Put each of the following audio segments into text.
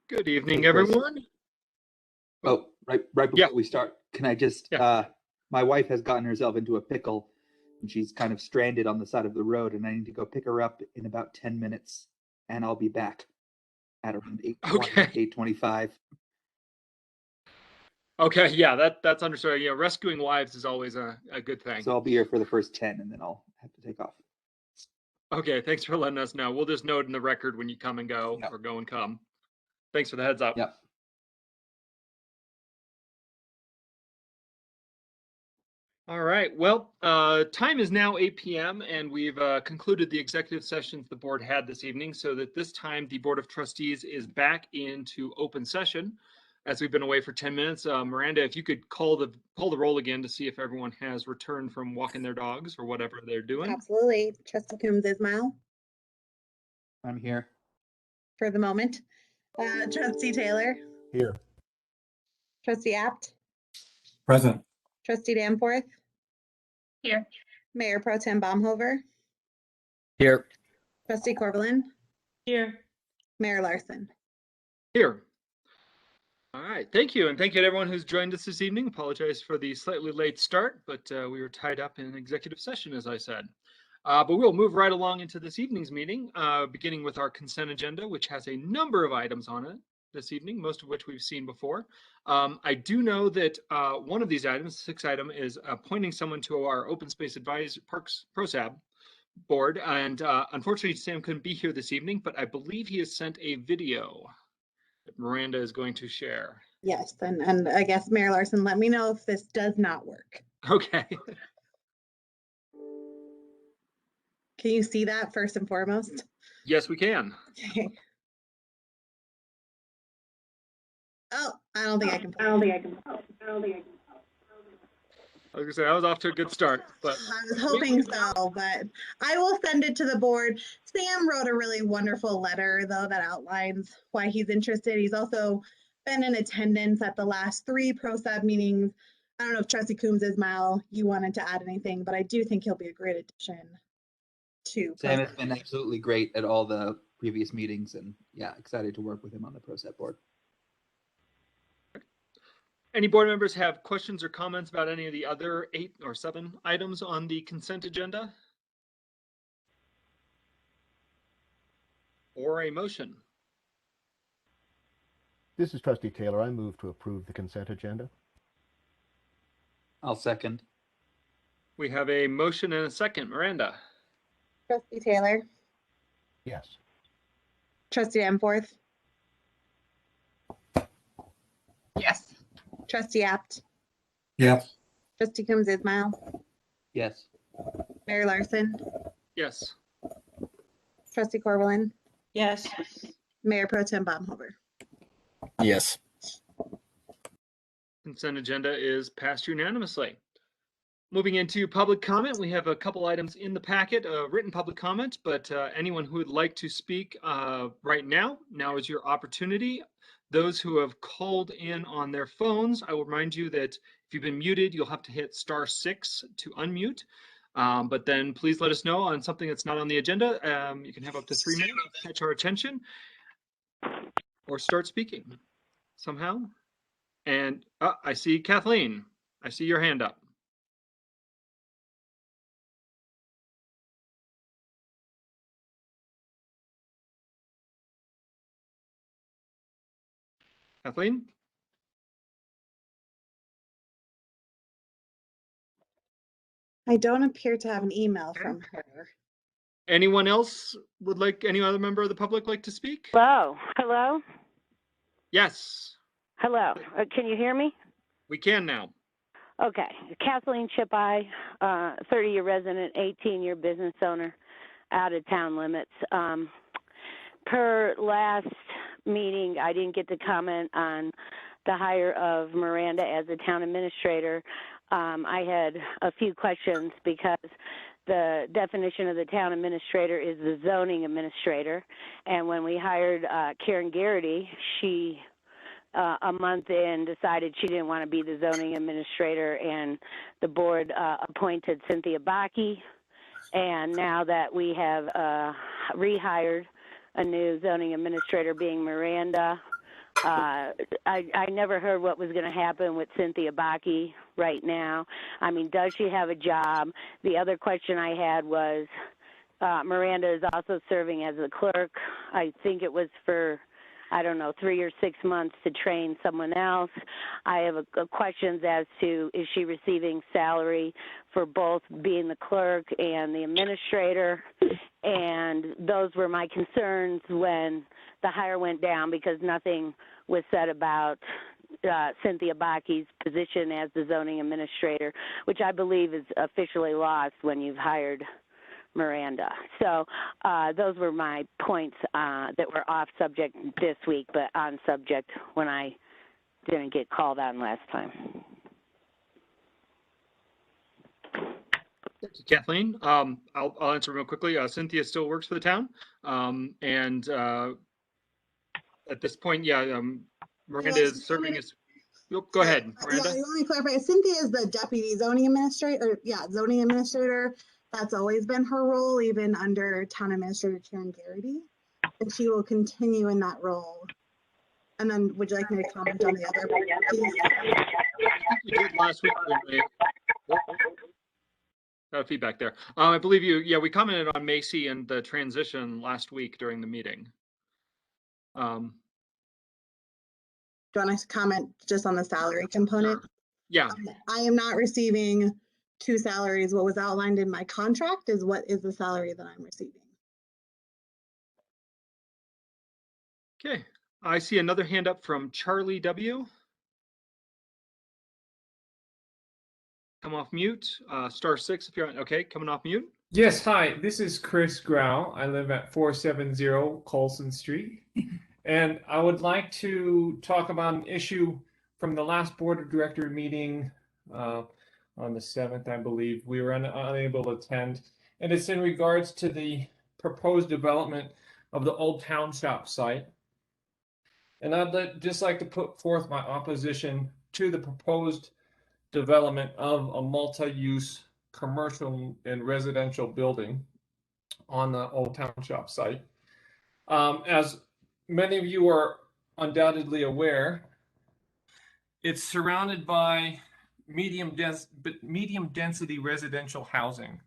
Good evening, Hey, Chris. everyone. Oh, right before Yeah. we start, can I just, my wife has gotten herself into a pickle and she's kind of stranded on the side of the road and I need to go pick her up in about 10 minutes and I'll be back at around 8:20, Okay. 8:25. Okay, yeah, that's understood. Yeah, rescuing wives is always a good thing. So I'll be here for the first 10 and then I'll have to take off. Okay, thanks for letting us know. We'll just note in the record when you come and go, Yep. or go and come. Thanks for the heads up. Yep. All right, well, time is now 8 p.m. and we've concluded the executive sessions the board had this evening, so that this time the Board of Trustees is back into open session. As we've been away for 10 minutes, Miranda, if you could call the roll again to see if everyone has returned from walking their dogs or whatever they're doing. Absolutely. Trustee Coombs Ismail I'm here. for the moment. Trustee Taylor, Here. Trustee Apt, Present. Trustee Danforth, Here. Mayor Pro Tem Baumhover, Here. Trustee Corvallin, Here. Mayor Larson. Here. All right, thank you. And thank you to everyone who's joined us this evening. Apologize for the slightly late start, but we were tied up in an executive session, as I said. But we'll move right along into this evening's meeting, beginning with our consent agenda, which has a number of items on it this evening, most of which we've seen before. I do know that one of these items, the sixth item, is appointing someone to our Open Space Parks ProSab board. And unfortunately, Sam couldn't be here this evening, but I believe he has sent a video that Miranda is going to share. Yes, and I guess Mayor Larson, let me know if this does not work. Okay. Can you see that first and foremost? Yes, we can. Okay. Oh, I don't think I can. I was gonna say I was off to a good start, but I was hoping so, but I will send it to the board. Sam wrote a really wonderful letter, though, that outlines why he's interested. He's also been in attendance at the last 3 ProSab meetings. I don't know if Trustee Coombs Ismail, you wanted to add anything, but I do think he'll be a great addition to Sam has ProSab. been absolutely great at all the previous meetings and yeah, excited to work with him on the ProSab board. any board members have questions or comments about any of the other 8 or 7 items on the consent agenda? Or a motion? This is Trustee Taylor. I move to approve the consent agenda. I'll second. We have a motion and a second. Miranda? Trustee Taylor, Yes. Trustee Danforth, Yes. Trustee Apt, Yep. Trustee Coombs Ismail, Yes. Mayor Larson, Yes. Trustee Corvallin, Yes. Mayor Pro Tem Baumhover. Yes. Consent agenda is passed unanimously. Moving into public comment, we have a couple items in the packet, written public comment, but anyone who would like to speak right now is your opportunity. Those who have called in on their phones, I will remind you that if you've been muted, you'll have to hit *6 to unmute. But then please let us know on something that's not on the agenda. You can have up to 3 minutes to catch our attention or start speaking somehow. And I see Kathleen. I see your hand up. Kathleen? I don't appear to have an email from her. Anyone else would like, any other member of the public like to speak? Hello. Hello. Yes, Hello. Can you hear me? we can now. Okay. Kathleen Chipeye, 30-year resident, 18-year business owner, out of town limits. Per last meeting, I didn't get to comment on the hire of Miranda as a town administrator. I had a few questions because the definition of the town administrator is the zoning administrator. And when we hired Karen Garrity, she a month in decided she didn't want to be the zoning administrator, and the board appointed Cynthia Bakke. And now that we have rehired a new zoning administrator being Miranda, I never heard what was going to happen with Cynthia Bakke right now. I mean, does she have a job? The other question I had was, Miranda is also serving as a clerk. I think it was for, I don't know, 3 or 6 months to train someone else. I have questions as to, is she receiving salary for both being the clerk and the administrator? And those were my concerns when the hire went down, because nothing was said about Cynthia Bakke's position as the zoning administrator, which I believe is officially lost when you've hired Miranda. So those were my points that were off subject this week, but on subject when I didn't get called on last time. Thank you, Kathleen. I'll answer real quickly. Cynthia still works for the town. And at this point, Miranda is serving as, go ahead, Miranda. Yeah, let me clarify. Cynthia is the deputy zoning administrator, zoning administrator. That's always been her role, even under town administrator Karen Garrity. And she will continue in that role. And then would you like me to comment on the other piece? You did last week. Feedback there. I believe we commented on Macy and the transition last week during the meeting. Do you want to comment just on the salary component? Sure. Yeah. I am not receiving 2 salaries. What was outlined in my contract is what is the salary that I'm receiving. Okay. I see another hand up from Charlie W. Come off mute. *6 if you're on. Okay, coming off mute. Yes, hi. This is Chris Grau. I live at 470 Colson Street. And I would like to talk about an issue from the last Board of Director meeting on the 7th, I believe. We were unable to attend. And it's in regards to the proposed development of the old town shop site. And I'd just like to put forth my opposition to the proposed development of a multi-use commercial and residential building on the old town shop site. As many of you are undoubtedly aware, it's surrounded by medium density residential housing.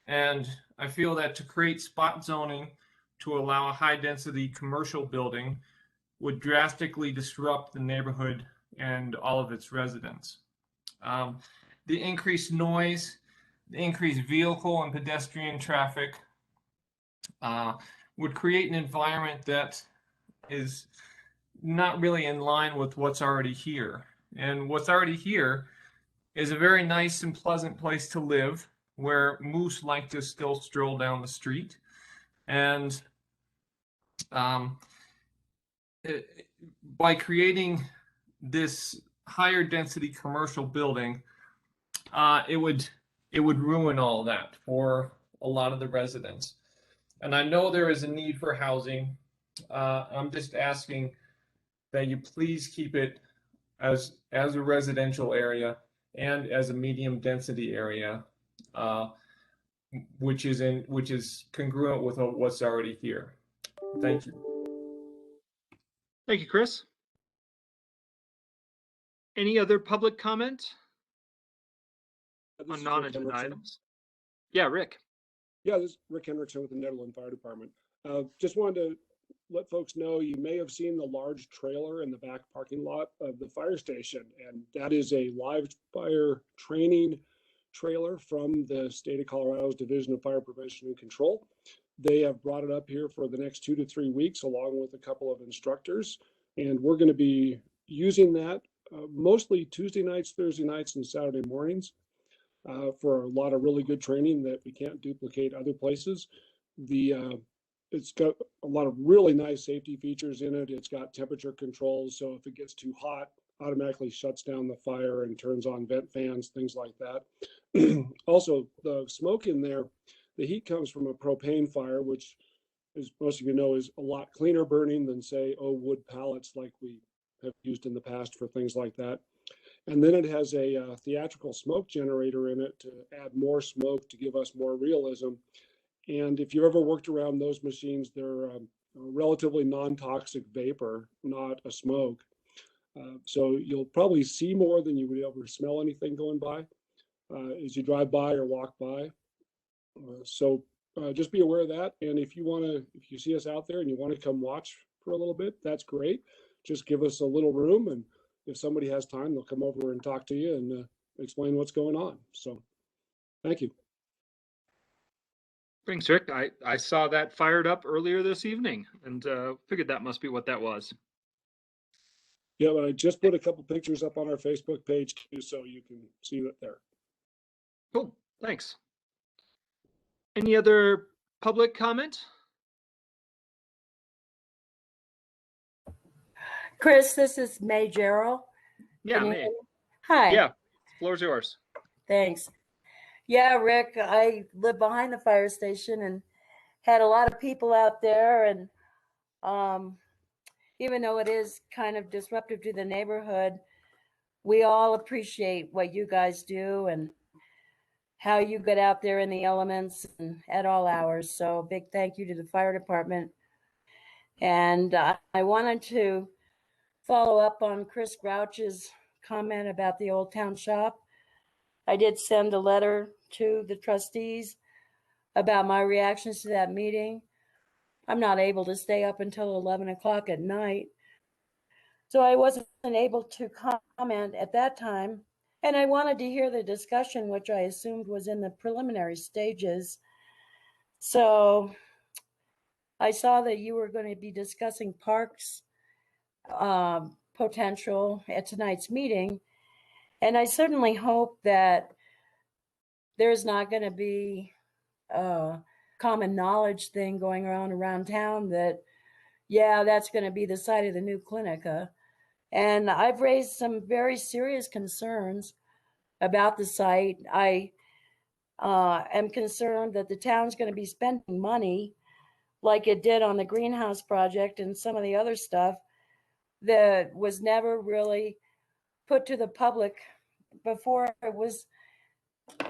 And I feel that to create spot zoning to allow a high density commercial building would drastically disrupt the neighborhood and all of its residents. The increased noise, the increased vehicle and pedestrian traffic would create an environment that is not really in line with what's already here. And what's already here is a very nice and pleasant place to live, where moose like to still stroll down the street. And by creating this higher density commercial building, it would ruin all that for a lot of the residents. And I know there is a need for housing. I'm just asking that you please keep it as a residential area and as a medium density area, which is congruent with what's already here. Thank you. Thank you, Chris. Any other public comment on non-agenda items? Yeah, Rick. Yeah, this is Rick Hendrickson with the Nederland Fire Department. Just wanted to let folks know, you may have seen the large trailer in the back parking lot of the fire station, and that is a live fire training trailer from the state of Colorado's Division of Fire Prevention and Control. They have brought it up here for the next 2 to 3 weeks, along with a couple of instructors, and we're going to be using that mostly Tuesday nights, Thursday nights, and Saturday mornings for a lot of really good training that we can't duplicate other places. It's got a lot of really nice safety features in it. It's got temperature controls, so if it gets too hot, automatically shuts down the fire and turns on vent fans, things like that. Also, the smoke in there, the heat comes from a propane fire, which, as most of you know, is a lot cleaner burning than, say, wood pallets like we have used in the past for things like that. And then it has a theatrical smoke generator in it to add more smoke to give us more realism. And if you've ever worked around those machines, they're relatively non-toxic vapor, not a smoke. So you'll probably see more than you would ever smell anything going by as you drive by or walk by. So just be aware of that. And if you see us out there and you want to come watch for a little bit, that's great. Just give us a little room, and if somebody has time, they'll come over and talk to you and explain what's going on. So thank you. Thanks, Rick. I saw that fired up earlier this evening and figured that must be what that was. Yeah, but I just put a couple pictures up on our Facebook page too, so you can see that there. Cool, thanks. Any other public comment? Chris, this is May Gerald. Yeah, May. Hi. Yeah, floor's yours. Thanks. Yeah, Rick, I live behind the fire station and had a lot of people out there. And even though it is kind of disruptive to the neighborhood, we all appreciate what you guys do and how you get out there in the elements and at all hours. So big thank you to the fire department. And I wanted to follow up on Chris Grouch's comment about the Old Town Shop. I did send a letter to the trustees about my reactions to that meeting. I'm not able to stay up until 11 o'clock at night, so I wasn't able to comment at that time. And I wanted to hear the discussion, which I assumed was in the preliminary stages. So I saw that you were going to be discussing parks potential at tonight's meeting. And I certainly hope that there's not going to be a common knowledge thing going around town that, yeah, that's going to be the site of the new clinica. And I've raised some very serious concerns about the site. I am concerned that the town's going to be spending money like it did on the greenhouse project and some of the other stuff that was never really put to the public before it was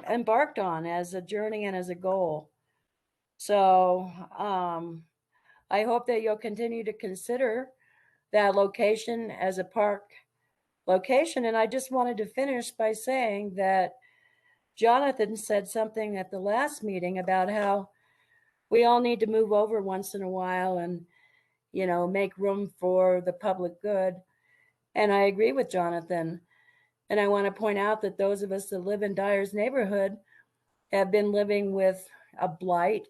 embarked on as a journey and as a goal. So I hope that you'll continue to consider that location as a park location. And I just wanted to finish by saying that Jonathan said something at the last meeting about how we all need to move over once in a while and, you know, make room for the public good. And I agree with Jonathan. And I want to point out that those of us that live in Dyer's neighborhood have been living with a blight,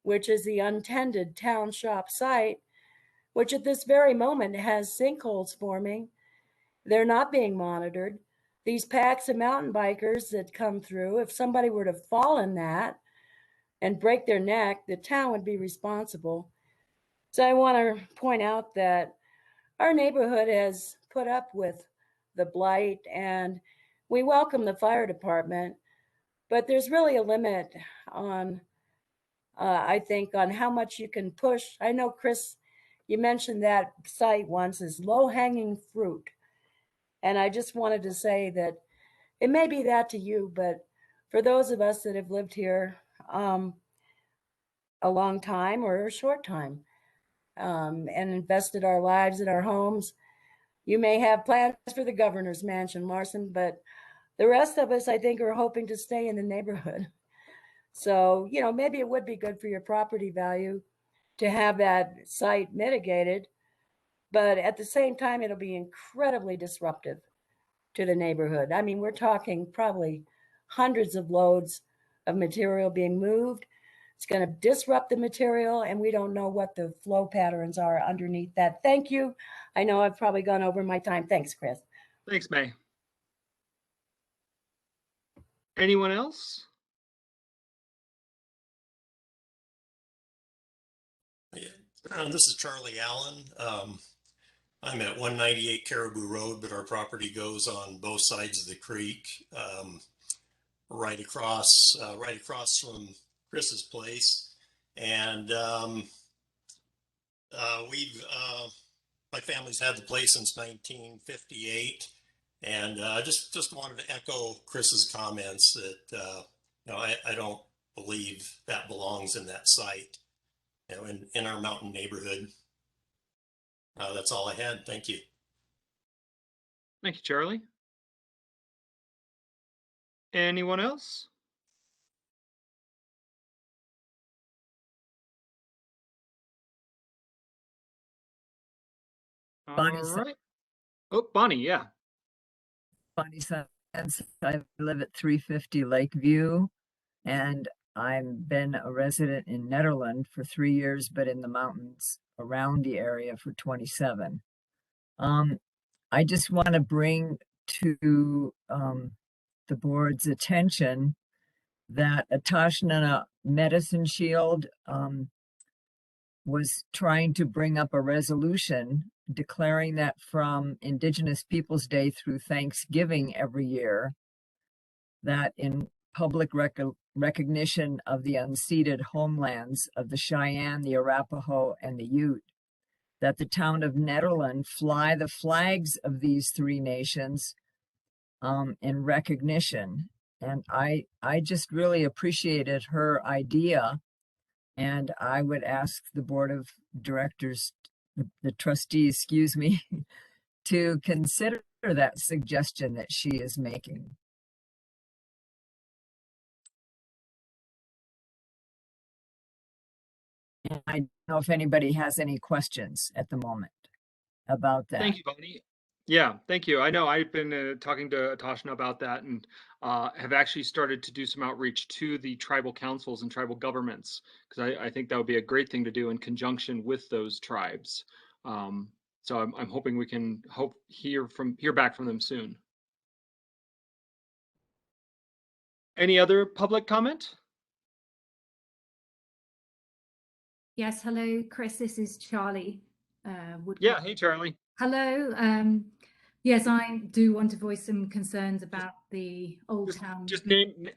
which is the untended town shop site, which at this very moment has sinkholes forming. They're not being monitored. These packs of mountain bikers that come through, if somebody were to fall in that and break their neck, the town would be responsible. So I want to point out that our neighborhood has put up with the blight, and we welcome the fire department, but there's really a limit on, I think, on how much you can push. I know, Chris, you mentioned that site once as low-hanging fruit. And I just wanted to say that it may be that to you, but for those of us that have lived here a long time or a short time and invested our lives in our homes, you may have plans for the governor's mansion, Larson, but the rest of us, I think, are hoping to stay in the neighborhood. So, you know, maybe it would be good for your property value to have that site mitigated, but at the same time, it'll be incredibly disruptive to the neighborhood. I mean, we're talking probably hundreds of loads of material being moved. It's going to disrupt the material, and we don't know what the flow patterns are underneath that. Thank you. I know I've probably gone over my time. Thanks, Chris. Thanks, May. Anyone else? This is Charlie Allen. I'm at 198 Caribou Road, but our property goes on both sides of the creek, right across from Chris's place. And my family's had the place since 1958. And just wanted to echo Chris's comments that, I don't believe that belongs in that site. in our mountain neighborhood. That's all I had. Thank you. Thank you, Charlie. Anyone else? All right. Oh, Bonnie, yeah. Bonnie Sands. I live at 350 Lakeview, and I've been a resident in Nederland for 3 years, but in the mountains around the area for 27. I just want to bring to the board's attention that Atashna Medicine Shield was trying to bring up a resolution declaring that from Indigenous Peoples Day through Thanksgiving every year, that in public recognition of the unceded homelands of the Cheyenne, the Arapaho, and the Ute, that the town of Nederland fly the flags of these three nations in recognition. And I just really appreciated her idea. And I would ask the board of directors, the trustees, excuse me, to consider that suggestion that she is making. And I don't know if anybody has any questions at the moment about that. Thank you, Bonnie. Yeah, thank you. I know I've been talking to Atashna about that and have actually started to do some outreach to the tribal councils and tribal governments, because I think that would be a great thing to do in conjunction with those tribes. So I'm hoping we can hear back from them soon. Any other public comment? Yes, hello, Chris. This is Charlie. Yeah, hey, Charlie. Hello. Yes, I do want to voice some concerns about the Old Town.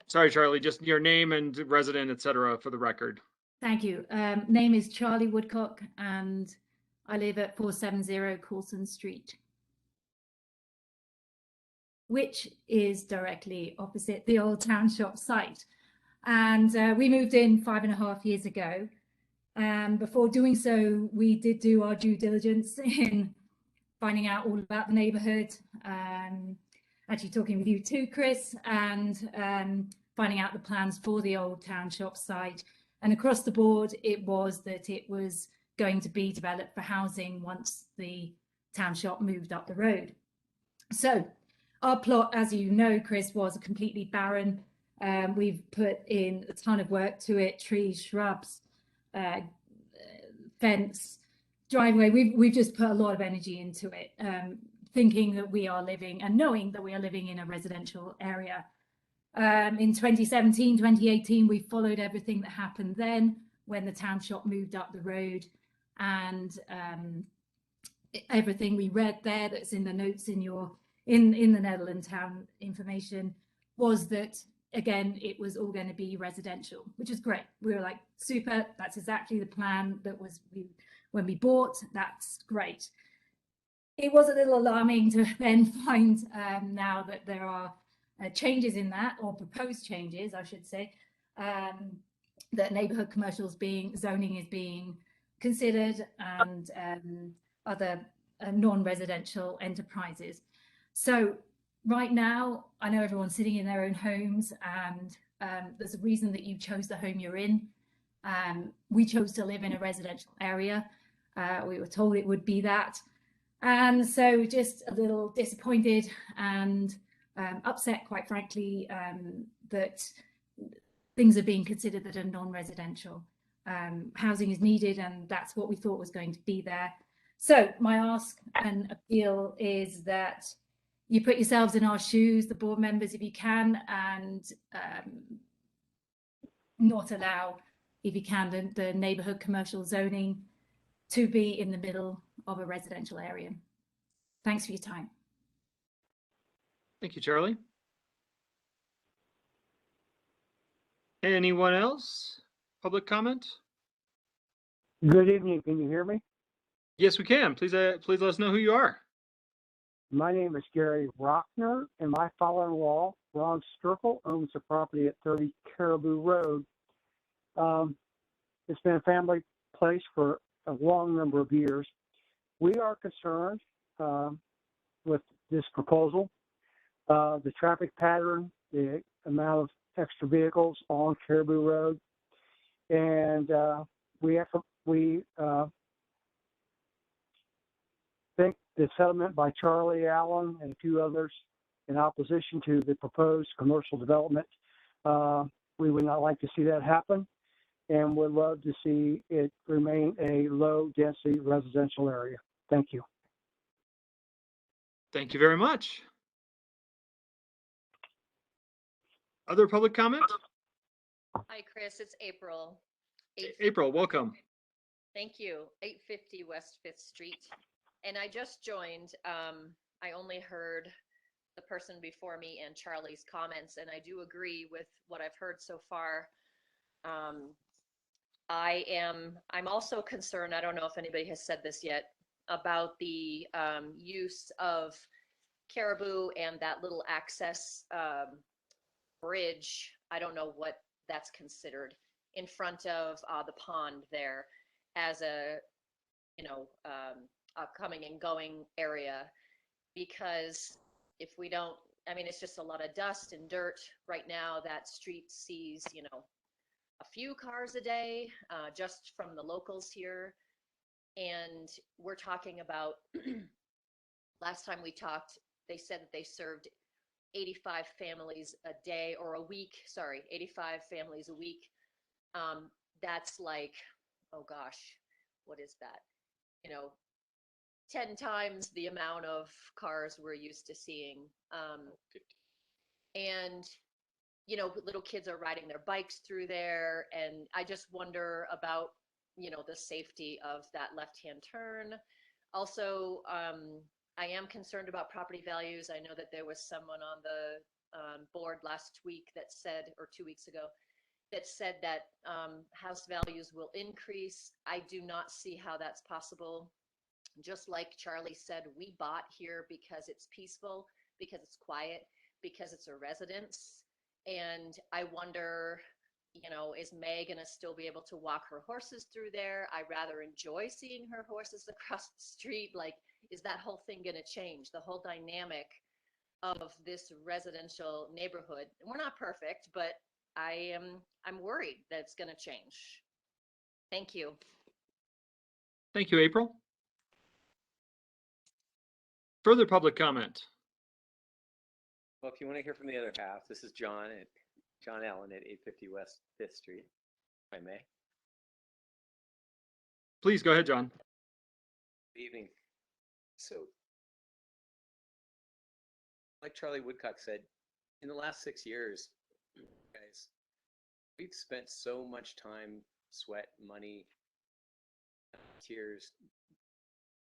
Sorry, Charlie, just your name and resident, etc., for the record. Thank you. Name is Charlie Woodcock, and I live at 470 Coulson Street, which is directly opposite the Old Town Shop site. And we moved in 5.5 years ago. And before doing so, we did do our due diligence in finding out all about the neighborhood, actually talking with you too, Chris, and finding out the plans for the Old Town Shop site. And across the board, it was that it was going to be developed for housing once the town shop moved up the road. So our plot, as you know, Chris, was completely barren. We've put in a ton of work to it, trees, shrubs, fence, driveway. We've just put a lot of energy into it, thinking that we are living and knowing that we are living in a residential area. In 2017, 2018, we followed everything that happened then when the town shop moved up the road, and everything we read there that's in the notes in the Nederland town information was that, again, it was all going to be residential, which is great. We were like, super, that's exactly the plan that was when we bought. That's great. It was a little alarming to then find now that there are changes in that, or proposed changes, I should say, that neighborhood commercials zoning is being considered, and other non-residential enterprises. So right now, I know everyone's sitting in their own homes, and there's a reason that you chose the home you're in. We chose to live in a residential area. We were told it would be that. And so just a little disappointed and upset, quite frankly, that things are being considered that are non-residential. Housing is needed, and that's what we thought was going to be there. So my ask and appeal is that you put yourselves in our shoes, the board members, if you can, and not allow, if you can, the neighborhood commercial zoning to be in the middle of a residential area. Thanks for your time. Thank you, Charlie. Anyone else? Public comment? Good evening. Can you hear me? Yes, we can. Please let us know who you are. My name is Gary Rockner, and my father-in-law, Ron Sturkle, owns the property at 30 Caribou Road. It's been a family place for a long number of years. We are concerned with this proposal, the traffic pattern, the amount of extra vehicles on Caribou Road, and we think the settlement by Charlie Allen and a few others in opposition to the proposed commercial development, we would not like to see that happen, and would love to see it remain a low-density residential area. Thank you. Thank you very much. Other public comment? Hi, Chris. It's April. April, welcome. Thank you. 850 West 5th Street. And I just joined. I only heard the person before me and Charlie's comments, and I do agree with what I've heard so far. I'm also concerned, I don't know if anybody has said this yet, about the use of Caribou and that little access bridge. I don't know what that's considered in front of the pond there as a coming and going area, because if we don't, I mean, it's just a lot of dust and dirt right now. That street sees a few cars a day just from the locals here, and we're talking about last time we talked, they said that they served 85 families a day or a week, 85 families a week. That's like, oh gosh, what is that? 10 times the amount of cars we're used to seeing. And, little kids are riding their bikes through there. And I just wonder about, the safety of that left-hand turn. Also, I am concerned about property values. I know that there was someone on the board last week that said, or 2 weeks ago, that said that house values will increase. I do not see how that's possible. Just like Charlie said, we bought here because it's peaceful, because it's quiet, because it's a residence. And I wonder, is May going to still be able to walk her horses through there? I rather enjoy seeing her horses across the street. Like, is that whole thing going to change? The whole dynamic of this residential neighborhood. We're not perfect, but I'm worried that it's going to change. Thank you. Thank you, April. Further public comment? Well, if you want to hear from the other half, this is John Allen at 850 West 5th Street, if I may. Please go ahead, John. Good evening. So, like Charlie Woodcock said, in the last 6 years, guys, we've spent so much time, sweat, money, tears,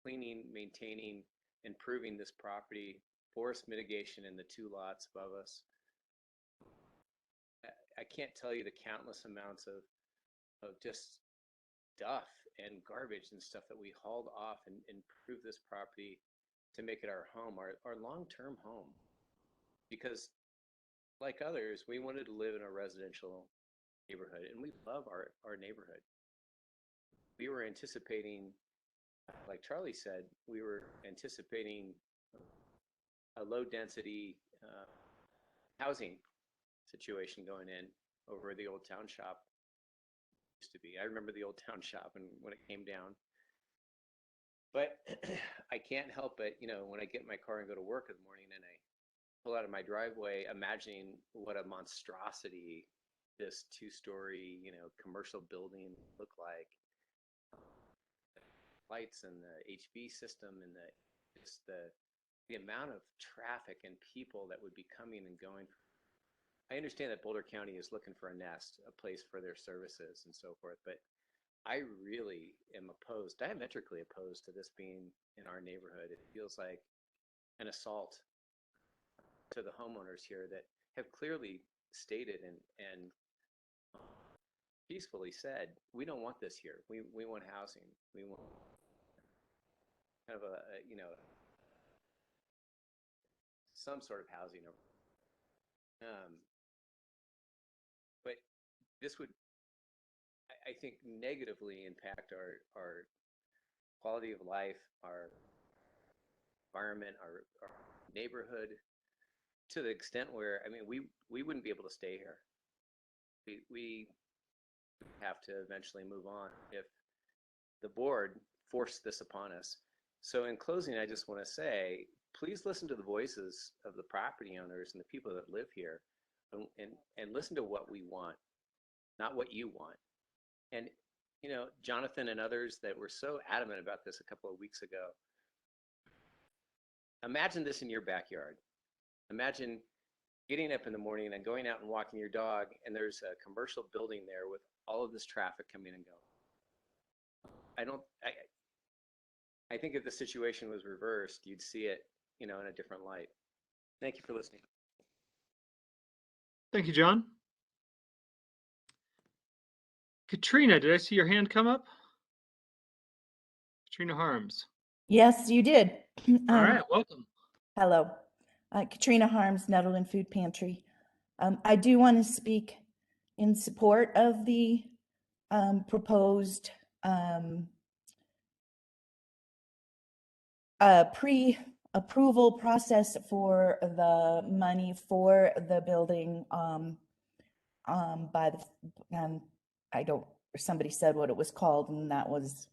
cleaning, maintaining, improving this property, forest mitigation in the 2 lots above us. I can't tell you the countless amounts of just stuff and garbage and stuff that we hauled off and improved this property to make it our home, our long-term home. Because like others, we wanted to live in a residential neighborhood, and we love our neighborhood. We were anticipating, like Charlie said, we were anticipating a low-density housing situation going in over the old town shop. Used to be. I remember the old town shop and when it came down. But I can't help it, when I get in my car and go to work in the morning and I pull out of my driveway, imagining what a monstrosity this 2-story, commercial building look like. Lights and the HV system and the amount of traffic and people that would be coming and going. I understand that Boulder County is looking for a nest, a place for their services and so forth, but I really am diametrically opposed to this being in our neighborhood. It feels like an assault to the homeowners here that have clearly stated and peacefully said, we don't want this here. We want housing. We want kind of some sort of housing. But this would, I think negatively impact our quality of life, our environment, our neighborhood, to the extent where, I mean, we wouldn't be able to stay here. We have to eventually move on if the board forced this upon us. So in closing, I just want to say, please listen to the voices of the property owners and the people that live here, and listen to what we want, not what you want. And, you know, Jonathan and others that were so adamant about this a couple of weeks ago, imagine this in your backyard. Imagine getting up in the morning and going out and walking your dog, and there's a commercial building there with all of this traffic coming and going. I think if the situation was reversed, you'd see it, you know, in a different light. Thank you for listening. Thank you, John. Katrina, did I see your hand come up? Katrina Harms. Yes, you did. All right, welcome. Hello. Katrina Harms, Nederland Food Pantry. I do want to speak in support of the proposed pre-approval process for the money for the building by the, somebody said what it was called, and that was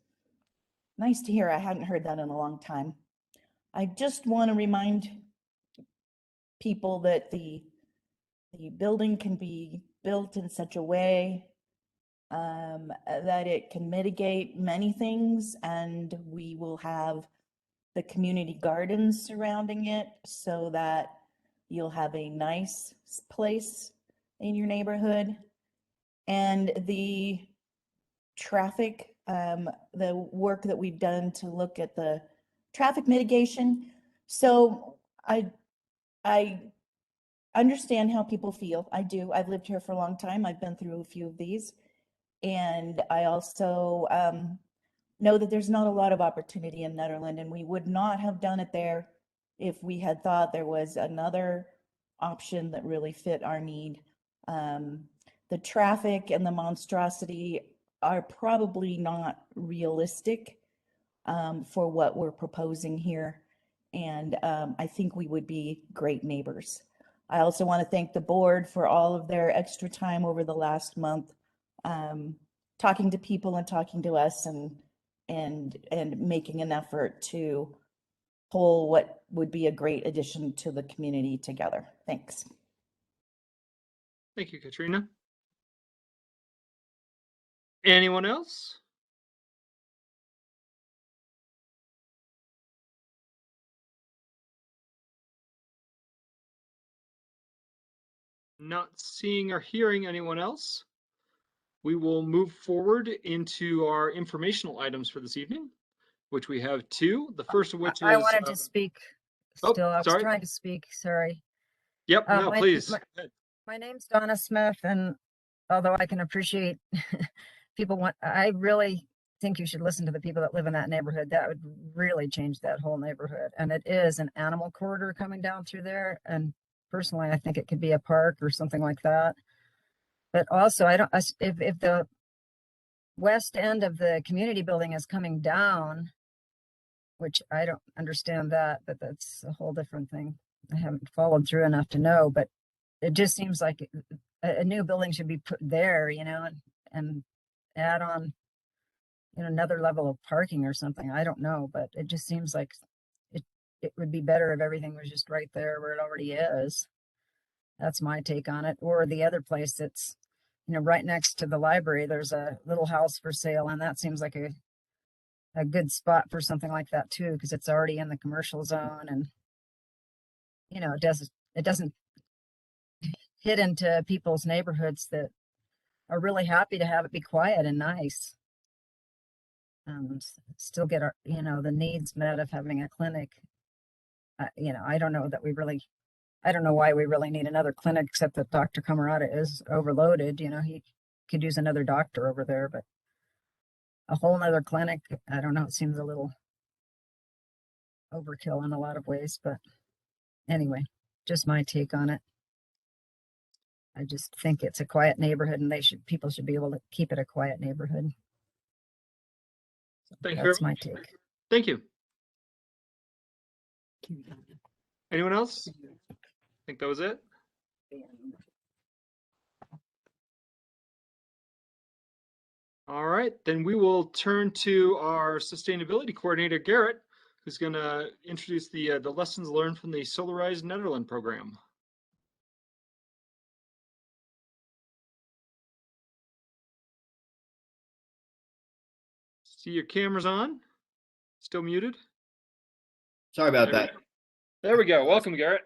nice to hear. I hadn't heard that in a long time. I just want to remind people that the building can be built in such a way that it can mitigate many things, and we will have the community gardens surrounding it so that you'll have a nice place in your neighborhood. And the traffic, the work that we've done to look at the traffic mitigation. So I understand how people feel. I do. I've lived here for a long time. I've been through a few of these. And I also know that there's not a lot of opportunity in Nederland, and we would not have done it there if we had thought there was another option that really fit our need. The traffic and the monstrosity are probably not realistic for what we're proposing here. And I think we would be great neighbors. I also want to thank the board for all of their extra time over the last month, talking to people and talking to us, and making an effort to pull what would be a great addition to the community together. Thanks. Thank you, Katrina. Anyone else? Not seeing or hearing anyone else, we will move forward into our informational items for this evening, which we have two. The first of which is... I wanted to speak still. Oh, I was sorry. trying to speak, sorry. Yep, no, please. My name's Donna Smith, and although I can appreciate I really think you should listen to the people that live in that neighborhood. That would really change that whole neighborhood. And it is an animal corridor coming down through there. And personally, I think it could be a park or something like that. But also, if the west end of the community building is coming down, which I don't understand that, but that's a whole different thing. I haven't followed through enough to know, but it just seems like a new building should be put there, you know, and add on, you know, another level of parking or something. I don't know, but it just seems like it would be better if everything was just right there where it already is. That's my take on it. Or the other place that's, you know, right next to the library, there's a little house for sale, and that seems like a good spot for something like that too, because it's already in the commercial zone, and you know, it doesn't hit into people's neighborhoods that are really happy to have it be quiet and nice. Still get our, you know, the needs met of having a clinic. You know, I don't know why we really need another clinic, except that Dr. Camarada is overloaded. You know, he could use another doctor over there, but a whole nother clinic, I don't know, it seems a little overkill in a lot of ways, but anyway, just my take on it. I just think it's a quiet neighborhood and people should be able to keep it a quiet neighborhood. So Thank you. that's my take. Thank you. Anyone else? I think that was it. All right, then we will turn to our sustainability coordinator, Garrett, who's going to introduce the lessons learned from the Solarize Nederland program. See your cameras on? Still muted? Sorry about that. There we go. Welcome, Garrett.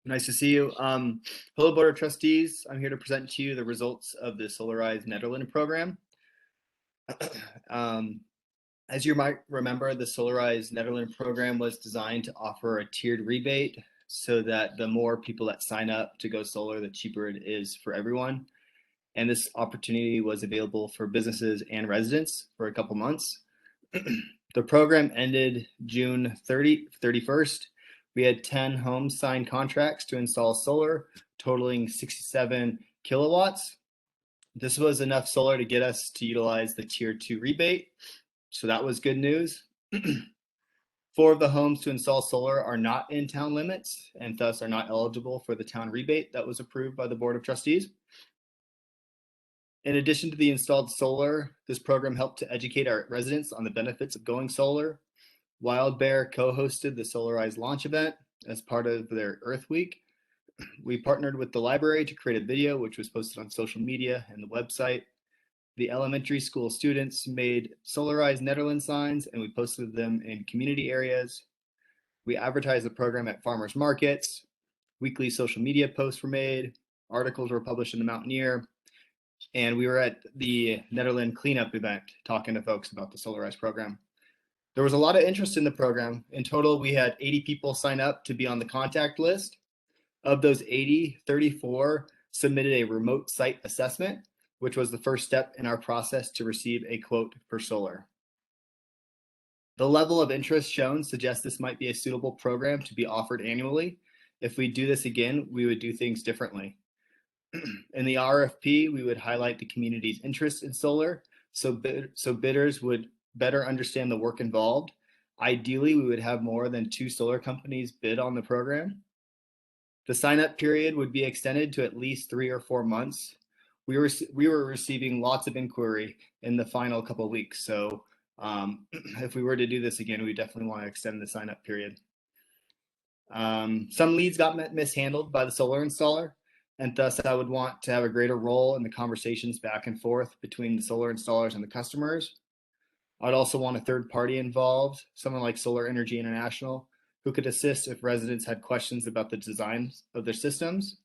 Nice to see you. Hello, Board of Trustees. I'm here to present to you the results of the Solarize Nederland program. As you might remember, the Solarize Nederland program was designed to offer a tiered rebate so that the more people that sign up to go solar, the cheaper it is for everyone. And this opportunity was available for businesses and residents for a couple months. The program ended June 31st. We had 10 homes signed contracts to install solar, totaling 67 kilowatts. This was enough solar to get us to utilize the Tier 2 rebate, so that was good news. 4 of the homes to install solar are not in town limits and thus are not eligible for the town rebate that was approved by the Board of Trustees. In addition to the installed solar, this program helped to educate our residents on the benefits of going solar. Wild Bear co-hosted the Solarize launch event as part of their Earth Week. We partnered with the library to create a video which was posted on social media and the website. The elementary school students made Solarize Nederland signs and we posted them in community areas. We advertised the program at farmers markets. Weekly social media posts were made. Articles were published in the Mountaineer. And we were at the Nederland cleanup event talking to folks about the Solarize program. There was a lot of interest in the program. In total, we had 80 people sign up to be on the contact list. Of those 80, 34 submitted a remote site assessment, which was the first step in our process to receive a quote for solar. The level of interest shown suggests this might be a suitable program to be offered annually. If we do this again, we would do things differently. In the RFP, we would highlight the community's interest in solar so bidders would better understand the work involved. Ideally, we would have more than 2 solar companies bid on the program. The sign-up period would be extended to at least 3 or 4 months. We were receiving lots of inquiry in the final couple of weeks, so if we were to do this again, we definitely want to extend the sign-up period. Some leads got mishandled by the solar installer, and thus I would want to have a greater role in the conversations back and forth between the solar installers and the customers. I'd also want a third party involved, someone like Solar Energy International, who could assist if residents had questions about the design of their systems.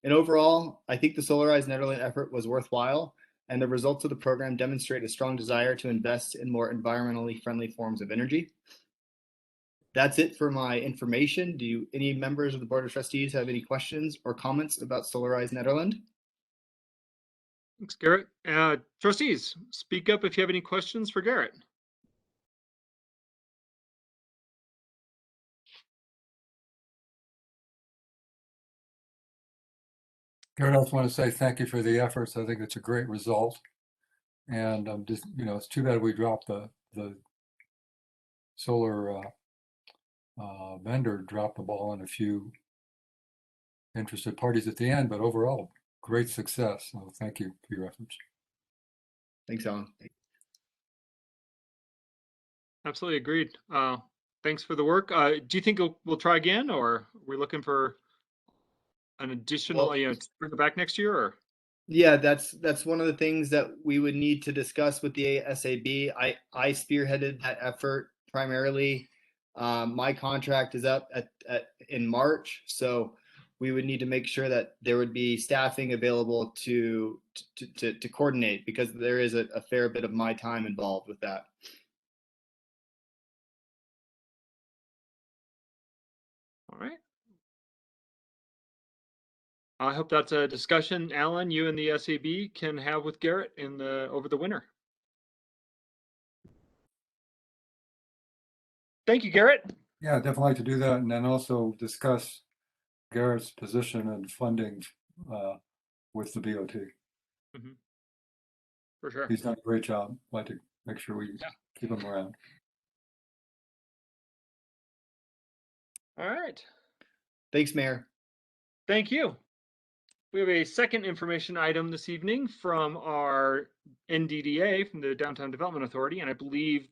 And overall, I think the Solarize Nederland effort was worthwhile, and the results of the program demonstrate a strong desire to invest in more environmentally friendly forms of energy. That's it for my information. Do any members of the Board of Trustees have any questions or comments about Solarize Nederland? Thanks, Garrett. Trustees, speak up if you have any questions for Garrett. Garrett, I just want to say thank you for the efforts. I think it's a great result. And just, it's too bad we dropped the solar vendor dropped the ball on a few interested parties at the end, but overall, great success. So thank you for your efforts. Thanks, Alan. Absolutely agreed. Thanks for the work. Do you think we'll try again, or are we looking for an additional, to bring it back next year? Or? Yeah, that's one of the things that we would need to discuss with the SAB. I spearheaded that effort primarily. My contract is up in March, so we would need to make sure that there would be staffing available to coordinate, because there is a fair bit of my time involved with that. All right. I hope that's a discussion, Alan, you and the SAB can have with Garrett over the winter. Thank you, Garrett. Yeah, I'd definitely like to do that, and then also discuss Garrett's position and funding with the BOT. Mhm. For sure. He's done a great job. I'd like to make sure we keep him around. All right. Thanks, Mayor. Thank you. We have a second information item this evening from our NDDA, from the Downtown Development Authority, and I believe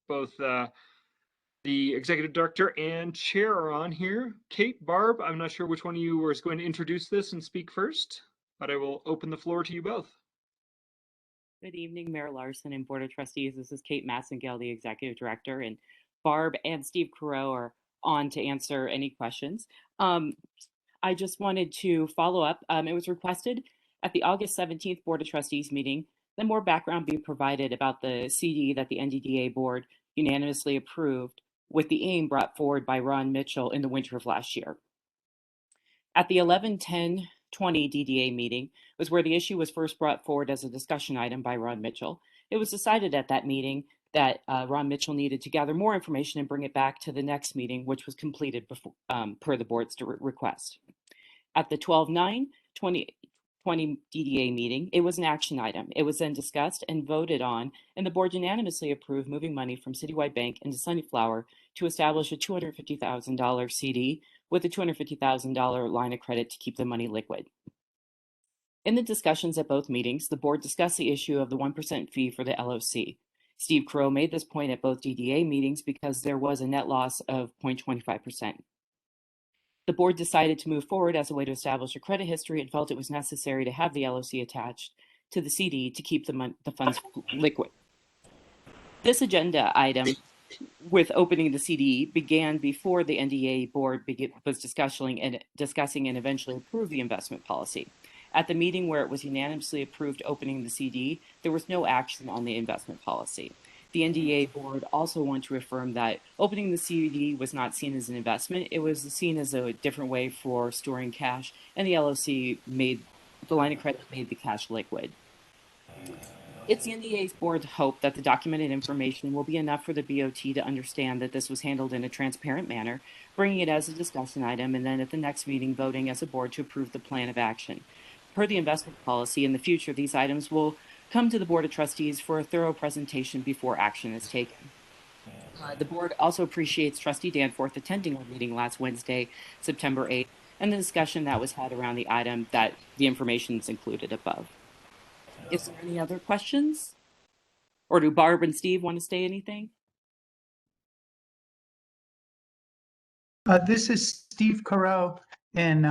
both the executive director and chair are on here. Kate, Barb, I'm not sure which one of you is going to introduce this and speak first, but I will open the floor to you both. Good evening, Mayor Larson and Board of Trustees. This is Kate Massengale, the Executive Director, and Barb and Steve Carreau are on to answer any questions. I just wanted to follow up. It was requested at the August 17th Board of Trustees meeting that more background be provided about the CD that the NDDA Board unanimously approved with the aim brought forward by Ron Mitchell in the winter of last year. At the 11/10/20 DDA meeting was where the issue was first brought forward as a discussion item by Ron Mitchell. It was decided at that meeting that Ron Mitchell needed to gather more information and bring it back to the next meeting, which was completed before, per the board's request. At the 12/9/2020 DDA meeting, it was an action item. It was then discussed and voted on, and the board unanimously approved moving money from Citywide Bank into Sunnyflower to establish a $250,000 CD with a $250,000 line of credit to keep the money liquid. In the discussions at both meetings, the board discussed the issue of the 1% fee for the LOC. Steve Crow made this point at both DDA meetings because there was a net loss of 0.25%. The board decided to move forward as a way to establish a credit history and felt it was necessary to have the LOC attached to the CD to keep the funds liquid. This agenda item with opening the CD began before the NDA board was discussing and eventually approved the investment policy. At the meeting where it was unanimously approved opening the CD, there was no action on the investment policy. The NDA board also wanted to affirm that opening the CD was not seen as an investment. It was seen as a different way for storing cash, and the LOC made the line of credit made the cash liquid. It's the NDA's board's hope that the documented information will be enough for the BOT to understand that this was handled in a transparent manner, bringing it as a discussion item, and then at the next meeting voting as a board to approve the plan of action. Per the investment policy, in the future, these items will come to the Board of Trustees for a thorough presentation before action is taken. The board also appreciates Trustee Danforth attending our meeting last Wednesday, September 8th, and the discussion that was had around the item that the information is included above. Is there any other questions? Or do Barb and Steve want to say anything? This is Steve Carreau, and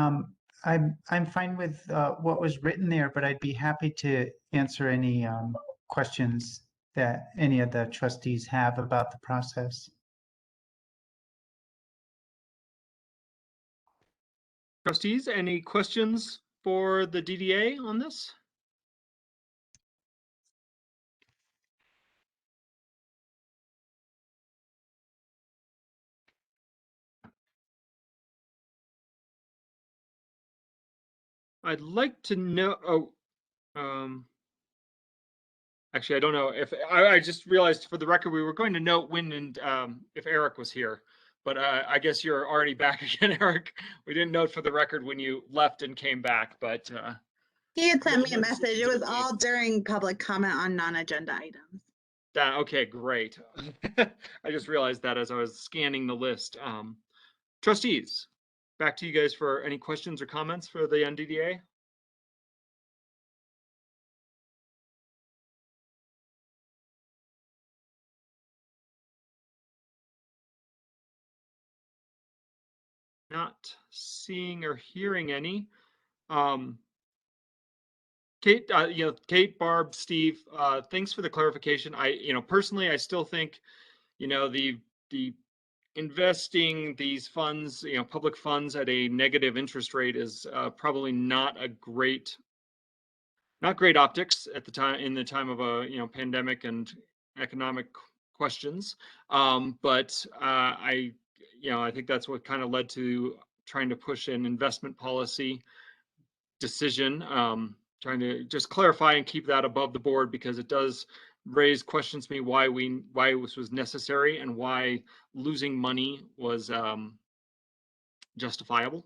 I'm fine with what was written there, but I'd be happy to answer any questions that any of the trustees have about the process. Trustees, any questions for the DDA on this? I'd like to know, actually, I don't know if, I just realized for the record, we were going to note when and if Eric was here, but I guess you're already back again, Eric. We didn't note for the record when you left and came back, but. He had sent me a message. It was all during public comment on non-agenda items. Okay, great. I just realized that as I was scanning the list. Trustees, back to you guys for any questions or comments for the NDDA. Not seeing or hearing any. Kate, Kate, Barb, Steve, thanks for the clarification. Personally, I still think, the investing these funds, public funds at a negative interest rate is probably not great optics at the time, in the time of a, pandemic and economic questions. But I think that's what kind of led to trying to push an investment policy decision, trying to just clarify and keep that above the board, because it does raise questions to me why this was necessary and why losing money was justifiable.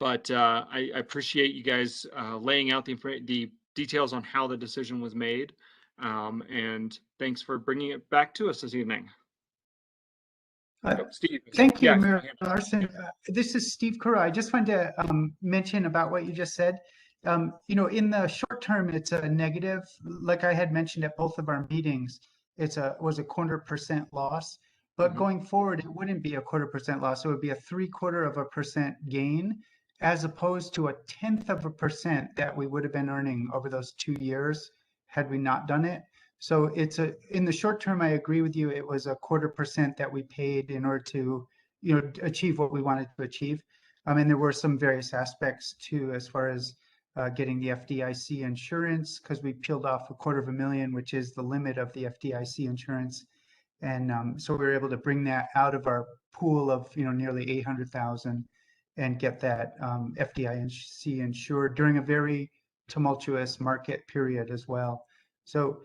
but I appreciate you guys laying out the details on how the decision was made. And thanks for bringing it back to us this evening. Steve. Thank you, Yeah. Mayor Larson. This is Steve Kura. I just wanted to mention about what you just said. You know, in the short term, it's a negative. Like I had mentioned at both of our meetings, was a 0.25% loss. But going forward, it wouldn't be a 0.25% loss. It would be a 0.75% gain, as opposed to a 0.1% that we would have been earning over those 2 years had we not done it. So in the short term, I agree with you. It was a 0.25% that we paid in order to, you know, achieve what we wanted to achieve. And there were some various aspects too, as far as getting the FDIC insurance, because we peeled off $250,000, which is the limit of the FDIC insurance. And so we were able to bring that out of our pool of, you know, nearly 800,000 and get that FDIC insured during a very tumultuous market period as well. So,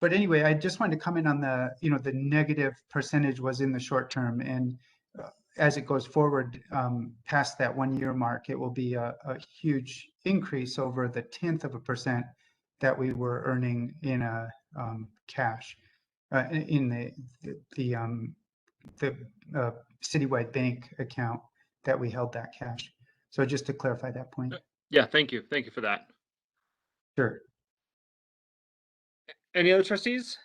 but anyway, I just wanted to comment on the, you know, the negative percentage was in the short term. And as it goes forward, past that 1 year mark, it will be a huge increase over the 0.1% that we were earning in cash in the Citywide Bank account that we held that cash. So just to clarify that point. Yeah, thank you. Thank you for that. Sure. Any other trustees?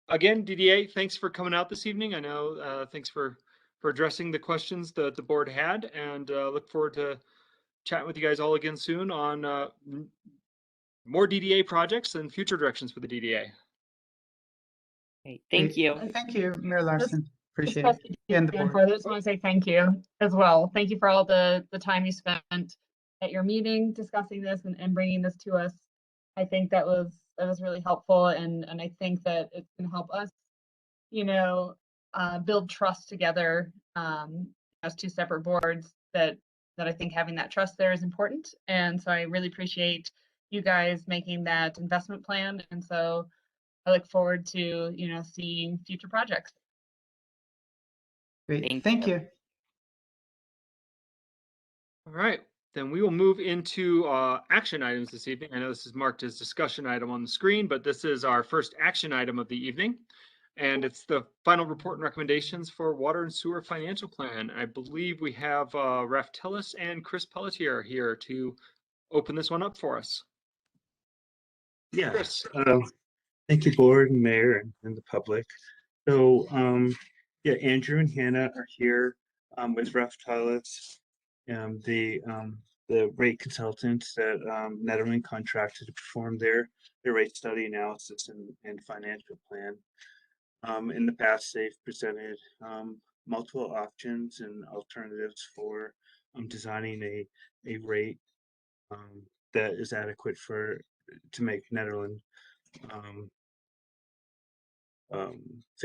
Again, DDA, thanks for coming out this evening. I know, thanks for addressing the questions that the board had, and look forward to chatting with you guys all again soon on more DDA projects and future directions for the DDA. Okay, thank you. Thank you, Mayor Larson. Appreciate Just it. And the board. I just want to say thank you as well. Thank you for all the time you spent at your meeting discussing this and bringing this to us. I think that was really helpful, and I think that it's going to help us, you know, build trust together as two separate boards. That I think having that trust there is important, and so I really appreciate you guys making that investment plan. And so I look forward to, you know, seeing future projects. Great. Thank you. All right, then we will move into action items this evening. I know this is marked as discussion item on the screen, but this is our first action item of the evening. And it's the final report and recommendations for water and sewer financial plan. I believe we have Raf Tillis and Chris Pelletier here to open this one up for us. Yeah. Chris. Thank you, board and mayor and the public. So yeah, Andrew and Hannah are here with Raf Tillis, the rate consultants that Nederland contracted to perform their rate study analysis and financial plan. In the past, they've presented multiple options and alternatives for designing a rate that is adequate to make Nederland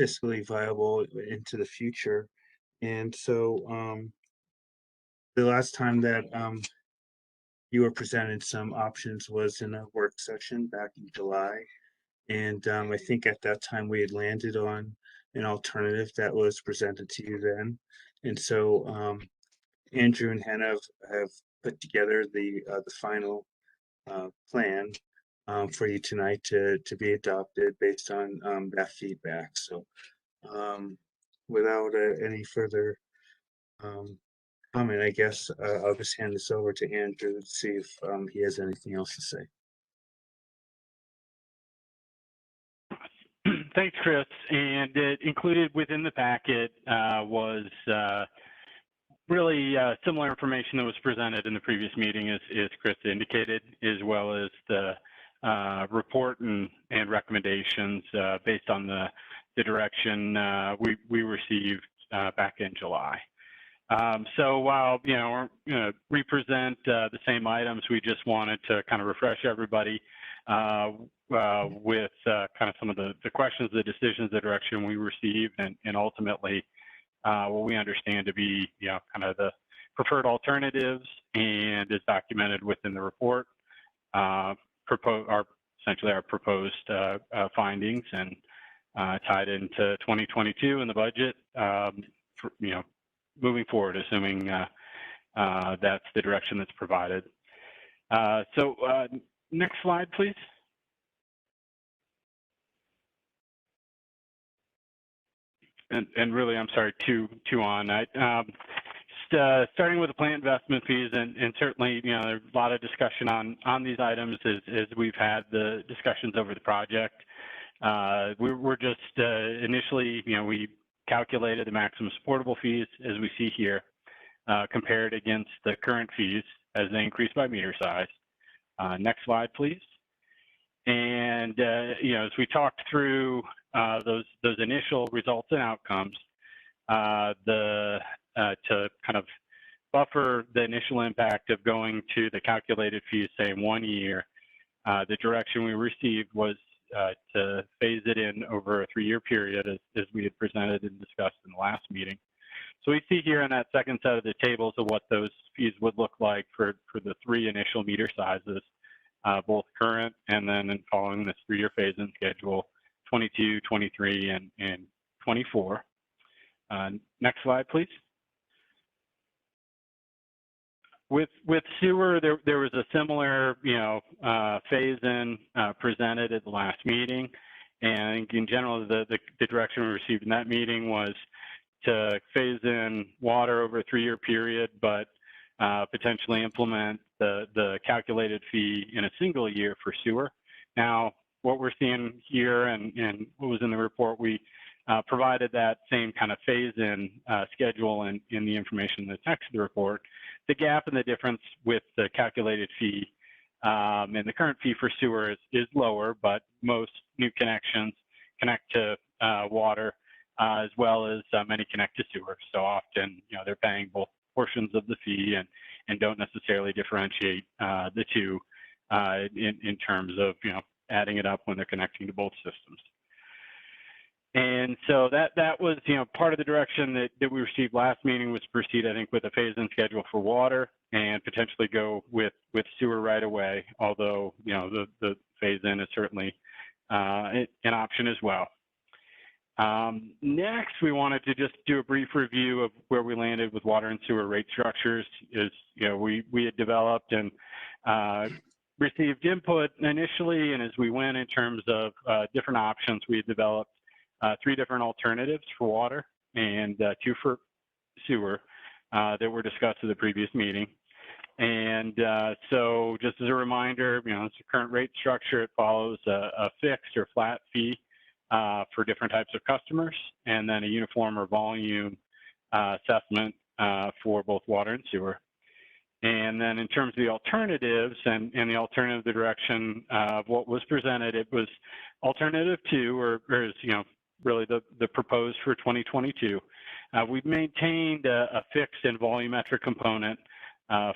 fiscally viable into the future. And so the last time that you were presented some options was in a work session back in July. And I think at that time we had landed on an alternative that was presented to you then. And so Andrew and Hannah have put together the final plan for you tonight to be adopted based on that feedback. So without any further comment, I guess I'll just hand this over to Andrew to see if he has anything else to say. Thanks, Chris. And included within the packet was really similar information that was presented in the previous meeting, as Chris indicated, as well as the report and recommendations based on the direction we received back in July. So while, you know, we're going to represent the same items, we just wanted to kind of refresh everybody with kind of some of the questions, the decisions, the direction we received, and ultimately what we understand to be, you know, kind of the preferred alternatives, and is documented within the report. Essentially our proposed findings, and tied into 2022 in the budget, for, moving forward, assuming that's the direction that's provided. Next slide, please. And really, I'm sorry, two on. Starting with the plant investment fees, and certainly, there's a lot of discussion on these items as we've had the discussions over the project. We're just initially, we calculated the maximum supportable fees as we see here, compared against the current fees as they increase by meter size. Next slide, please. And as we talked through those initial results and outcomes, to kind of buffer the initial impact of going to the calculated fees, say in 1 year, the direction we received was to phase it in over a 3-year period, as we had presented and discussed in the last meeting. So we see here in that second set of the tables of what those fees would look like for the 3 initial meter sizes, both current and then following this 3-year phase-in schedule, 22, 23, and 24. Next slide, please. With sewer, there was a similar, phase-in presented at the last meeting, and in general, the direction we received in that meeting was to phase in water over a 3-year period, but potentially implement the calculated fee in a single year for sewer. Now, what we're seeing here and what was in the report, we provided that same kind of phase-in schedule in the information in the text of the report. The gap and the difference with the calculated fee and the current fee for sewer is lower, but most new connections connect to water as well as many connect to sewer. So often, they're paying both portions of the fee and don't necessarily differentiate the two in terms of, adding it up when they're connecting to both systems. And so that was, part of the direction that we received last meeting was to proceed, I think, with a phase-in schedule for water and potentially go with sewer right away, although, the phase-in is certainly an option as well. Next, we wanted to just do a brief review of where we landed with water and sewer rate structures. We had developed and received input initially, and as we went in terms of different options, we had developed 3 different alternatives for water and 2 for sewer that were discussed at the previous meeting. And so just as a reminder, it's a current rate structure. It follows a fixed or flat fee for different types of customers, and then a uniform or volume assessment for both water and sewer. And then in terms of the alternatives and the alternative, the direction of what was presented, it was alternative 2, or is, really the proposed for 2022. We've maintained a fixed and volumetric component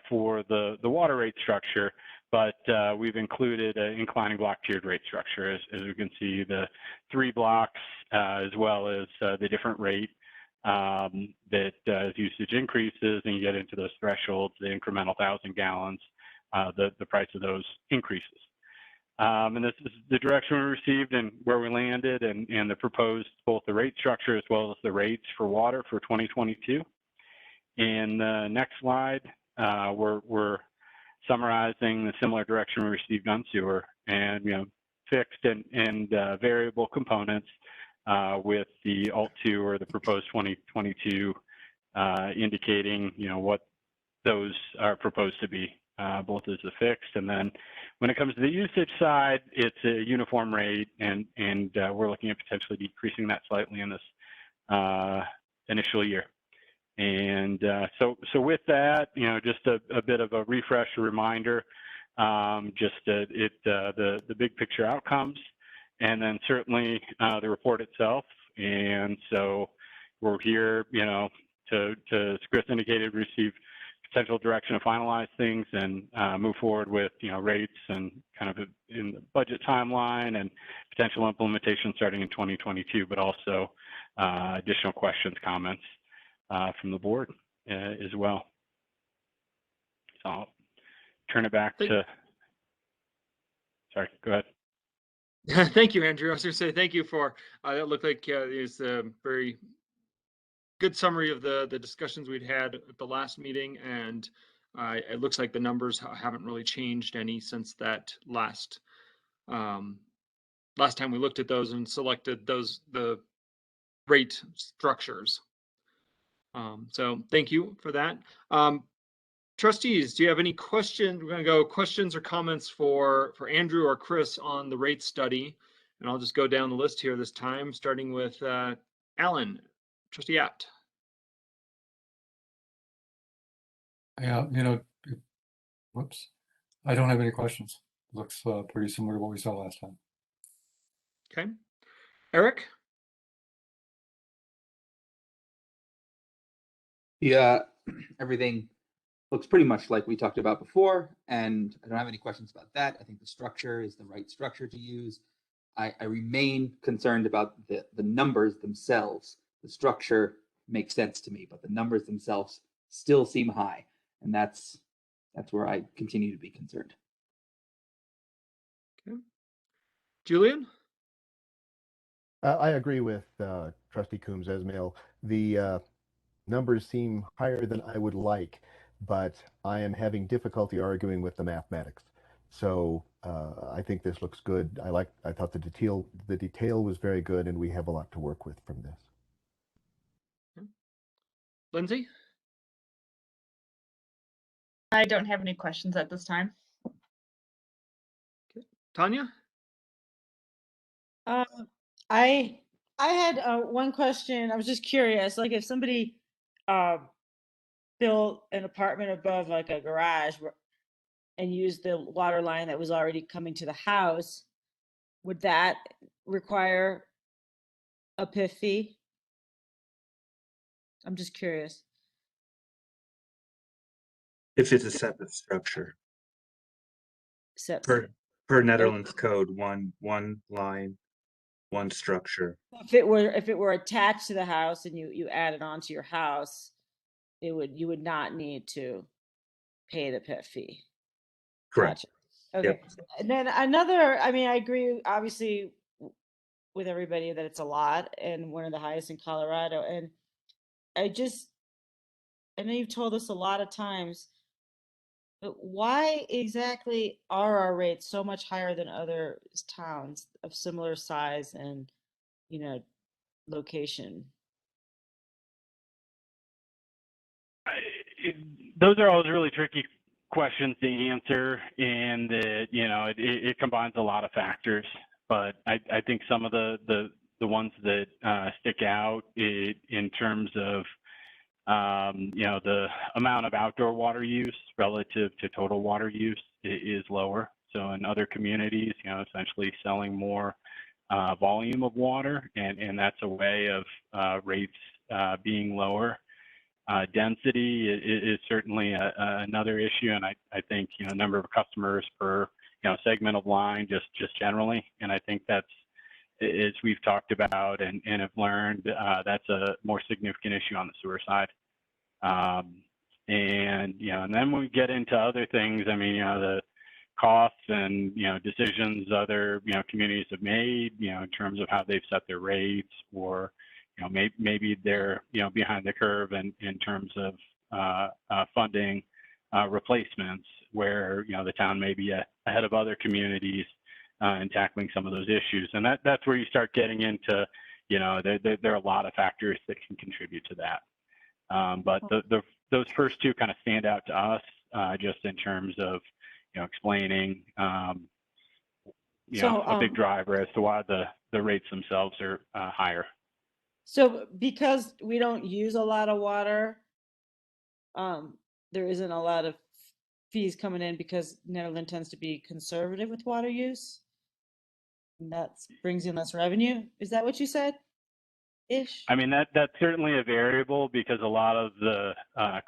for the water rate structure, but we've included an inclining block tiered rate structure. As you can see, the 3 blocks, as well as the different rate that as usage increases and you get into those thresholds, the incremental 1,000 gallons, the price of those increases. And this is the direction we received and where we landed, and the proposed both the rate structure as well as the rates for water for 2022. In the next slide, we're summarizing the similar direction we received on sewer, and fixed and variable components with the Alt2 or the proposed 2022 indicating what those are proposed to be, both as a fixed, and then when it comes to the usage side, it's a uniform rate, and we're looking at potentially decreasing that slightly in this initial year. And so with that, just a bit of a refresh, a reminder, just the big picture outcomes, and then certainly the report itself. And so we're here, to as Chris indicated, receive potential direction to finalize things and move forward with, rates and kind of in the budget timeline and potential implementation starting in 2022, but also additional questions, comments from the board as well. So I'll turn it back to, sorry, go ahead. Thank you, Andrew. I was going to say thank you for that. Looked like there's a very good summary of the discussions we'd had at the last meeting, and it looks like the numbers haven't really changed any since that last time we looked at those and selected the rate structures. So thank you for that. Trustees, do you have any questions? We're going to go questions or comments for Andrew or Chris on the rate study. And I'll just go down the list here this time, starting with Alan, Trustee Apt. Yeah, whoops. I don't have any questions. Looks pretty similar to what we saw last time. Okay. Eric? Yeah, everything looks pretty much like we talked about before, and I don't have any questions about that. I think the structure is the right structure to use. I remain concerned about the numbers themselves. The structure makes sense to me, but the numbers themselves still seem high, and that's where I continue to be concerned. Okay. Julian? I agree with Trustee Coombs, Esmail. The numbers seem higher than I would like, but I am having difficulty arguing with the mathematics. So I think this looks good. I thought the detail was very good, and we have a lot to work with from this. Lindsay? I don't have any questions at this time. Okay. Tanya? I had one question. I was just curious, like if somebody built an apartment above like a garage and used the water line that was already coming to the house, would that require a PIF fee? I'm just curious. If it's a separate structure. Separate. Per Netherlands code, one line, one structure. If it were attached to the house and you add it onto your house, you would not need to pay the PIF fee. Correct. Gotcha. Okay. Yep. And then another, I mean, I agree obviously with everybody that it's a lot and one of the highest in Colorado. And I know you've told us a lot of times, but why exactly are our rates so much higher than other towns of similar size and, location? Those are always really tricky questions to answer, and it combines a lot of factors. But I think some of the ones that stick out in terms of the amount of outdoor water use relative to total water use is lower. So in other communities, essentially selling more volume of water, and that's a way of rates being lower. Density is certainly another issue, and I think number of customers per segment of line just generally, and I think that's, as we've talked about and have learned, that's a more significant issue on the sewer side. And then when we get into other things, I mean, the costs and decisions other communities have made in terms of how they've set their rates, or maybe they're behind the curve in terms of funding replacements, where the town may be ahead of other communities in tackling some of those issues, and that's where you start getting into there are a lot of factors that can contribute to that. But those first two kind of stand out to us just in terms of explaining a big driver as to why the rates themselves are higher. So because we don't use a lot of water, there isn't a lot of fees coming in because Netherlands tends to be conservative with water use. And that brings in less revenue. Is that what you said? Ish. I mean, that's certainly a variable, because a lot of the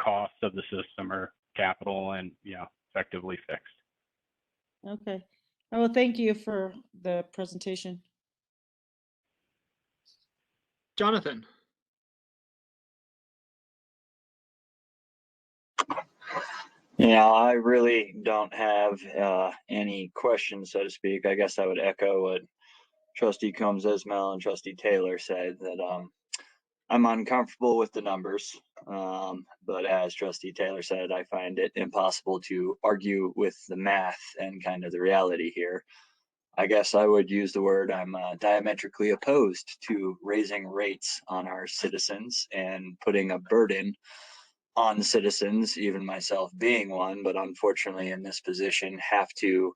costs of the system are capital and effectively fixed. Okay. Well, thank you for the presentation. Jonathan? Yeah, I really don't have any questions, so to speak. I guess I would echo what Trustee Combs Ismail and Trustee Taylor said that I'm uncomfortable with the numbers. But as Trustee Taylor said, I find it impossible to argue with the math and kind of the reality here. I guess I would use the word I'm diametrically opposed to raising rates on our citizens and putting a burden on citizens, even myself being one, but unfortunately in this position have to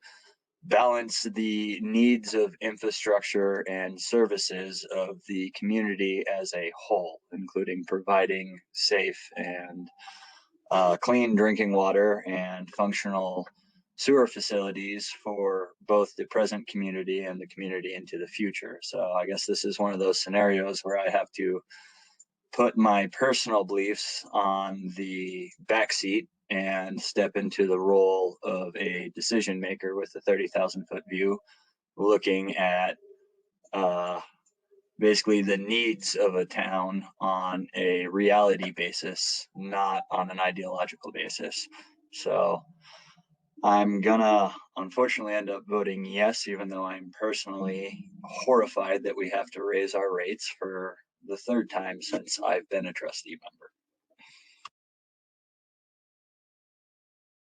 balance the needs of infrastructure and services of the community as a whole, including providing safe and clean drinking water and functional sewer facilities for both the present community and the community into the future. So I guess this is one of those scenarios where I have to put my personal beliefs on the backseat and step into the role of a decision maker with a 30,000-foot view, looking at basically the needs of a town on a reality basis, not on an ideological basis. So I'm gonna unfortunately end up voting yes, even though I'm personally horrified that we have to raise our rates for the third time since I've been a trustee member.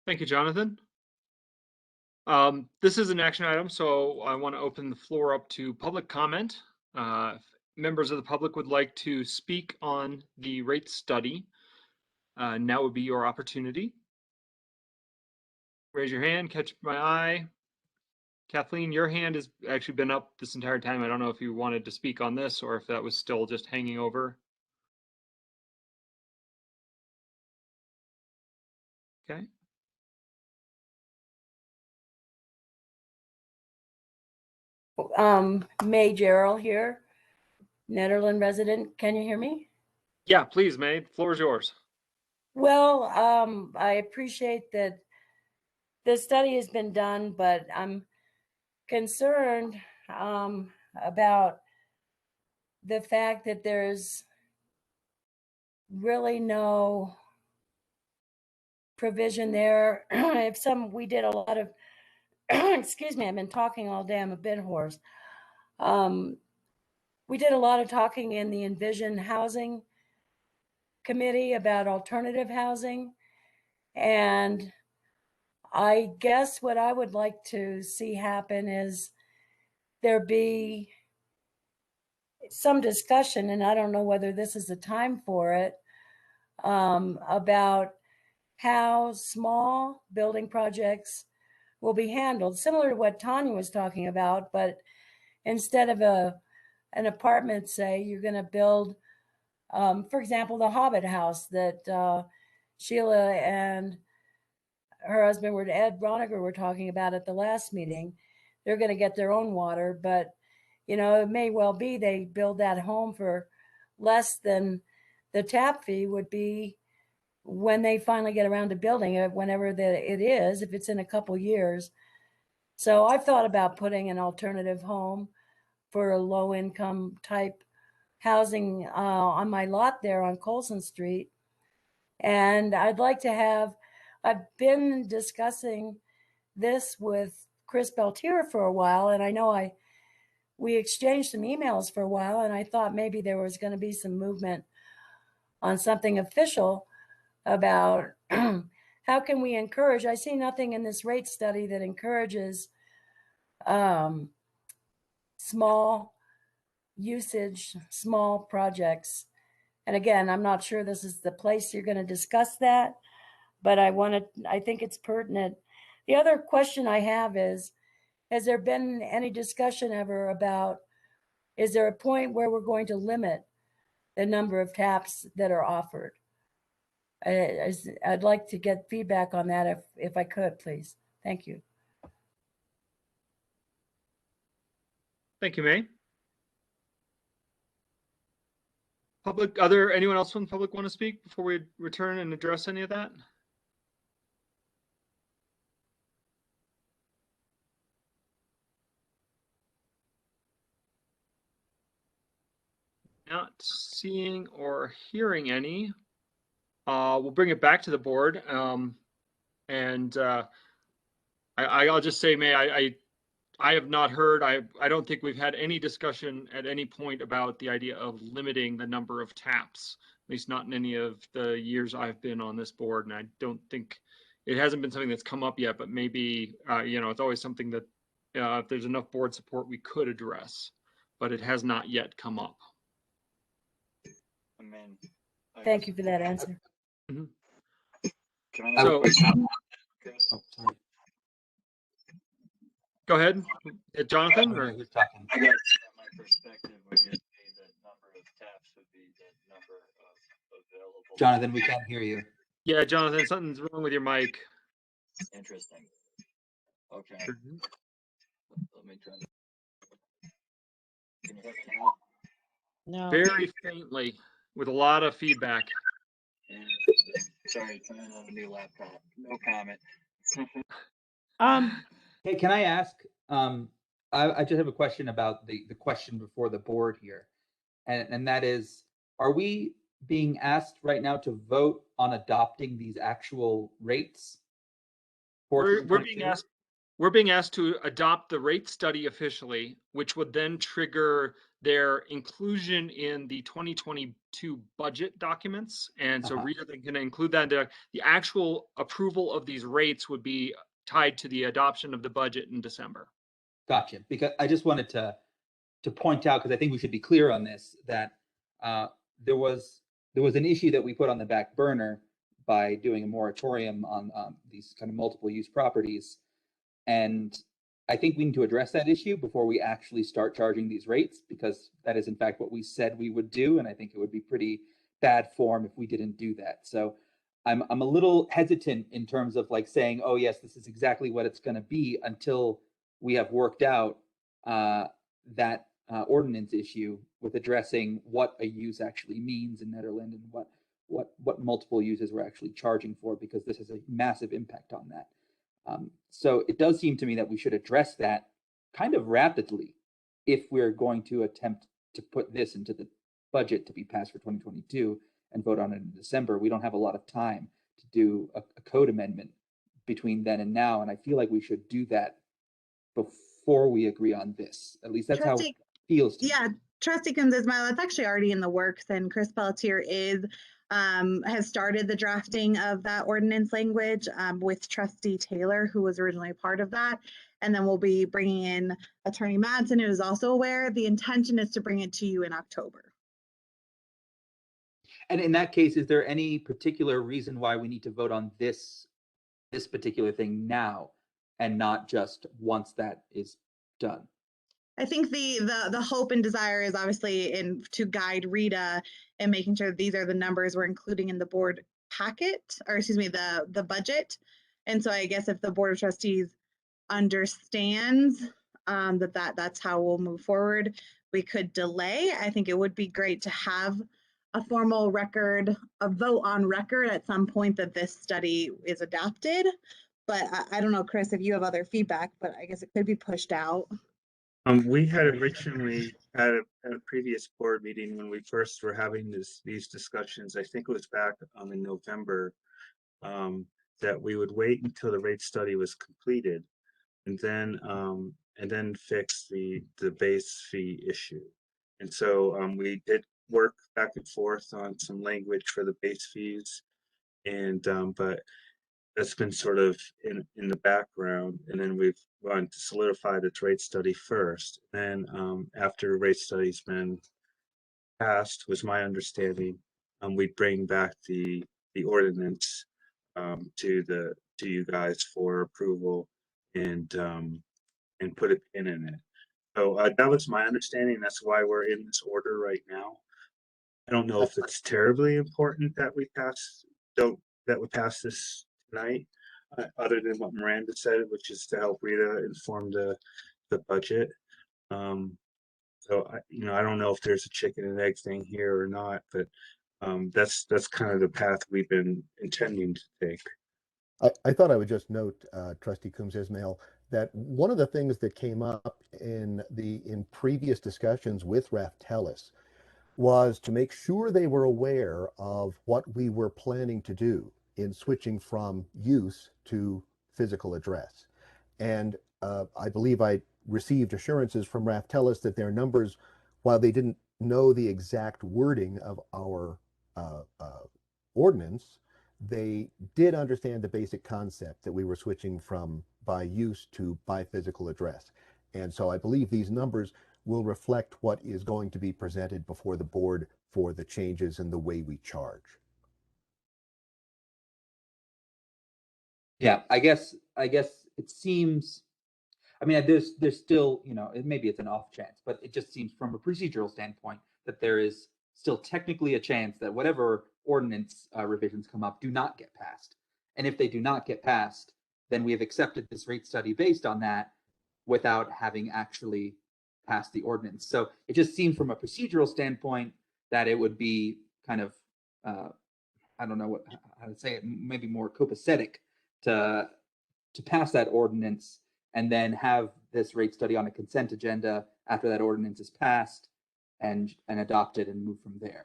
Thank you, Jonathan. This is an action item, so I want to open the floor up to public comment. If members of the public would like to speak on the rate study, now would be your opportunity. Raise your hand, catch my eye. Kathleen, your hand has actually been up this entire time. I don't know if you wanted to speak on this or if that was still just hanging over. Okay. May Gerald here, Nederland resident. Can you hear me? Yeah, please, May. The floor is yours. Well, I appreciate that the study has been done, but I'm concerned about the fact that there's really no provision there. We did a lot of, excuse me, I've been talking all day, I'm a bit hoarse. We did a lot of talking in the Envision Housing Committee about alternative housing. And I guess what I would like to see happen is there be some discussion, and I don't know whether this is the time for it, about how small building projects will be handled, similar to what Tanya was talking about, but instead of an apartment, say, you're going to build, for example, the Hobbit house that Sheila and her husband, Ed Broniger, were talking about at the last meeting. They're going to get their own water, but it may well be they build that home for less than the tap fee would be when they finally get around to building it, whenever it is, if it's in a couple years. So I've thought about putting an alternative home for a low income type housing on my lot there on Colson Street. And I've been discussing this with Chris Beltier for a while, and I know we exchanged some emails for a while, and I thought maybe there was going to be some movement on something official about how can we encourage. I see nothing in this rate study that encourages small usage, small projects. And again, I'm not sure this is the place you're going to discuss that, but I think it's pertinent. The other question I have is, has there been any discussion ever about, is there a point where we're going to limit the number of taps that are offered? I'd like to get feedback on that if I could, please. Thank you. Thank you, May. Anyone else from the public want to speak before we return and address any of that? Not seeing or hearing any. We'll bring it back to the board. I'll just say, May, I have not heard, I don't think we've had any discussion at any point about the idea of limiting the number of taps, at least not in any of the years I've been on this board. And I don't think, it hasn't been something that's come up yet, but maybe, it's always something that if there's enough board support, we could address, but it has not yet come up. I mean, Thank you for that answer. Mm-hmm. Can I have a quick comment, Chris? Oh, sorry. Go ahead, Jonathan. Or? I guess my perspective would just be the number of taps would be the number of available. Jonathan, we can't hear you. Yeah, Jonathan, something's wrong with your mic. Interesting. Okay. Mm-hmm. Let me try. Can you hear me now? No. Very faintly, with a lot of feedback. Sorry, trying on a new laptop. No comment. Hey, can I ask? I just have a question about the question before the board here, and that is, are we being asked right now to vote on adopting these actual rates? We're being asked to adopt the rate study officially, which would then trigger their inclusion in the 2022 budget documents. And so Rita, they're going to include that. The actual approval of these rates would be tied to the adoption of the budget in December. Gotcha. Because I just wanted to point out, because I think we should be clear on this, that there was an issue that we put on the back burner by doing a moratorium on these kind of multiple use properties. And I think we need to address that issue before we actually start charging these rates, because that is in fact what we said we would do. And I think it would be pretty bad form if we didn't do that. So I'm a little hesitant in terms of like saying, oh yes, this is exactly what it's going to be, until we have worked out that ordinance issue with addressing what a use actually means in Nederland and what multiple uses we're actually charging for, because this has a massive impact on that. So it does seem to me that we should address that kind of rapidly if we're going to attempt to put this into the budget to be passed for 2022 and vote on it in December. We don't have a lot of time to do a code amendment between then and now, and I feel like we should do that before we agree on this. At least that's how it feels to me. Yeah, Trustee Combs, Ismail, it's actually already in the works, and Chris Pelletier has started the drafting of that ordinance language with Trustee Taylor, who was originally a part of that. And then we'll be bringing in Attorney Madsen, who is also aware. The intention is to bring it to you in October. And in that case, is there any particular reason why we need to vote on this particular thing now and not just once that is done? I think the hope and desire is obviously to guide Rita and making sure that these are the numbers we're including in the board packet, or excuse me, the budget. And so I guess if the Board of Trustees understands that's how we'll move forward, we could delay. I think it would be great to have a formal record, a vote on record at some point that this study is adopted. But I don't know, Chris, if you have other feedback, but I guess it could be pushed out. We had originally at a previous board meeting, when we first were having these discussions, I think it was back in November, that we would wait until the rate study was completed and then fix the base fee issue. And so we did work back and forth on some language for the base fees, and but that's been sort of in the background. And then we've wanted to solidify the rate study first. And after rate study's been passed, was my understanding, we'd bring back the ordinance to you guys for approval and put a pin in it. So that was my understanding. That's why we're in this order right now. I don't know if it's terribly important that we pass this tonight, other than what Miranda said, which is to help Rita inform the budget. So I don't know if there's a chicken and egg thing here or not, but that's kind of the path we've been intending to take. I thought I would just note, Trustee Coombs Ismail, that one of the things that came up in previous discussions with Raftellus was to make sure they were aware of what we were planning to do in switching from use to physical address. And I believe I received assurances from Raftellus that their numbers, while they didn't know the exact wording of our ordinance, they did understand the basic concept that we were switching from by use to by physical address. And so I believe these numbers will reflect what is going to be presented before the board for the changes in the way we charge. Yeah, I guess it seems, I mean, there's still, you know, maybe it's an off chance, but it just seems from a procedural standpoint that there is still technically a chance that whatever ordinance revisions come up do not get passed. And if they do not get passed, then we have accepted this rate study based on that without having actually passed the ordinance. So it just seems from a procedural standpoint that it would be kind of, I don't know how to say it, maybe more copacetic to pass that ordinance and then have this rate study on a consent agenda after that ordinance is passed and adopted and move from there.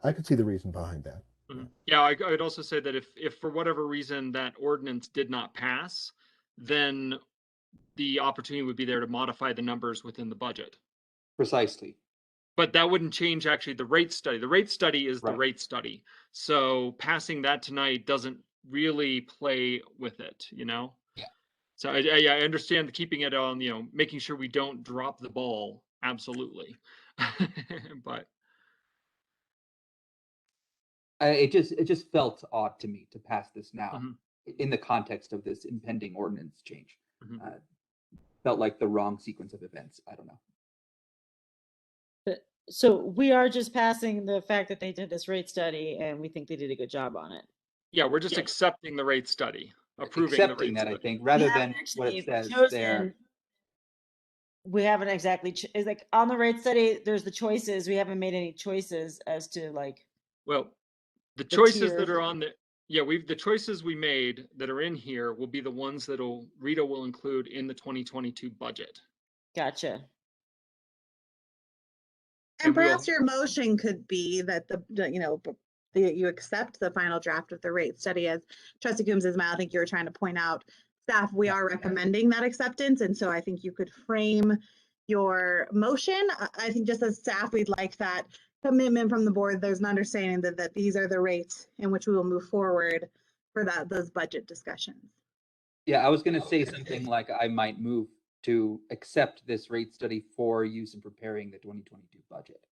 I could see the reason behind that. Mm-hmm. Yeah, I would also say that if for whatever reason that ordinance did not pass, then the opportunity would be there to modify the numbers within the budget. Precisely. But that wouldn't change actually the rate study. The rate study is the Right. rate study. So passing that tonight doesn't really play with it, you know? Yeah. So I understand keeping it on, you know, making sure we don't drop the ball. Absolutely. But it just felt odd to me to pass this now Mhm. in the context of this impending ordinance change. Mhm. Felt like the wrong sequence of events. I don't know. So we are just passing the fact that they did this rate study and we think they did a good job on it. yeah, we're just accepting the rate study, approving the Accepting rate that, study. I think, rather We than haven't what it actually says chosen- there. We haven't exactly, it's like on the rate study, there's the choices. We haven't made any choices as to like, Well, the the choices that tiers. are on the, yeah, the choices we made that are in here will be the ones that Rita will include in the 2022 budget. Gotcha. And we will- perhaps your motion could be that you accept the final draft of the rate study. As Trustee Coombs, I think you were trying to point out, staff, we are recommending that acceptance. And so I think you could frame your motion. I think just as staff, we'd like that commitment from the board. There's an understanding that these are the rates in which we will move forward for those budget discussions. Yeah, I was going to say something like I might move to accept this rate study for use in preparing the 2022 budget.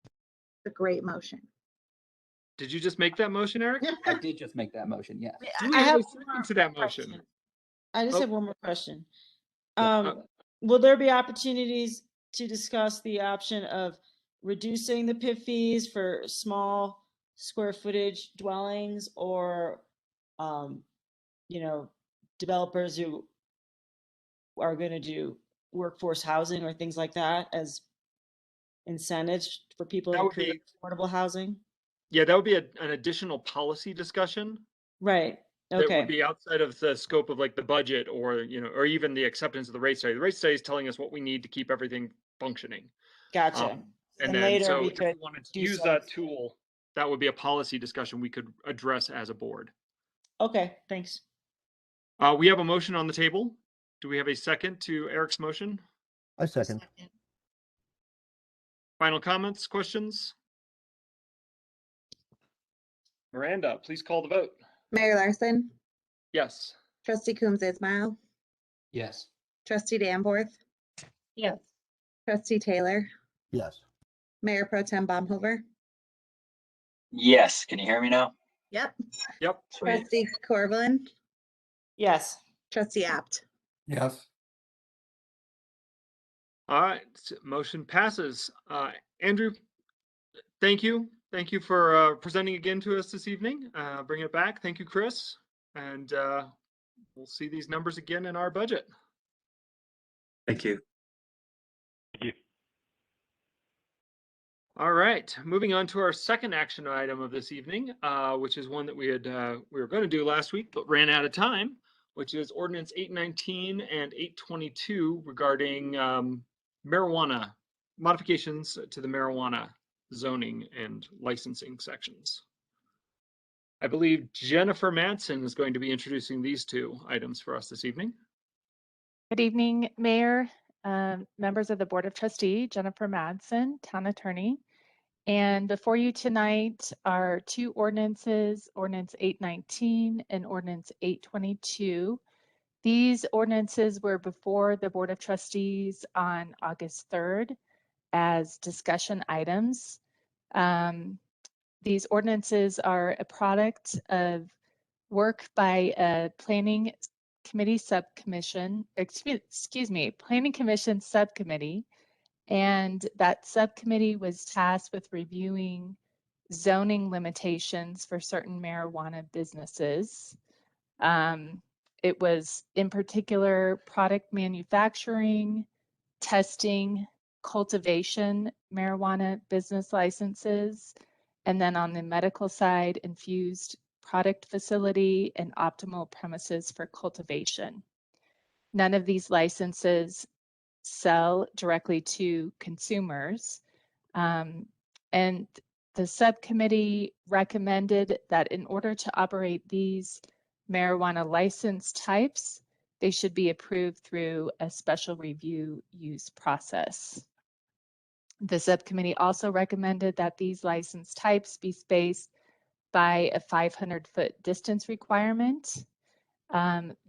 It's a great motion. Did you just make that motion, Eric? I did just make that motion, yes. Do we I have have a second to that motion? question. I just Oh. have one more question. Yeah. Will there be opportunities to discuss the option of reducing the PIF fees for small square footage dwellings or, developers who are going to do workforce housing or things like that as incentives for people That to would create affordable housing? Yeah, that would be an additional policy discussion Right. that Okay. would be outside of the scope of like the budget or, or even the acceptance of the rate study. The rate study is telling us what we need to keep everything functioning. Gotcha. And And then, later so we if we could wanted to do use some- that tool, that would be a policy discussion we could address as a board. Okay, thanks. We have a motion on the table. Do we have a second to Eric's motion? I second. Final comments, questions? Miranda, please call the vote. Mayor Larson, Yes. Trustee Coombs Ismail, Yes. Trustee Danforth, Yes. Trustee Taylor, Yes. Mayor Pro Tem Baumhover. Yes. Can you hear me now? Yep. Yep. Trustee Corvin, Yes. Trustee Apt. Yes. All right, motion passes. Andrew, thank you. Thank you for presenting again to us this evening. Bring it back. Thank you, Chris. And we'll see these numbers again in our budget. Thank you. Thank you. All right, moving on to our second action item of this evening, which is one that we were going to do last week, but ran out of time, which is Ordinance 819 and 822 regarding marijuana modifications to the marijuana zoning and licensing sections. I believe Jennifer Madsen is going to be introducing these two items for us this evening. Good evening, Mayor, members of the Board of Trustees, Jennifer Madsen, Town Attorney. And before you tonight are two ordinances, Ordinance 819 and Ordinance 822. These ordinances were before the Board of Trustees on August 3rd as discussion items. These ordinances are a product of work by a planning committee subcommission, planning commission subcommittee. And that subcommittee was tasked with reviewing zoning limitations for certain marijuana businesses. It was in particular product manufacturing, testing, cultivation, marijuana business licenses, and then on the medical side, infused product facility and optimal premises for cultivation. None of these licenses sell directly to consumers. And the subcommittee recommended that in order to operate these marijuana license types, they should be approved through a special review use process. The subcommittee also recommended that these license types be spaced by a 500-foot distance requirement.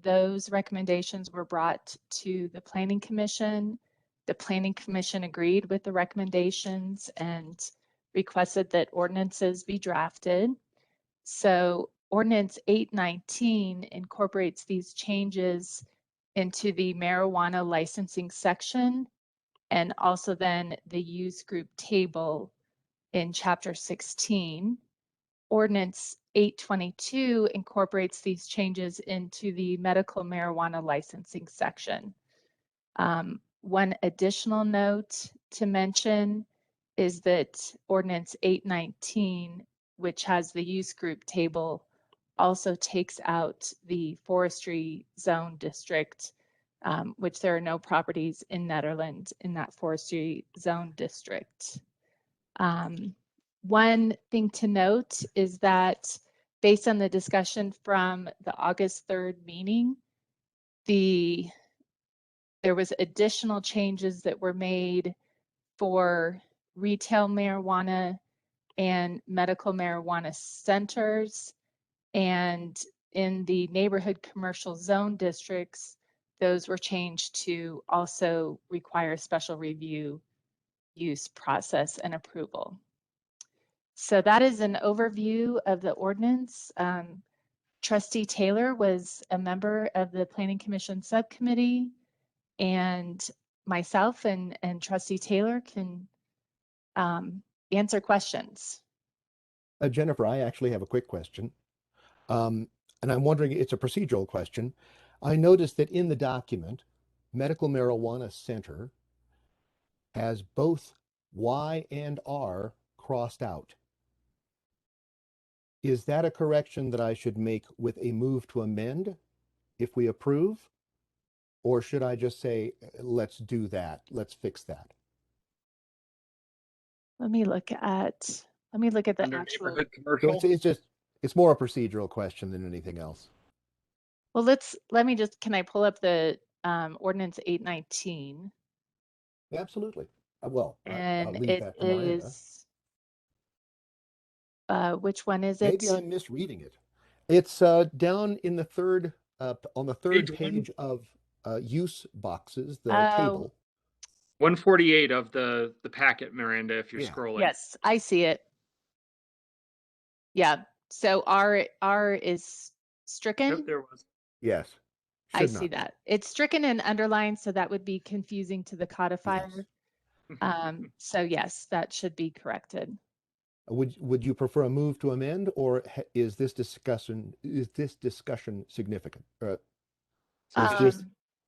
Those recommendations were brought to the Planning Commission. The Planning Commission agreed with the recommendations and requested that ordinances be drafted. So Ordinance 819 incorporates these changes into the marijuana licensing section and also then the use group table in Chapter 16. Ordinance 822 incorporates these changes into the medical marijuana licensing section. One additional note to mention is that Ordinance 819, which has the use group table, also takes out the forestry zone district, which there are no properties in Nederland in that forestry zone district. One thing to note is that based on the discussion from the August 3rd meeting, there was additional changes that were made for retail marijuana and medical marijuana centers. And in the neighborhood commercial zone districts, those were changed to also require special review use process and approval. So that is an overview of the ordinance. Trustee Taylor was a member of the Planning Commission subcommittee, and myself and Trustee Taylor can answer questions. Jennifer, I actually have a quick question. And I'm wondering, it's a procedural question. I noticed that in the document, Medical Marijuana Center has both Y and R crossed out. Is that a correction that I should make with a move to amend if we approve? Or should I just say, let's do that, let's fix that? Let me look at the Under actual. neighborhood So commercial. it's more a procedural question than anything else. Well, can I pull up the ordinance 819? Absolutely. Well, I'll And leave it that to Miranda. is, which one is Maybe it? I'm misreading it. It's down in the third, on the third page of use boxes, the table. 148 of the packet, Miranda, if you're scrolling. Yes, I see it. Yeah, so R is stricken. Yep, there was. Yes. I see that. It's stricken and underlined, so that would be confusing to the codifier. So yes, that should be corrected. Would you prefer a move to amend, or is this discussion significant?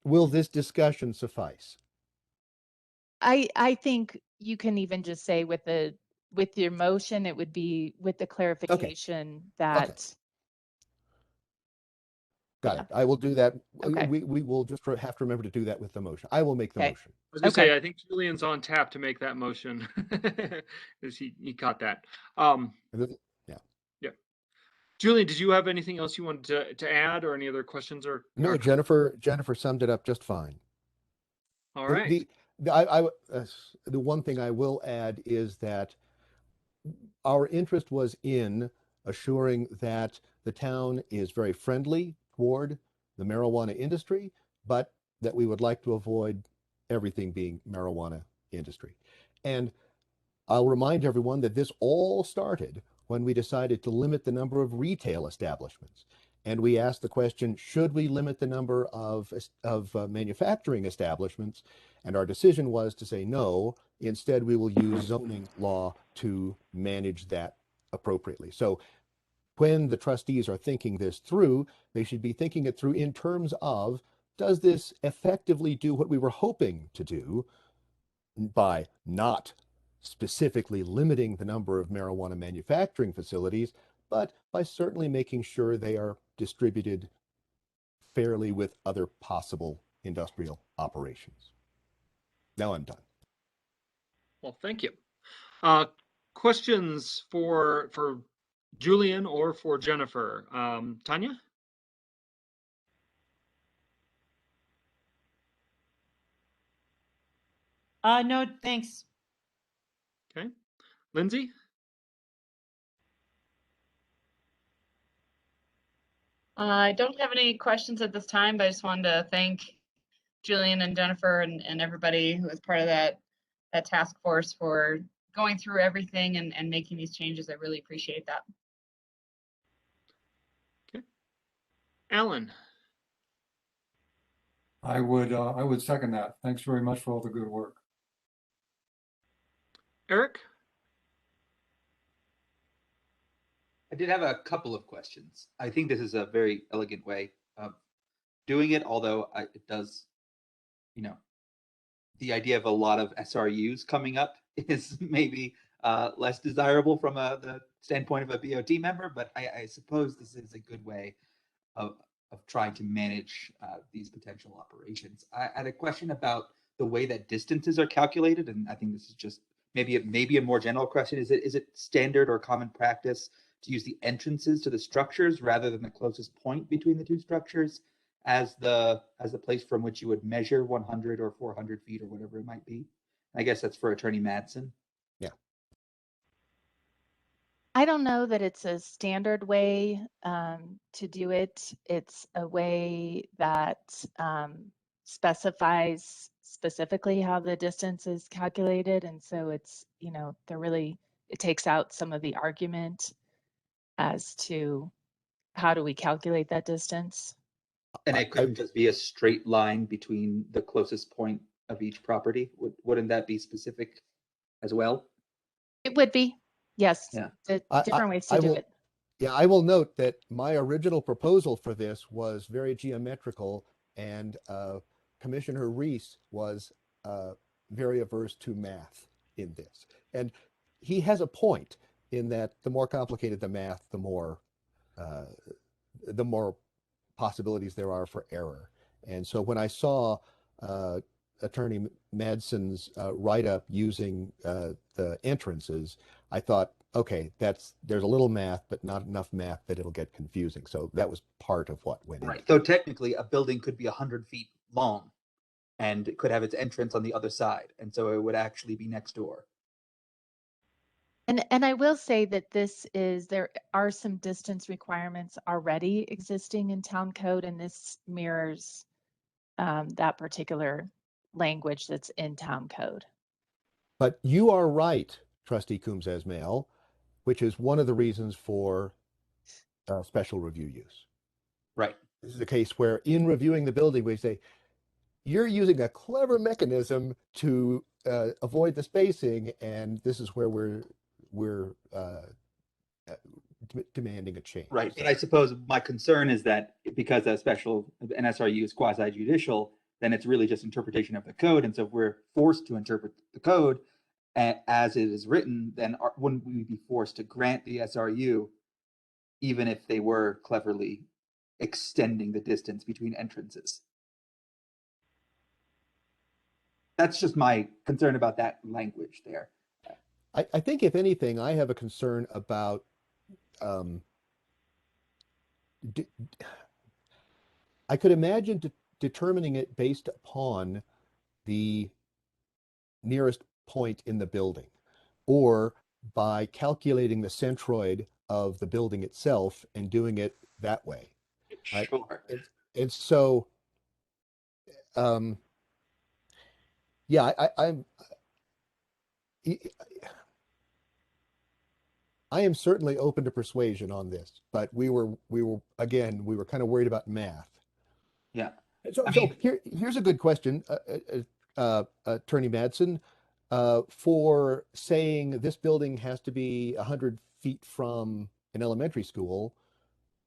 Will this discussion suffice? I think you can even just say with your motion, it would be with the clarification that. Got it. I will do that. Okay. We will just have to remember to do that with the motion. I will make the motion. I was gonna say, I think Julian's on tap to make that motion. Because he caught that. Yeah. Julian, did you have anything else you wanted to add, or any other questions or? No, Jennifer summed it up just fine. All The, right. the one thing I will add is that our interest was in assuring that the town is very friendly toward the marijuana industry, but that we would like to avoid everything being marijuana industry. And I'll remind everyone that this all started when we decided to limit the number of retail establishments. And we asked the question, should we limit the number of manufacturing establishments? And our decision was to say no. Instead, we will use zoning law to manage that appropriately. So when the trustees are thinking this through, they should be thinking it through in terms of, does this effectively do what we were hoping to do by not specifically limiting the number of marijuana manufacturing facilities, but by certainly making sure they are distributed fairly with other possible industrial operations. Now I'm done. Well, thank you. Questions for Julian or for Jennifer? Tanya? No, thanks. Okay. Lindsay? I don't have any questions at this time, but I just wanted to thank Julian and Jennifer and everybody who was part of that task force for going through everything and making these changes. I really appreciate that. Okay. Alan? I would second that. Thanks very much for all the good work. Eric? I did have a couple of questions. I think this is a very elegant way of doing it, although it does, the idea of a lot of SRUs coming up is maybe less desirable from the standpoint of a BOT member, but I suppose this is a good way of trying to manage these potential operations. I had a question about the way that distances are calculated, and I think this is just maybe a more general question. Is it standard or common practice to use the entrances to the structures rather than the closest point between the two structures as the place from which you would measure 100 or 400 feet or whatever it might be? I guess that's for Attorney Madsen. Yeah. I don't know that it's a standard way to do it. It's a way that specifies specifically how the distance is calculated. And so it's, it takes out some of the argument as to how do we calculate that distance. And it couldn't just be a straight line between the closest point of each property? Wouldn't that be specific as well? It would be, yes. Yeah. Different ways to do it. Yeah, I will note that my original proposal for this was very geometrical, and Commissioner Reese was very averse to math in this. And he has a point in that the more complicated the math, the more possibilities there are for error. And so when I saw Attorney Madsen's write-up using the entrances, I thought, okay, there's a little math, but not enough math that it'll get confusing. So that was part of what went Right. in. So technically, a building could be 100 feet long, and it could have its entrance on the other side, and so it would actually be next door. And I will say that there are some distance requirements already existing in town code, and this mirrors that particular language that's in town code. But you are right, Trustee Coombs Esmail, which is one of the reasons for special review use. Right. This is a case where in reviewing the building, we say, you're using a clever mechanism to avoid the spacing, and this is where we're demanding a change. Right. But I suppose my concern is that because an SRU is quasi-judicial, then it's really just interpretation of the code. And so if we're forced to interpret the code as it is written, then wouldn't we be forced to grant the SRU, even if they were cleverly extending the distance between entrances? That's just my concern about that language there. I think, if anything, I have a concern about I could imagine determining it based upon the nearest point in the building, or by calculating the centroid of the building itself and doing it that way. Right? Sure. And so, yeah, I am certainly open to persuasion on this, but we were kind of worried about math. Yeah. So, here's a good question, Attorney Madsen, for saying this building has to be 100 feet from an elementary school.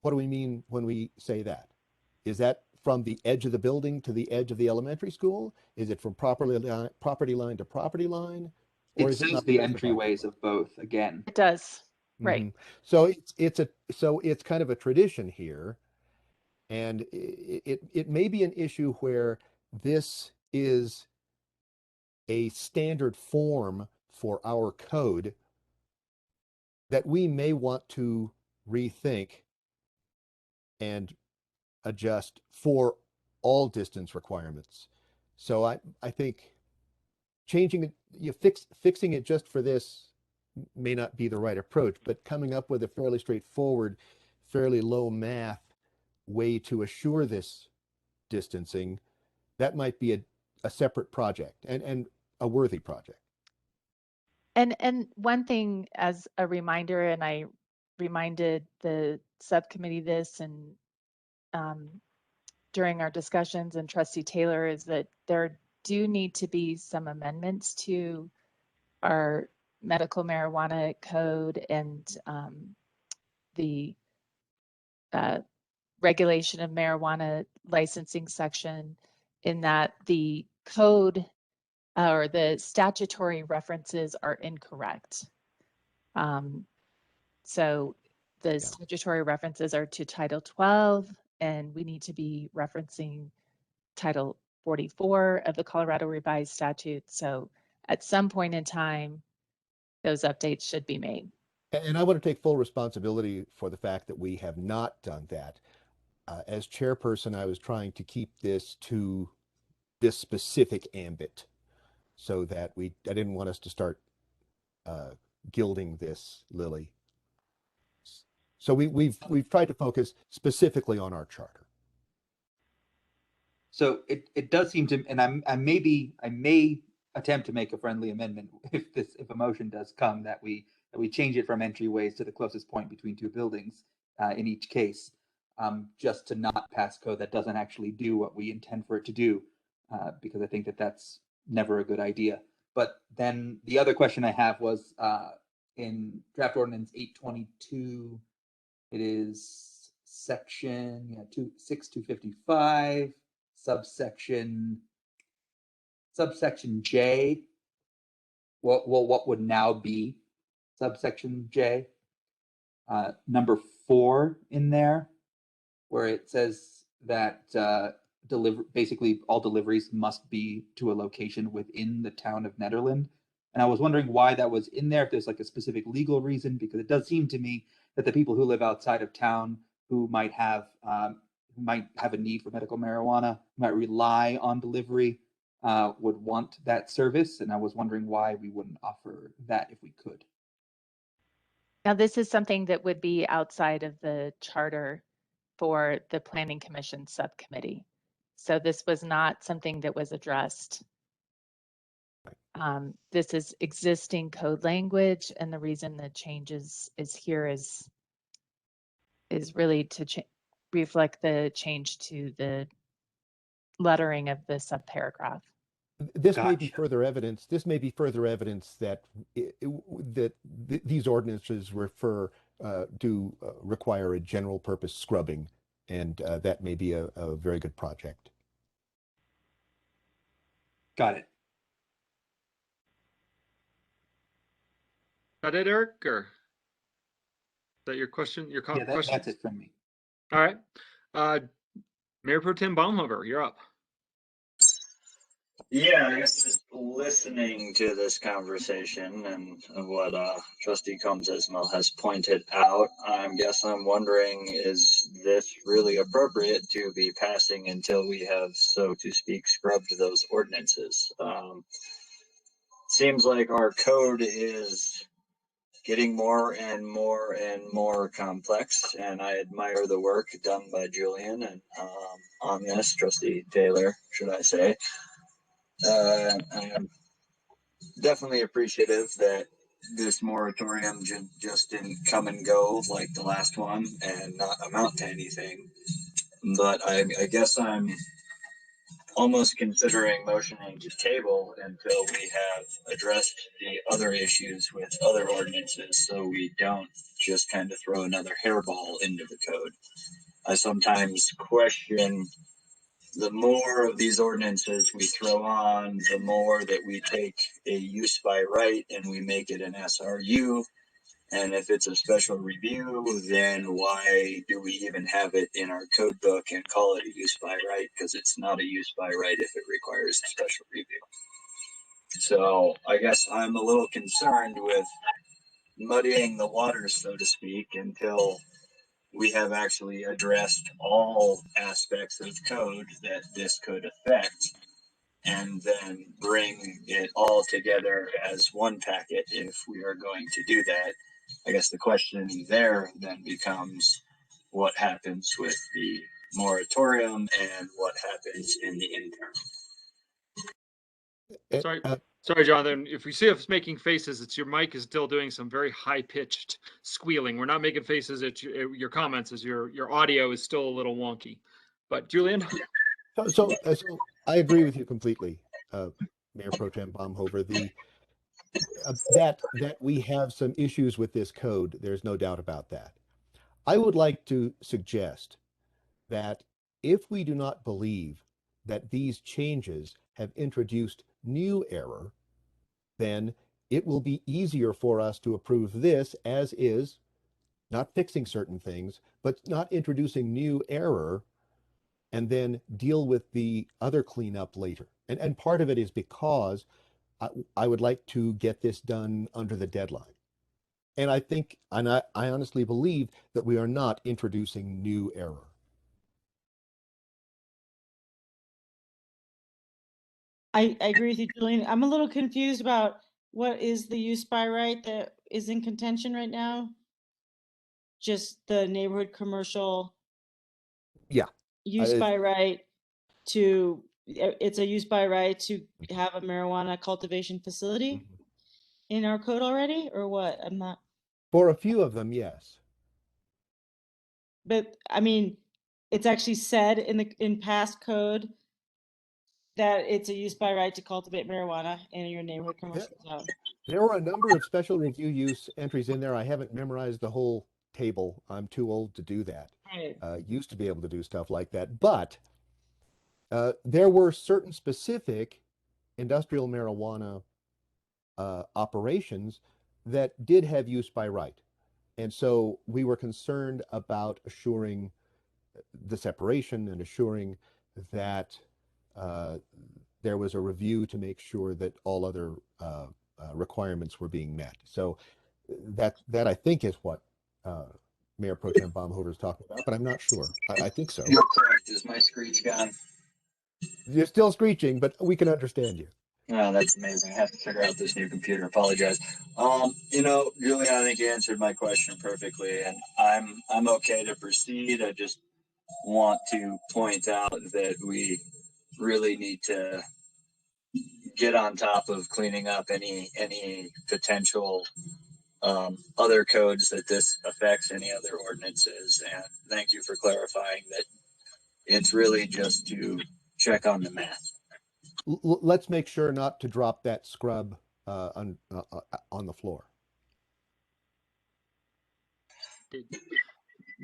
What do we mean when we say that? Is that from the edge of the building to the edge of the elementary school? Is it from property line to property line? Or It is it says not the specified? entryways of both again. It does. Right. So it's kind of a tradition here, and it may be an issue where this is a standard form for our code that we may want to rethink and adjust for all distance requirements. So I think changing it, fixing it just for this may not be the right approach, but coming up with a fairly straightforward, fairly low math way to assure this distancing, that might be a separate project and a worthy project. And one thing as a reminder, and I reminded the subcommittee this and during our discussions and Trustee Taylor, is that there do need to be some amendments to our medical marijuana code and the regulation of marijuana licensing section, in that the code or the statutory references are incorrect. So the statutory references are to Title 12, and we need to be referencing Title 44 of the Colorado Revised Statute. So at some point in time, those updates should be made. And I want to take full responsibility for the fact that we have not done that. As chairperson, I was trying to keep this to this specific ambit so that I didn't want us to start gilding this lily. So we've tried to focus specifically on our charter. So it does seem to, and I may attempt to make a friendly amendment if a motion does come that we change it from entryways to the closest point between two buildings in each case, just to not pass code that doesn't actually do what we intend for it to do, because I think that that's never a good idea. But then the other question I have was in draft ordinance 822, it is section 26255. Subsection J. What would now be subsection J? Number 4 in there, where it says that basically all deliveries must be to a location within the town of Nederland. And I was wondering why that was in there, if there's like a specific legal reason, because it does seem to me that the people who live outside of town who might have a need for medical marijuana, might rely on delivery, would want that service. And I was wondering why we wouldn't offer that if we could. Now, this is something that would be outside of the charter for the Planning Commission subcommittee. So this was not something that was addressed. This is existing code language, and the reason the changes is here is really to reflect the change to the lettering of the subparagraph. This may be further evidence. This may be further evidence that these ordinances do require a general purpose scrubbing, and that may be a very good project. Got it. That it, Eric, or is that your question? Your question? That's it from me. All right. Mayor Pro Tem Baumhofer, you're up. Yeah, I guess just listening to this conversation and what Trustee Combs Ismail has pointed out, I guess I'm wondering, is this really appropriate to be passing until we have, so to speak, scrubbed those ordinances? Seems like our code is getting more and more and more complex, and I admire the work done by Julian and on this, Trustee Taylor, should I say. I am definitely appreciative that this moratorium just didn't come and go like the last one and not amount to anything. But I guess I'm almost considering motioning to table until we have addressed the other issues with other ordinances, so we don't just kind of throw another hairball into the code. I sometimes question, the more of these ordinances we throw on, the more that we take a use by right and we make it an SRU. And if it's a special review, then why do we even have it in our code book and call it a use by right? Because it's not a use by right if it requires a special review. So I guess I'm a little concerned with muddying the waters, so to speak, until we have actually addressed all aspects of code that this could affect, and then bring it all together as one packet if we are going to do that. I guess the question there then becomes, what happens with the moratorium and what happens in the interim? Sorry, sorry, Jonathan. If we see us making faces, it's your mic is still doing some very high-pitched squealing. We're not making faces at your comments, as your audio is still a little wonky. But Julian? So I agree with you completely, Mayor Pro Tem Baumhofer. That we have some issues with this code, there's no doubt about that. I would like to suggest that if we do not believe that these changes have introduced new error, then it will be easier for us to approve this as is, not fixing certain things, but not introducing new error, and then deal with the other cleanup later. And part of it is because I would like to get this done under the deadline. And I think, and I honestly believe that we are not introducing new error. I agree with you, Julian. I'm a little confused about what is the use by right that is in contention right now? Just the neighborhood commercial Yeah. use by right to, it's a use by right to have a marijuana cultivation facility in our code already, or what? I'm not. For a few of them, yes. But I mean, it's actually said in past code that it's a use by right to cultivate marijuana in your neighborhood commercial zone. There were a number of special review use entries in there. I haven't memorized the whole table. I'm too old to do that. Right. Used to be able to do stuff like that. But there were certain specific industrial marijuana operations that did have use by right. And so we were concerned about assuring the separation and assuring that there was a review to make sure that all other requirements were being met. So that I think is what Mayor Pro Tem Baumhofer is talking about, but I'm not sure. I think so. You're correct. Is my screech gone? You're still screeching, but we can understand you. Oh, that's amazing. I have to figure out this new computer. Apologize. Julian, I think you answered my question perfectly, and I'm okay to proceed. I just want to point out that we really need to get on top of cleaning up any potential other codes that this affects, any other ordinances. And thank you for clarifying that it's really just to check on the math. Let's make sure not to drop that scrub on the floor.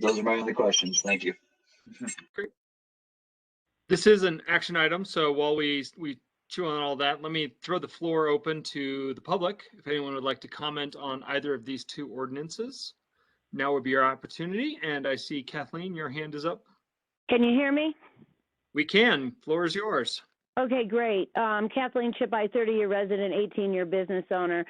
Those are my only questions. Thank you. Great. This is an action item, so while we chew on all that, let me throw the floor open to the public. If anyone would like to comment on either of these two ordinances, now would be your opportunity. And I see Kathleen, your hand is up. Can you hear me? We can. Floor is yours. Okay, great. Kathleen Chipeye, 30-year resident, 18-year business owner.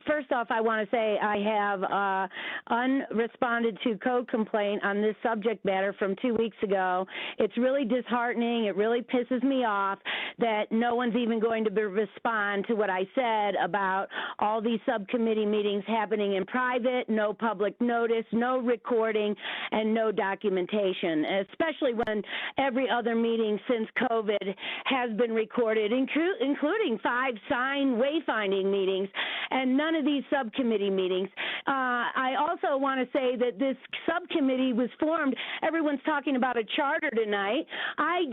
First off, I want to say I have unresponded to code complaint on this subject matter from 2 weeks ago. It's really disheartening. It really pisses me off that no one's even going to respond to what I said about all these subcommittee meetings happening in private, no public notice, no recording, and no documentation, especially when every other meeting since COVID has been recorded, including 5 sign wayfinding meetings and none of these subcommittee meetings. I also want to say that this subcommittee was formed. Everyone's talking about a charter tonight. I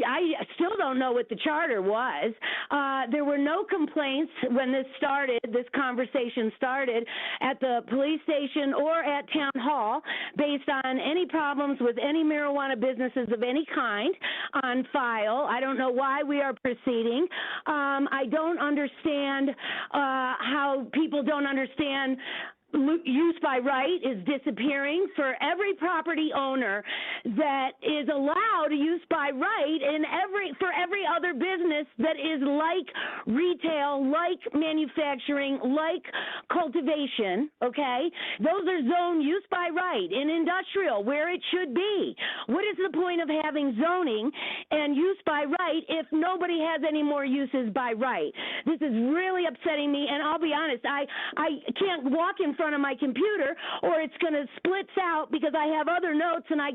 still don't know what the charter was. There were no complaints when this conversation started at the police station or at town hall based on any problems with any marijuana businesses of any kind on file. I don't know why we are proceeding. I don't understand how people don't understand use by right is disappearing for every property owner that is allowed use by right for every other business that is like retail, like manufacturing, like cultivation, okay? Those are zone use by right in industrial where it should be. What is the point of having zoning and use by right if nobody has any more uses by right? This is really upsetting me, and I'll be honest, I can't walk in front of my computer or it's going to splits out because I have other notes and I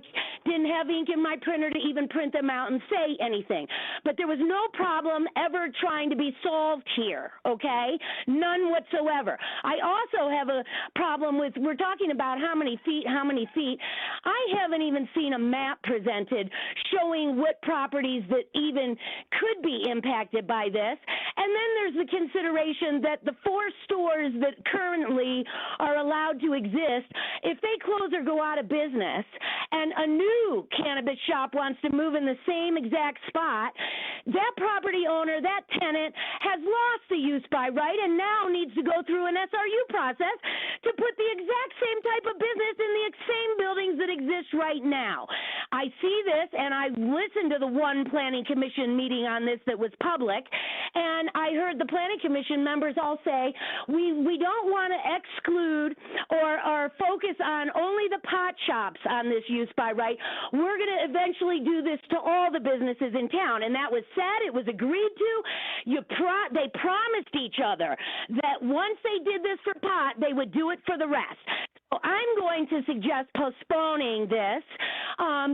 didn't have ink in my printer to even print them out and say anything. But there was no problem ever trying to be solved here, okay? None whatsoever. I also have a problem with, we're talking about how many feet. I haven't even seen a map presented showing what properties that even could be impacted by this. And then there's the consideration that the 4 stores that currently are allowed to exist, if they close or go out of business and a new cannabis shop wants to move in the same exact spot, that property owner, that tenant, has lost the use by right and now needs to go through an SRU process to put the exact same type of business in the same buildings that exist right now. I see this, and I listened to the one planning commission meeting on this that was public, and I heard the planning commission members all say, we don't want to exclude or focus on only the pot shops on this use by right. We're going to eventually do this to all the businesses in town, and that was said. It was agreed to. They promised each other that once they did this for pot, they would do it for the rest. So I'm going to suggest postponing this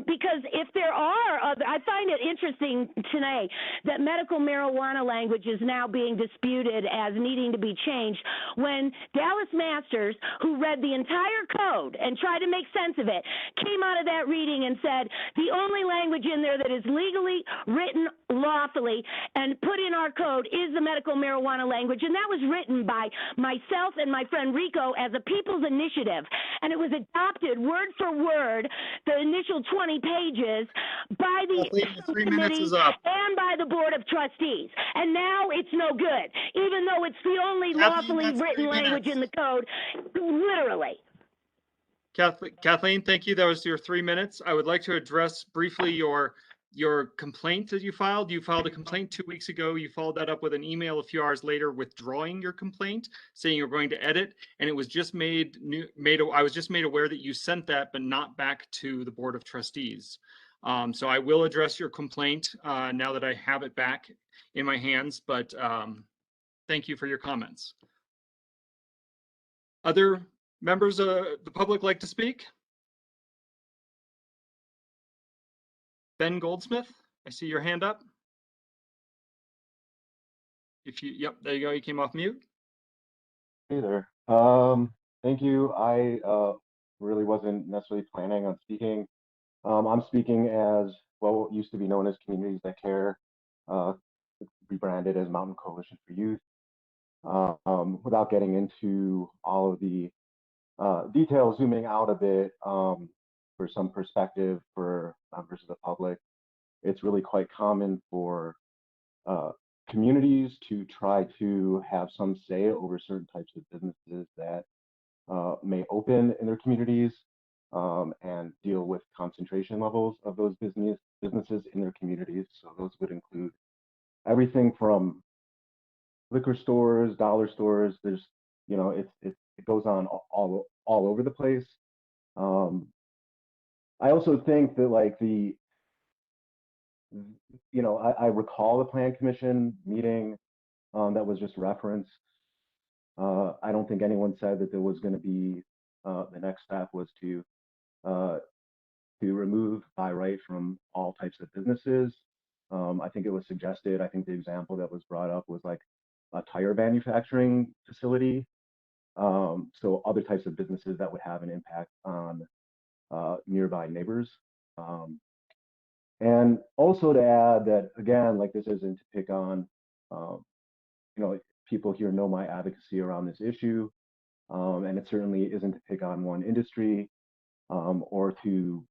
because if there are other, I find it interesting today that medical marijuana language is now being disputed as needing to be changed when Dallas Masters, who read the entire code and tried to make sense of it, came out of that reading and said the only language in there that is legally written lawfully and put in our code is the medical marijuana language, and that was written by myself and my friend Rico as a people's initiative, and it was adopted word for word, the initial 20 pages, by the Kathleen, 3 minutes is up. and by the Board of Trustees. And now it's no good, even though it's the only lawfully written language in the code, literally. Kathleen, thank you. That was your 3 minutes. I would like to address briefly your complaint that you filed. You filed a complaint 2 weeks ago. You followed that up with an email a few hours later withdrawing your complaint, saying you're going to edit, and it was just I was just made aware that you sent that, but not back to the Board of Trustees. So I will address your complaint now that I have it back in my hands, but thank you for your comments. Other members of the public like to speak? Ben Goldsmith, I see your hand up. Yep, there you go. You came off mute. Hey there. Thank you. I really wasn't necessarily planning on speaking. I'm speaking as what used to be known as Communities That Care, rebranded as Mountain Coalition for Youth. Without getting into all of the details, zooming out a bit for some perspective for members of the public, it's really quite common for communities to try to have some say over certain types of businesses that may open in their communities and deal with concentration levels of those businesses in their communities. So those would include everything from liquor stores, dollar stores. There's, you know, it goes on all over the place. I also think that like you know, I recall the Plan Commission meeting that was just referenced. I don't think anyone said that there was going to be the next step was to remove by right from all types of businesses. I think it was suggested. I think the example that was brought up was like a tire manufacturing facility. So other types of businesses that would have an impact on nearby neighbors. And also to add that, again, like this isn't to pick on, you know, people here know my advocacy around this issue, and it certainly isn't to pick on one industry or to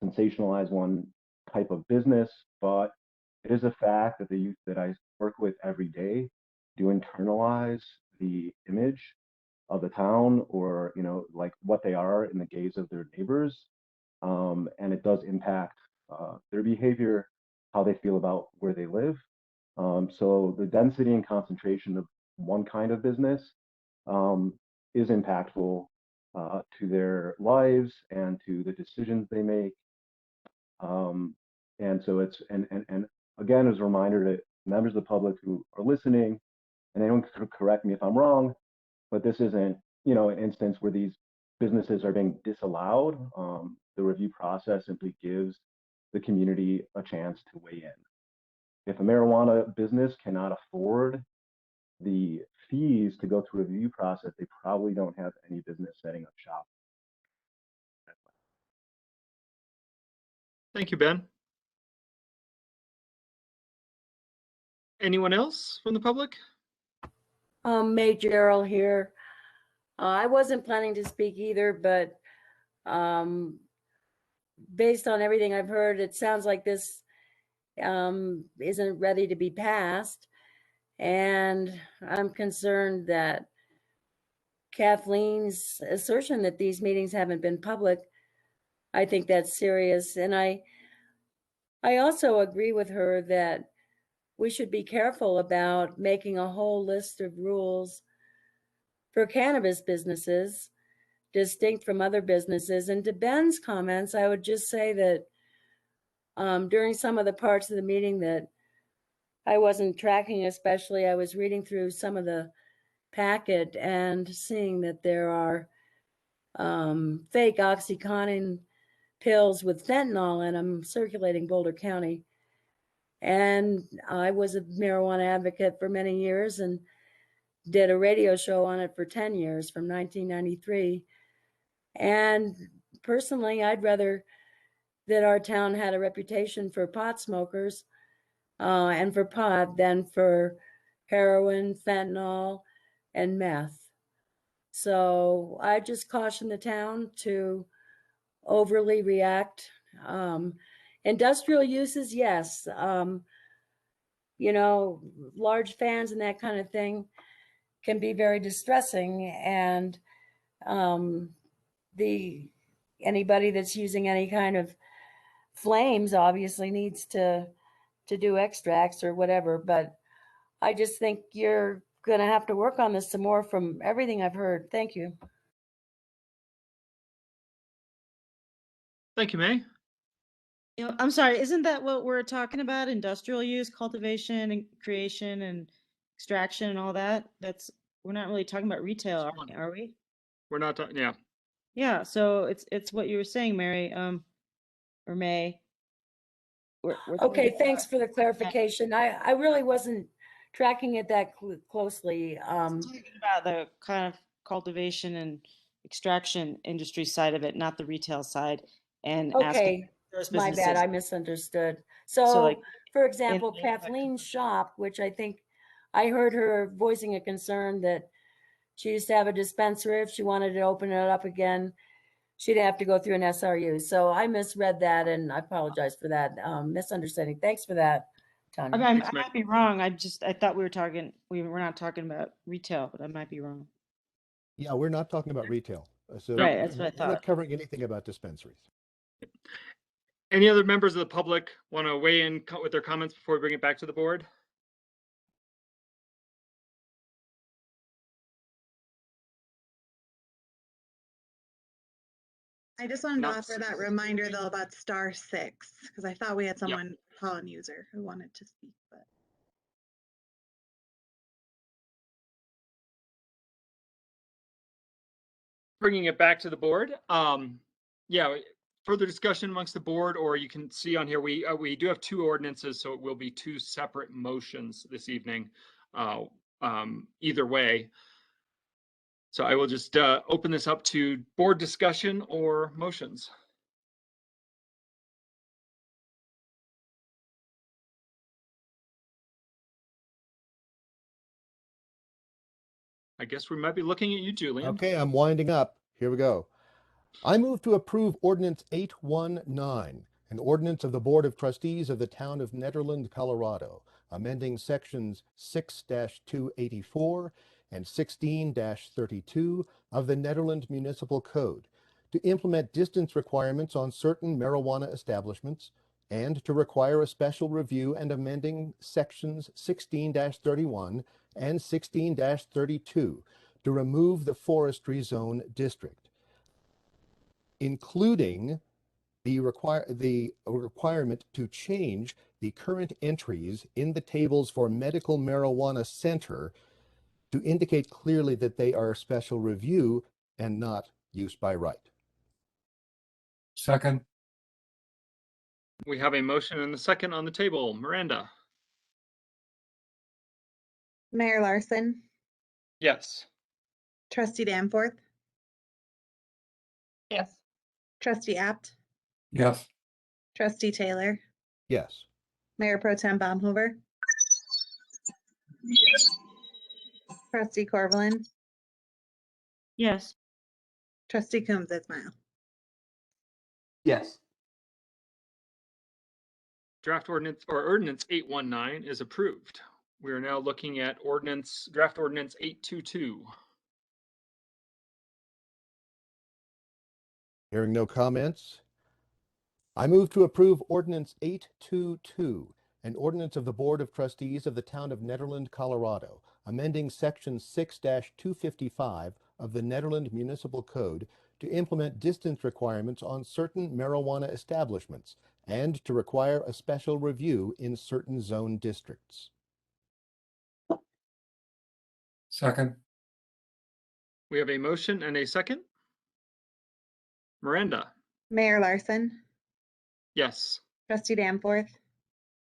sensationalize one type of business, but it is a fact that the youth that I work with every day do internalize the image of the town, or, you know, like what they are in the gaze of their neighbors. And it does impact their behavior, how they feel about where they live. So the density and concentration of one kind of business is impactful to their lives and to the decisions they make. And so it's, and again, as a reminder to members of the public who are listening, and anyone can correct me if I'm wrong, but this isn't, you know, an instance where these businesses are being disallowed. The review process simply gives the community a chance to weigh in. If a marijuana business cannot afford the fees to go through a review process, they probably don't have any business setting up shop. Thank you, Ben. Anyone else from the public? May Gerald here. I wasn't planning to speak either, but based on everything I've heard, it sounds like this isn't ready to be passed. And I'm concerned that Kathleen's assertion that these meetings haven't been public, I think that's serious. And I also agree with her that we should be careful about making a whole list of rules for cannabis businesses distinct from other businesses. And to Ben's comments, I would just say that during some of the parts of the meeting that I wasn't tracking, especially, I was reading through some of the packet and seeing that there are fake OxyContin pills with fentanyl in them circulating Boulder County. And I was a marijuana advocate for many years and did a radio show on it for 10 years from 1993. And personally, I'd rather that our town had a reputation for pot smokers and for pot than for heroin, fentanyl, and meth. So I just caution the town to overly react. Industrial uses, yes. You know, large fans and that kind of thing can be very distressing. And anybody that's using any kind of flames obviously needs to do extracts or whatever. But I just think you're going to have to work on this some more from everything I've heard. Thank you. Thank you, May. You know, I'm sorry, isn't that what we're talking about? Industrial use, cultivation and creation and extraction and all that? We're not really talking about retail, are we? We're not talking, yeah. Yeah, so it's what you were saying, Mary, or May. Okay, thanks for the clarification. I really wasn't tracking it that closely. Talking about the kind of cultivation and extraction industry side of it, not the retail side. And okay, my bad, I misunderstood. So like, for example, Kathleen's shop, which I think I heard her voicing a concern that she used to have a dispensary. If she wanted to open it up again, she'd have to go through an SRU. So I misread that, and I apologize for that misunderstanding. Thanks for that, Tanya. I might be wrong. I thought we were not talking about retail, but I might be wrong. Yeah, we're not talking about retail. So right, that's what I we're thought. not covering anything about dispensaries. Any other members of the public want to weigh in with their comments before we bring it back to the board? I just wanted to Not offer that reminder though about *6, because I thought we had someone, Colin User, who wanted to speak, but. Bringing it back to the board. Yeah, further discussion amongst the board, or you can see on here, we do have two ordinances, so it will be two separate motions this evening, either way. So I will just open this up to board discussion or motions. I guess we might be looking at you, Julian. Okay, I'm winding up. Here we go. I move to approve Ordinance 819, an ordinance of the Board of Trustees of the Town of Nederland, Colorado, amending sections 6-284 and 16-32 of the Nederland Municipal Code to implement distance requirements on certain marijuana establishments and to require a special review and amending sections 16-31 and 16-32 to remove the forestry zone district, including the requirement to change the current entries in the tables for medical marijuana center to indicate clearly that they are special review and not use by right. Second. We have a motion and a second on the table. Miranda. Mayor Larson, Yes. Trustee Danforth, Yes. Trustee Apt, Yes. Trustee Taylor, Yes. Mayor Pro Tem Baumhover, Trustee Corvallin, Yes. Trustee Coombs Ismail. Yes. Draft ordinance or ordinance 819 is approved. We are now looking at draft ordinance 822. Hearing no comments, I move to approve Ordinance 822, an ordinance of the Board of Trustees of the Town of Nederland, Colorado, amending Section 6-255 of the Nederland Municipal Code to implement distance requirements on certain marijuana establishments and to require a special review in certain zone districts. Second. We have a motion and a second. Miranda. Mayor Larson, Yes. Trustee Danforth,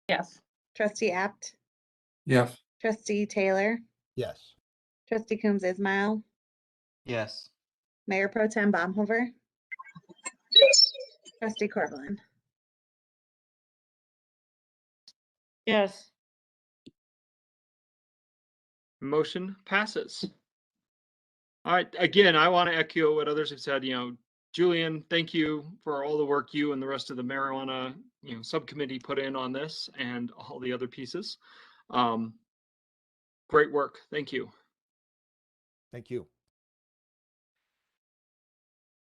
Yes. Trustee Apt, Yes. Trustee Taylor, Yes. Trustee Coombs Ismail, Yes. Mayor Pro Tem Baumhover, Yes. Trustee Corvallin. Yes. Motion passes. All right. Again, I want to echo what others have said. Julian, thank you for all the work you and the rest of the marijuana, subcommittee put in on this and all the other pieces. Great work. Thank you. Thank you.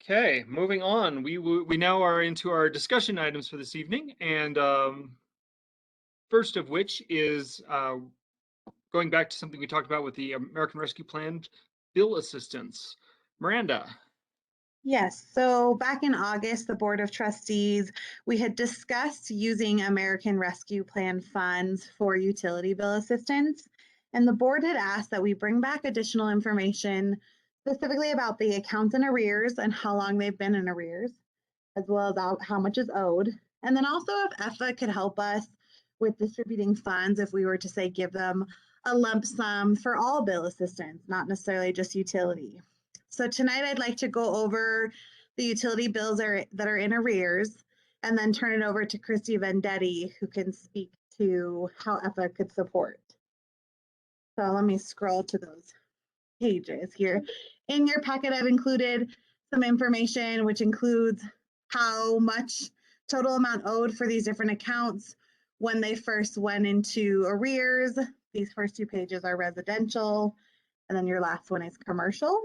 Okay, moving on. We now are into our discussion items for this evening, and first of which is going back to something we talked about with the American Rescue Plan bill assistance. Miranda. Yes, so back in August, the Board of Trustees, we had discussed using American Rescue Plan funds for utility bill assistance. And the board had asked that we bring back additional information specifically about the accounts in arrears and how long they've been in arrears, as well as how much is owed. And then also if EFA could help us with distributing funds if we were to say give them a lump sum for all bill assistance, not necessarily just utility. So tonight I'd like to go over the utility bills that are in arrears and then turn it over to Christy Vendetti, who can speak to how EFA could support. So let me scroll to those pages here. In your packet, I've included some information, which includes how much total amount owed for these different accounts when they first went into arrears. These first two pages are residential, and then your last one is commercial.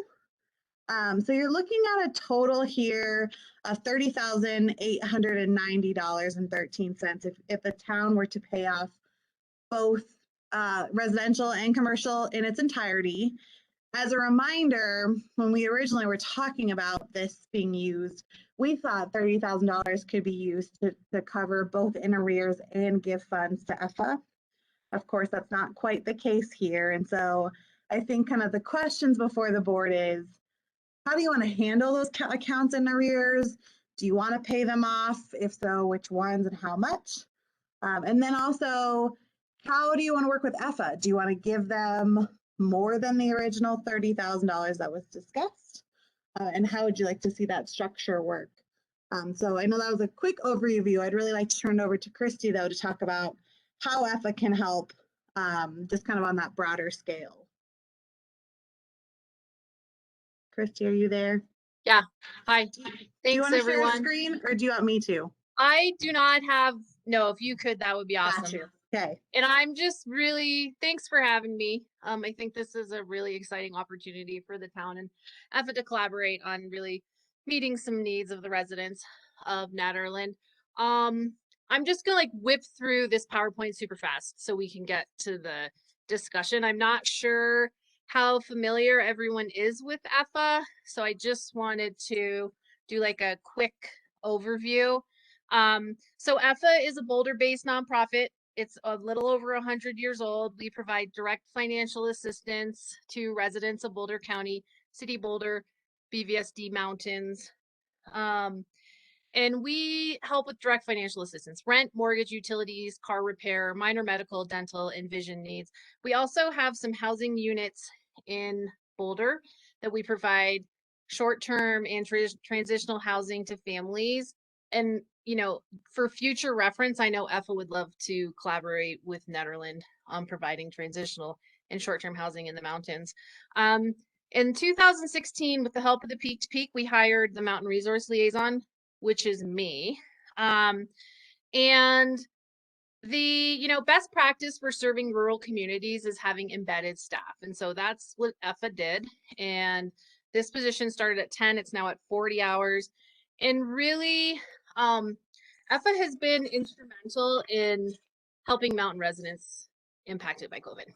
So you're looking at a total here of $30,890.13 if the town were to pay off both residential and commercial in its entirety. As a reminder, when we originally were talking about this being used, we thought $30,000 could be used to cover both in arrears and give funds to EFA. Of course, that's not quite the case here. And so I think kind of the questions before the board is, how do you want to handle those accounts in arrears? Do you want to pay them off? If so, which ones and how much? And then also, how do you want to work with EFA? Do you want to give them more than the original $30,000 that was discussed? And how would you like to see that structure work? So I know that was a quick overview. I'd really like to turn it over to Christy, though, to talk about how EFA can help just kind of on that broader scale. Christy, are you there? Yeah. Hi. Do you Thanks, want to share a everyone. screen or do you want me to? I do not have, no, if you could, that would be awesome. Got you. Okay. And I'm just really, thanks for having me. I think this is a really exciting opportunity for the town and EFA to collaborate on really meeting some needs of the residents of Nederland. I'm just gonna like whip through this PowerPoint super fast so we can get to the discussion. I'm not sure how familiar everyone is with EFA, so I just wanted to do like a quick overview. So EFA is a Boulder-based nonprofit. It's a little over 100 years old. We provide direct financial assistance to residents of Boulder County, City Boulder, BVSD Mountains. And we help with direct financial assistance, rent, mortgage, utilities, car repair, minor medical, dental, and vision needs. We also have some housing units in Boulder that we provide short-term and transitional housing to families. And, you know, for future reference, I know EFA would love to collaborate with Nederland on providing transitional and short-term housing in the mountains. In 2016, with the help of the Peak to Peak, we hired the Mountain Resource Liaison, which is me. And the best practice for serving rural communities is having embedded staff. And so that's what EFA did. And this position started at 10, it's now at 40 hours. And really, EFA has been instrumental in helping mountain residents impacted by COVID.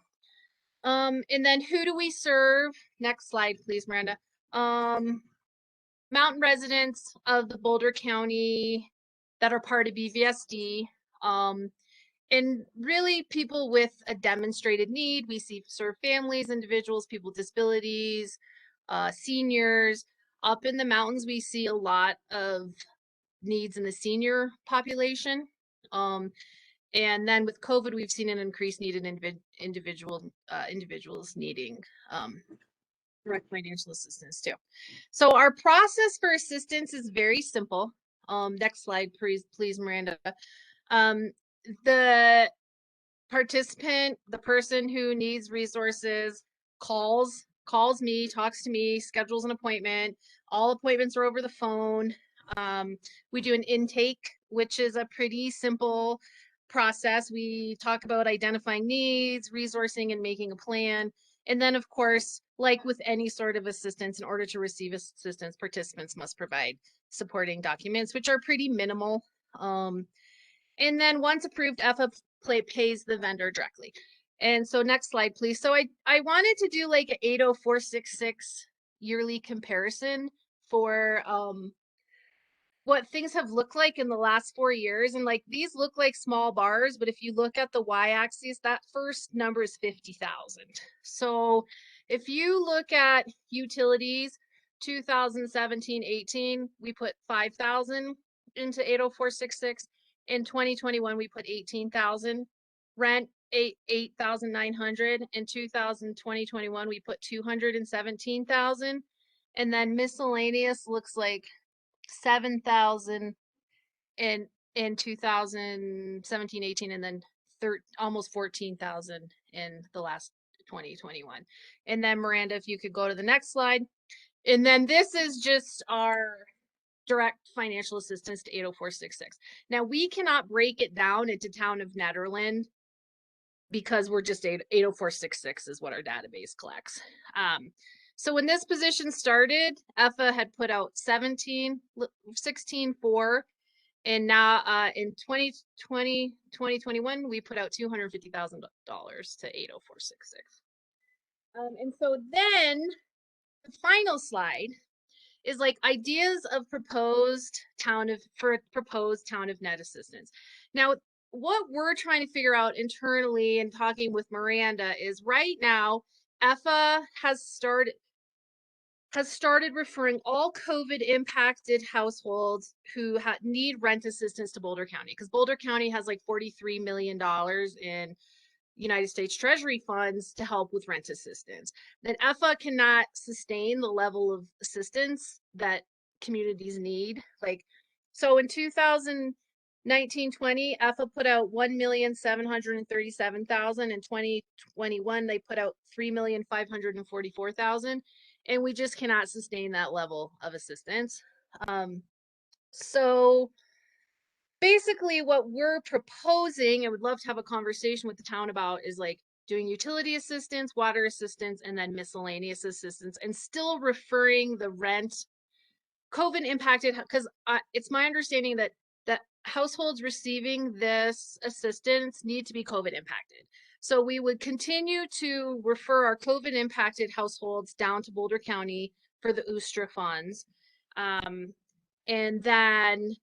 And then who do we serve? Next slide, please, Miranda. Mountain residents of the Boulder County that are part of BVSD, and really people with a demonstrated need. We serve families, individuals, people with disabilities, seniors. Up in the mountains, we see a lot of needs in the senior population. And then with COVID, we've seen an increased need in individuals needing direct financial assistance too. So our process for assistance is very simple. Next slide, please, Miranda. The participant, the person who needs resources, calls me, talks to me, schedules an appointment. All appointments are over the phone. We do an intake, which is a pretty simple process. We talk about identifying needs, resourcing, and making a plan. And then, of course, like with any sort of assistance, in order to receive assistance, participants must provide supporting documents, which are pretty minimal. And then once approved, EFA pays the vendor directly. And so next slide, please. So I wanted to do like an 80466 yearly comparison for what things have looked like in the last 4 years. And like these look like small bars, but if you look at the y-axis, that first number is 50,000. So if you look at utilities, 2017-18, we put 5,000 into 80466. In 2021, we put 18,000. Rent, 8,900. In 2020-21, we put 217,000. And then miscellaneous looks like 7,000 in 2017-18, and then almost 14,000 in the last 2021. And then Miranda, if you could go to the next slide. And then this is just our direct financial assistance to 80466. Now we cannot break it down into Town of Nederland because we're just 80466 is what our database collects. So when this position started, EFA had put out 16.4, and now in 2021, we put out $250,000 to 80466. And so then the final slide is like ideas of proposed town of net assistance. Now, what we're trying to figure out internally and talking with Miranda is right now, EFA has started referring all COVID impacted households who need rent assistance to Boulder County, because Boulder County has like $43 million in United States Treasury funds to help with rent assistance. Then EFA cannot sustain the level of assistance that communities need. Like, so in 2019-20, EFA put out $1,737,000. In 2021, they put out $3,544,000, and we just cannot sustain that level of assistance. So basically what we're proposing, and would love to have a conversation with the town about, is like doing utility assistance, water assistance, and then miscellaneous assistance, and still referring the rent COVID impacted, because it's my understanding that households receiving this assistance need to be COVID impacted. So we would continue to refer our COVID impacted households down to Boulder County for the OOSTRA funds. And then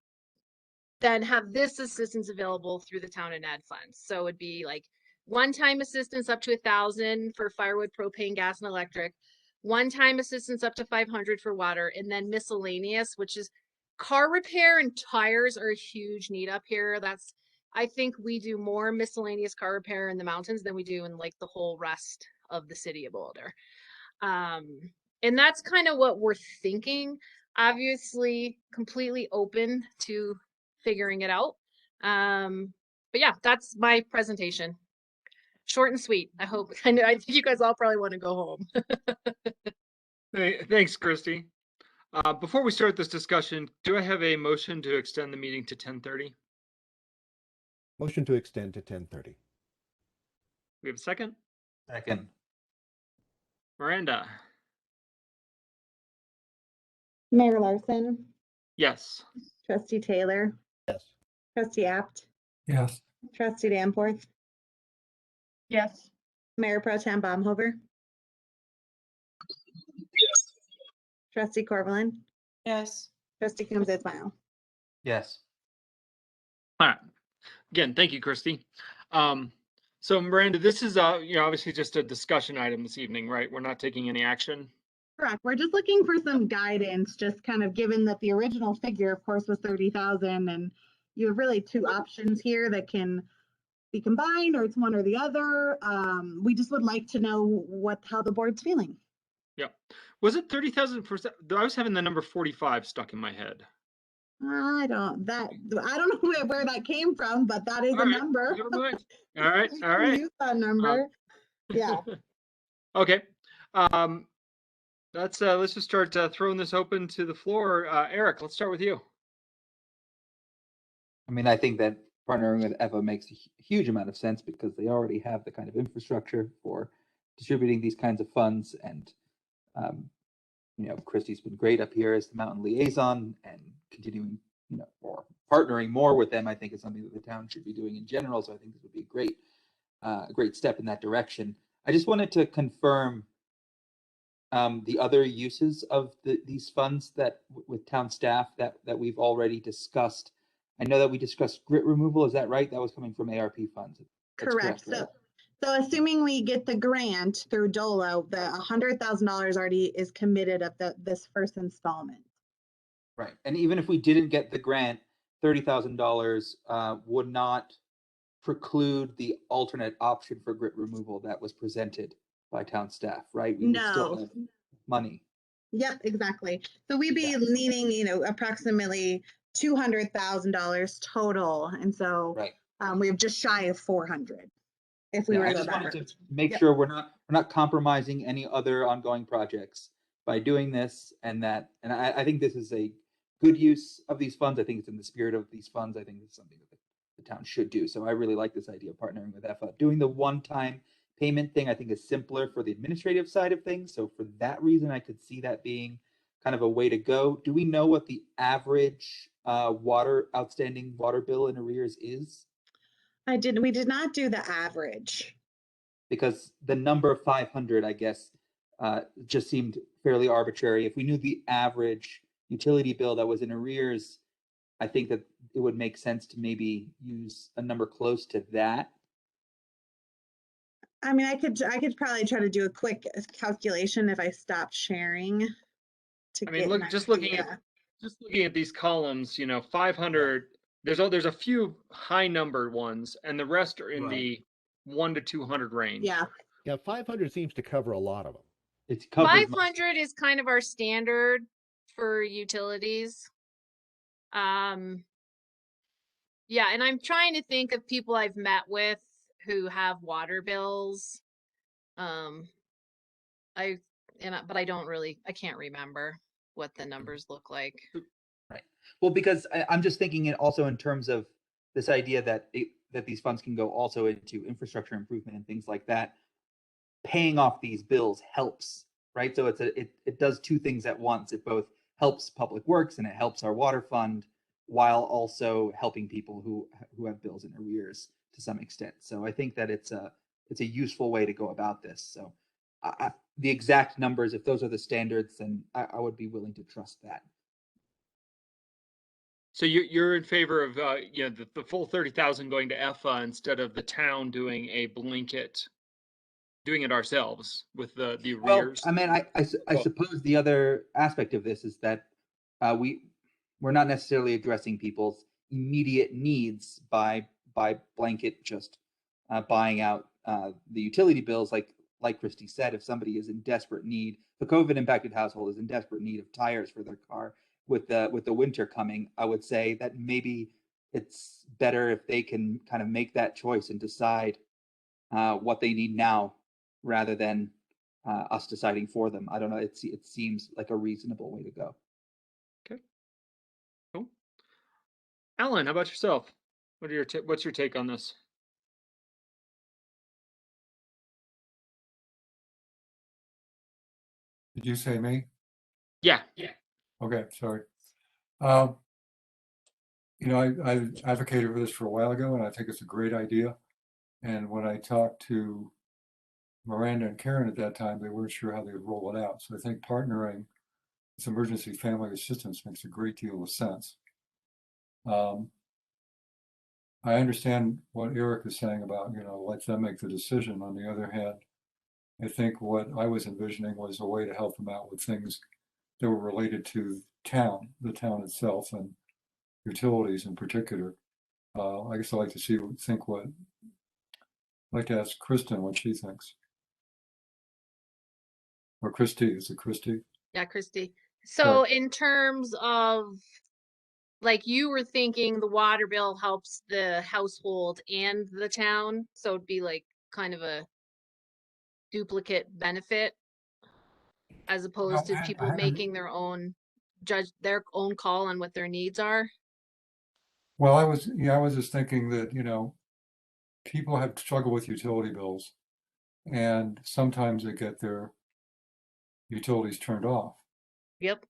have this assistance available through the town and ed funds. So it'd be like one-time assistance up to $1,000 for firewood, propane, gas, and electric, one-time assistance up to $500 for water, and then miscellaneous, which is car repair and tires are a huge need up here. I think we do more miscellaneous car repair in the mountains than we do in like the whole rest of the city of Boulder. And that's kind of what we're thinking. Obviously, completely open to figuring it out. But yeah, that's my presentation. Short and sweet. I think you guys all probably want to go home. Hey, thanks, Christy. Before we start this discussion, do I have a motion to extend the meeting to 10:30? Motion to extend to 10:30. We have a second? Second. Miranda? Mayor Larson, Yes. Trustee Taylor, Yes. Trustee Apt, Yes. Trustee Danforth, Yes. Mayor Pro Tem Baumhover, Yes. Trustee Corvallin, Yes. Trustee Coombs Ismail. Yes. All right. Again, thank you, Christy. So Miranda, this is obviously just a discussion item this evening, right? We're not taking any action. Correct. We're just looking for some guidance, just kind of given that the original figure, of course, was 30,000, and you have really two options here that can be combined, or it's one or the other. We just would like to know how the board's feeling. Yeah. Was it 30,000 percent? I was having the number 45 stuck in my head. I don't know where that came from, but that is a number. All right. All right. Use that number. Yeah. Okay. Let's just start throwing this open to the floor. Eric, let's start with you. I mean, I think that partnering with EFA makes a huge amount of sense because they already have the kind of infrastructure for distributing these kinds of funds. And, Christy's been great up here as the mountain liaison, and continuing, or partnering more with them, I think is something that the town should be doing in general. So I think this would be a great step in that direction. I just wanted to confirm the other uses of these funds that with town staff that we've already discussed. I know that we discussed grit removal. Is that right? That was coming from ARP funds. That's correct. Right? So assuming we get the grant through DOLA, the $100,000 already is committed of this first installment. Right. And even if we didn't get the grant, $30,000 would not preclude the alternate option for grit removal that was presented by town staff, right? We would still have money. Yep, exactly. So we'd be needing, approximately $200,000 total. And so we have just shy of 400 if we were to I go just back. wanted to make sure we're not compromising any other ongoing projects by doing this, and I think this is a good use of these funds. I think it's in the spirit of these funds. I think it's something that the town should do. So I really like this idea of partnering with EFA, doing the one-time payment thing I think is simpler for the administrative side of things. So for that reason, I could see that being kind of a way to go. Do we know what the average outstanding water bill in arrears is? We did not do the average. Because the number 500, I guess, just seemed fairly arbitrary. If we knew the average utility bill that was in arrears, I think that it would make sense to maybe use a number close to that. I mean, I could probably try to do a quick calculation if I stopped sharing. I mean, look, just looking at these columns, 500. There's a few high numbered ones, and the rest are in the 1 to 200 range. Yeah. Yeah, 500 seems to cover a lot of them. It's 500 is kind of our standard for utilities. Yeah, and I'm trying to think of people I've met with who have water bills. But I can't remember what the numbers look like. Right. Well, because I'm just thinking it also in terms of this idea that that these funds can go also into infrastructure improvement and things like that. Paying off these bills helps, right? So it does two things at once. It both helps public works and it helps our water fund while also helping people who have bills in arrears to some extent. So I think that it's a useful way to go about this. So the exact numbers, if those are the standards, then I would be willing to trust that. So you're in favor of the full 30,000 going to EFA instead of the town doing a blanket, doing it ourselves with the arrears? Well, I mean, I suppose the other aspect of this is that we're not necessarily addressing people's immediate needs by blanket just buying out the utility bills. Like Christy said, if somebody is in desperate need, the COVID impacted household is in desperate need of tires for their car with the winter coming, I would say that maybe it's better if they can kind of make that choice and decide what they need now rather than us deciding for them. I don't know. It seems like a reasonable way to go. Okay. Cool. Alan, how about yourself? What's your take on this? Did you say me? Yeah. Okay, sorry. I advocated for this for a while ago, and I think it's a great idea. And when I talked to Miranda and Karen at that time, they weren't sure how they would roll it out. So I think partnering with emergency family assistance makes a great deal of sense. I understand what Eric is saying about, let them make the decision. On the other hand, I think what I was envisioning was a way to help them out with things that were related to the town itself, and utilities in particular. I guess I'd like to ask Kristen what she thinks. Or Christy, is it Christy? Yeah, Christy. So in terms of, like, you were thinking the water bill helps the household and the town, so it'd be like kind of a duplicate benefit as opposed to people making their own call on what their needs are. Well, I was just thinking that, people have struggled with utility bills, and sometimes they get their utilities turned off. Yep.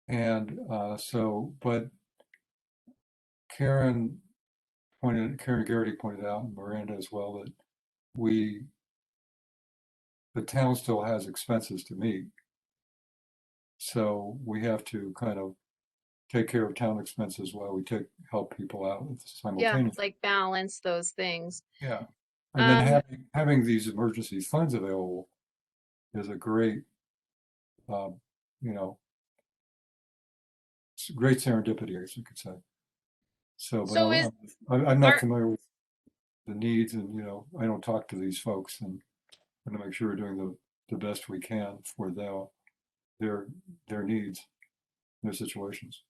And but Karen Garrity pointed out, and Miranda as well, that the town still has expenses to meet. So we have to kind of take care of town expenses while we help people out simultaneously. Yeah, like balance those things. Yeah. And then having these emergency funds available is a great, great serendipity, I guess you could say. I'm not familiar with the needs, and I don't talk to these folks, and I'm going to make sure we're doing the best we can for their needs, their situations.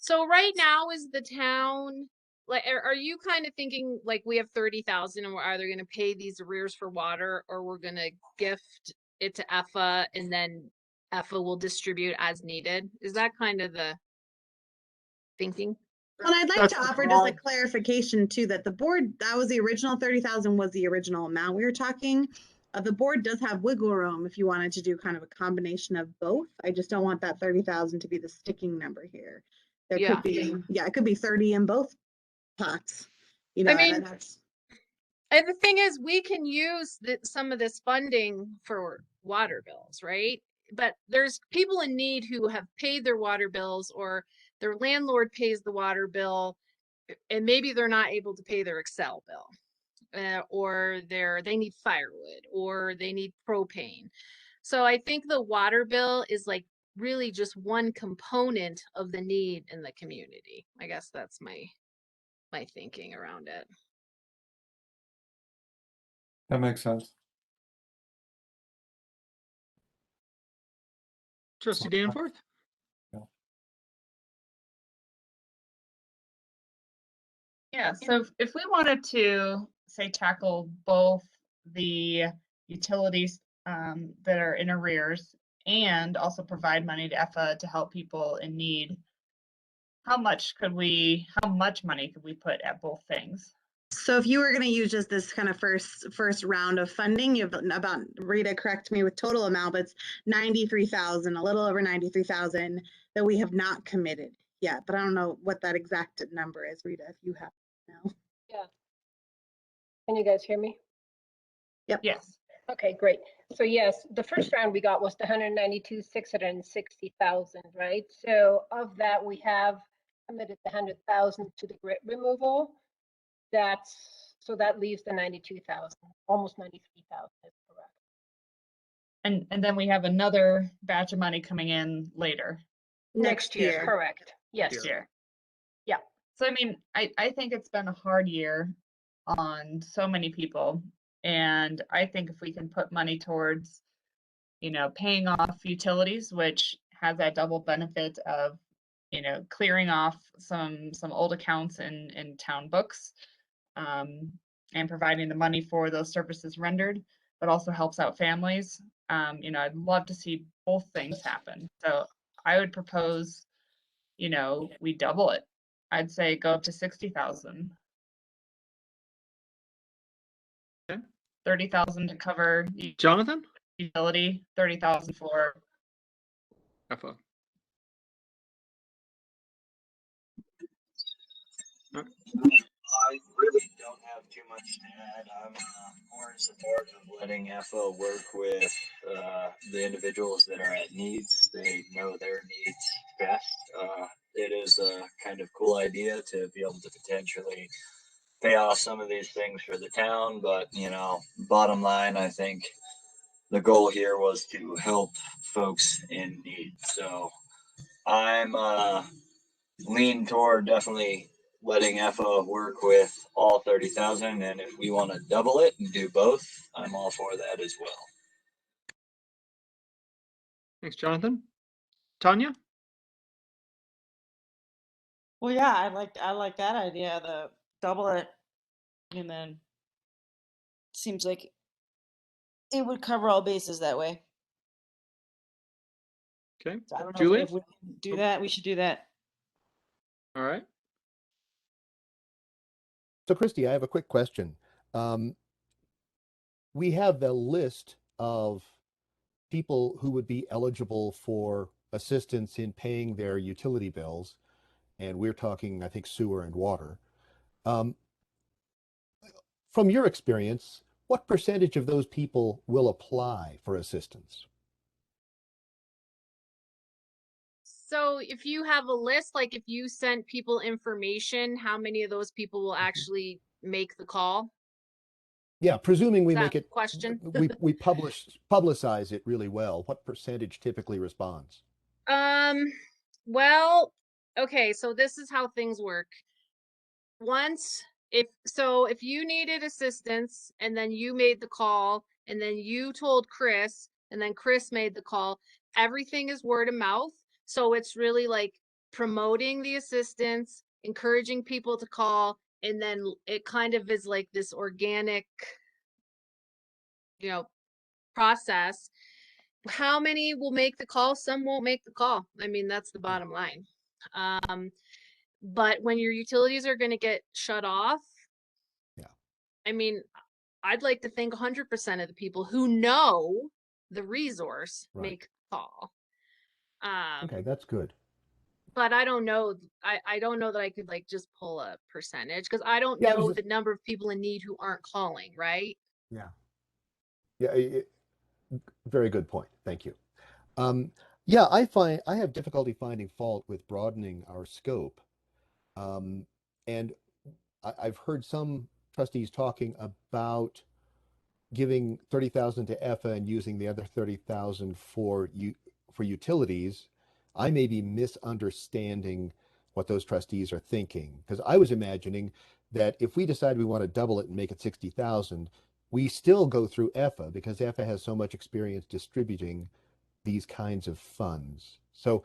So right now is the town, like, are you kind of thinking like we have 30,000 and we're either going to pay these arrears for water or we're going to gift it to EFA and then EFA will distribute as needed? Is that kind of the thinking? And I'd like That's to the offer just a broad- clarification too, that the board, that was the original 30,000 was the original amount we were talking. The board does have wiggle room if you wanted to do kind of a combination of both. I just don't want that 30,000 to be the sticking number here. There Yeah. could be, yeah, it could be 30 in both pots. You know, I mean, and that's, and the thing is, we can use some of this funding for water bills, right? But there's people in need who have paid their water bills, or their landlord pays the water bill, and maybe they're not able to pay their Excel bill, or they need firewood, or they need propane. So I think the water bill is like really just one component of the need in the community. I guess that's my thinking around it. That makes sense. Trustee Danforth? Yeah, so if we wanted to, say, tackle both the utilities that are in arrears and also provide money to EFA to help people in need, how much money could we put at both things? so if you were going to use just this kind of first round of funding, you have about, Rita, correct me with total amount, but it's 93,000, a little over 93,000 that we have not committed yet. But I don't know what that exact number is, Rita, if you have now. Yeah. Can you guys hear me? Yep. Yes. Okay, great. So yes, the first round we got was the 192,660,000, right? So of that, we have committed the 100,000 to the grit removal. So that leaves the 92,000, almost 93,000 is correct. And then we have another batch of money coming in later. Next year, correct. Yes. Next year. Yeah. So I mean, I think it's been a hard year on so many people. And I think if we can put money towards, paying off utilities, which has that double benefit of, clearing off some old accounts in town books, and providing the money for those services rendered, but also helps out families. I'd love to see both things happen. So I would propose, we double it. I'd say go up to 60,000. Okay. 30,000 to cover Jonathan? Utility, 30,000 for EFA. I really don't have too much to add. I'm more in support of letting EFA work with the individuals that are at needs. They know their needs best. It is a kind of cool idea to be able to potentially pay off some of these things for the town, but bottom line, I think the goal here was to help folks in need. So I'm lean toward definitely letting EFA work with all 30,000, and if we want to double it and do both, I'm all for that as well. Thanks, Jonathan. Tanya? Well, yeah, I like that idea, the double it, and then seems like it would cover all bases that way. Okay. So I don't know Julie? if we can do that. We should do that. All right. So, Christy, I have a quick question. We have the list of people who would be eligible for assistance in paying their utility bills, and we're talking, I think, sewer and water. From your experience, what percentage of those people will apply for assistance? So if you have a list, like if you sent people information, how many of those people will actually make the call? Yeah, presuming we Is make that it, question? we publicize it really well. What percentage typically responds? Well, okay, so this is how things work. If you needed assistance and then you made the call and then you told Chris and then Chris made the call, everything is word of mouth. So it's really like promoting the assistance, encouraging people to call, and then it kind of is like this organic, process. How many will make the call? Some won't make the call. I mean, that's the bottom line. But when your utilities are going to get shut off, Yeah. I mean, I'd like to think 100% of the people who know the resource Right. make the call. Okay, that's good. But I don't know. I don't know that I could like just pull a percentage because I don't Yeah, I was know just, the number of people in need who aren't calling, right? yeah. Yeah, very good point. Thank you. Yeah, I have difficulty finding fault with broadening our scope. Um, and I've heard some trustees talking about giving 30,000 to EFA and using the other 30,000 for utilities. I may be misunderstanding what those trustees are thinking, because I was imagining that if we decide we want to double it and make it 60,000, we still go through EFA because EFA has so much experience distributing these kinds of funds. So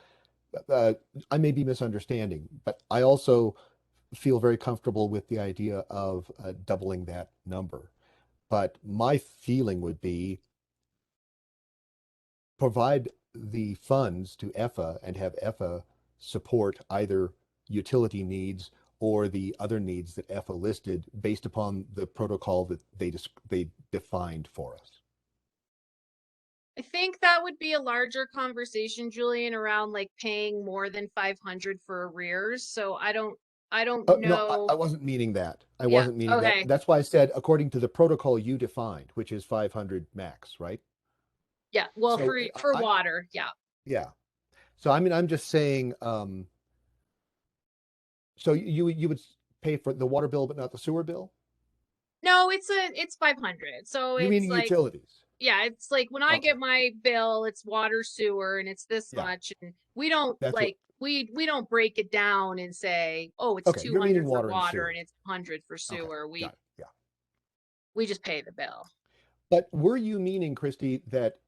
I may be misunderstanding, but I also feel very comfortable with the idea of doubling that number. But my feeling would be provide the funds to EFA and have EFA support either utility needs or the other needs that EFA listed based upon the protocol that they defined for us. I think that would be a larger conversation, Julian, around like paying more than 500 for arrears. So I don't No, know. I wasn't meaning that. I Yeah. wasn't meaning that. Okay. That's why I said according to the protocol you defined, which is 500 max, right? Yeah. Well, So for water, yeah. yeah. So I mean, I'm just saying, so you would pay for the water bill, but not the sewer bill? No, it's 500. So You it's meaning like, utilities? yeah, it's like when I Okay. get my bill, it's water, sewer, and it's this Yeah. much. And we don't That's what. like we don't break it down and say, oh, it's Okay, you're 200 meaning for water and water sewer. and it's 100 for Okay, sewer. got it. Yeah. We just pay the bill. But were you meaning, Christy, that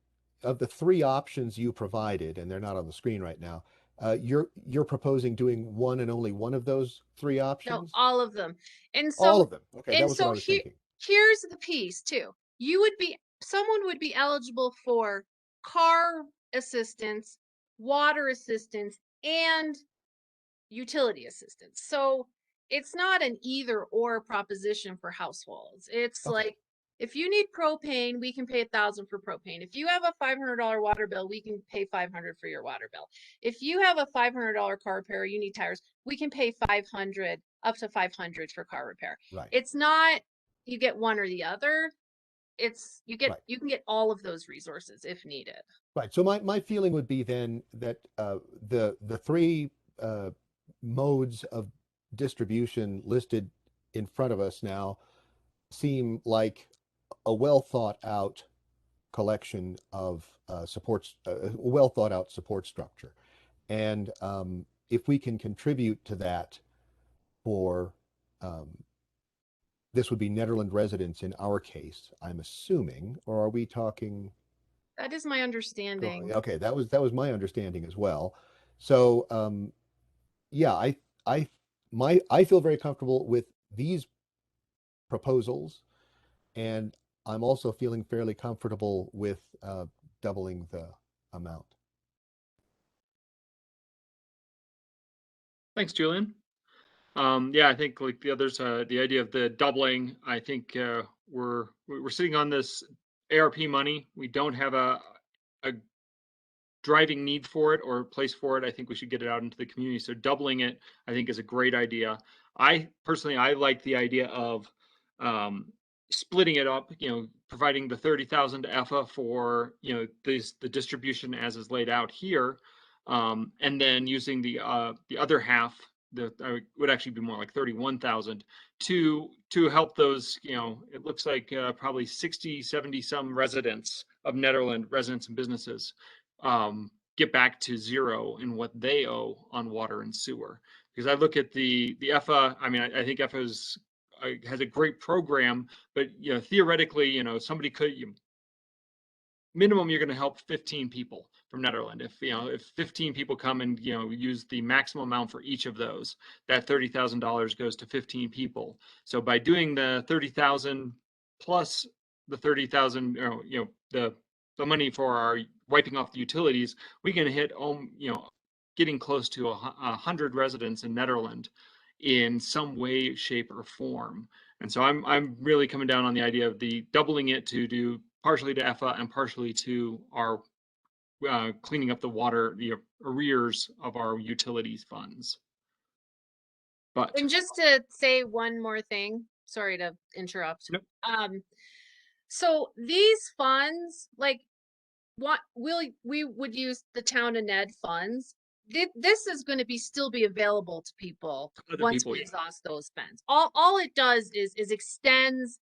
of the three options you provided, and they're not on the screen right now, you're proposing doing one and only one of those three No, options? all of them. And All so of them. Okay, that was what I was thinking. here's the piece too. Someone would be eligible for car assistance, water assistance, and utility assistance. So it's not an either or proposition for households. It's Okay. like if you need propane, we can pay 1,000 for propane. If you have a $500 water bill, we can pay 500 for your water bill. If you have a $500 car repair, you need tires, we can pay 500 up to 500 for car repair. Right. It's not you get one or the other. It's you Right. can get all of those resources if needed. Right. So my feeling would be then that the three modes of distribution listed in front of us now seem like a well thought out collection of supports, well thought out support structure. And if we can contribute to that for um, this would be Netherlands residents in our case, I'm assuming, or are we talking? That is my understanding. Okay, that was my understanding as well. So yeah, I feel very comfortable with these proposals, and I'm also feeling fairly comfortable with doubling the amount. Thanks, Julian. Yeah, I think like the others, the idea of the doubling, I think we're sitting on this ARP money. We don't have a driving need for it or place for it. I think we should get it out into the community. So doubling it, I think, is a great idea. I personally, I like the idea of splitting it up. You know, providing the 30,000 to EFA for the distribution as is laid out here, and then using the other half. Would actually be more like 31,000 to help those. It looks like probably 60, 70 some residents of Netherlands, residents and businesses get back to zero in what they owe on water and sewer. Because I look at the EFA, I mean, I think EFA has a great program, but theoretically, somebody could minimum you're going to help 15 people from Netherlands. If 15 people come and use the maximum amount for each of those, that $30,000 goes to 15 people. So by doing the 30,000 plus the 30,000, the money for our wiping off the utilities, we can hit getting close to 100 residents in Nederland in some way, shape, or form. And so I'm really coming down on the idea of the doubling it to do partially to EFA and partially to our cleaning up the water, the arrears of our utilities funds. But And just to say one more thing, sorry to interrupt. Nope. So these funds, like what we would use the town of Ned funds. This is going to still be available to people Other once people, we yeah. exhaust those funds. All it does is extends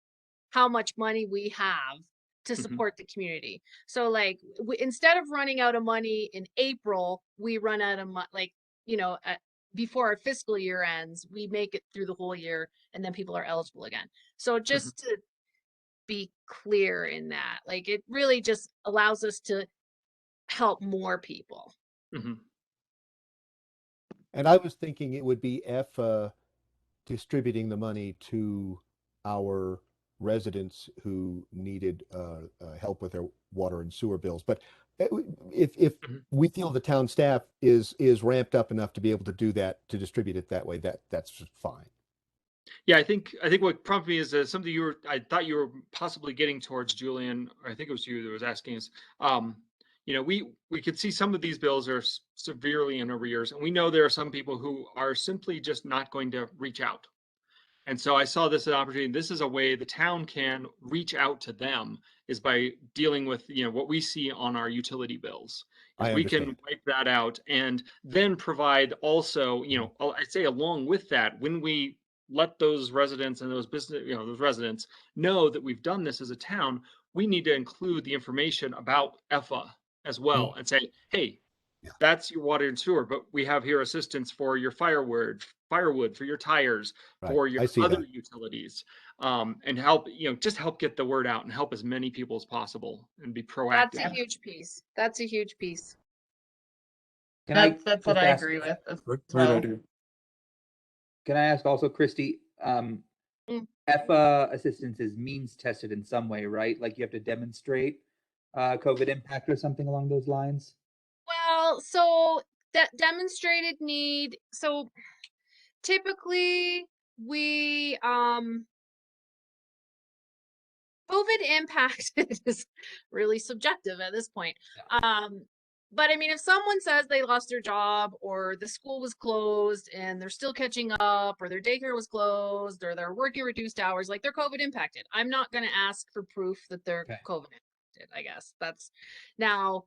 how much money we have to support the community. So like instead of running out of money in April, we run out of like, you know, before our fiscal year ends, we make it through the whole year and then people are eligible again. So just to be clear in that, like it really just allows us to help more people. And I was thinking it would be EFA distributing the money to our residents who needed help with their water and sewer bills. But if we feel the town staff is ramped up enough to be able to do that, to distribute it that way, that's just fine. Yeah, I think what prompted me is something I thought you were possibly getting towards, Julian, or I think it was you that was asking us. You know, we could see some of these bills are severely in arrears, and we know there are some people who are simply just not going to reach out. And so I saw this as an opportunity. This is a way the town can reach out to them, is by dealing with, you know, what we see on our utility bills. We can wipe that out and then provide also, you know, I'd say along with that, when we let those residents and those business, you know, those residents know that we've done this as a town, we need to include the information about EFA as well and say, hey, that's your water and sewer, but we have here assistance for your firewood for your tires, for your other utilities, and help, you know, just help get the word out and help as many people as possible and be proactive. That's a huge piece. That's a huge piece. Can That's what I agree with as well. Can I ask also, Christy, EFA assistance is means tested in some way, right? Like you have to demonstrate COVID impact or something along those lines? Well, so that demonstrated need. So typically we COVID impact is really subjective at this point. But I mean, if someone says they lost their job or the school was closed and they're still catching up, or their daycare was closed, or they're working reduced hours, like they're COVID impacted, I'm not going to ask for proof that they're COVID impacted. I guess that's now,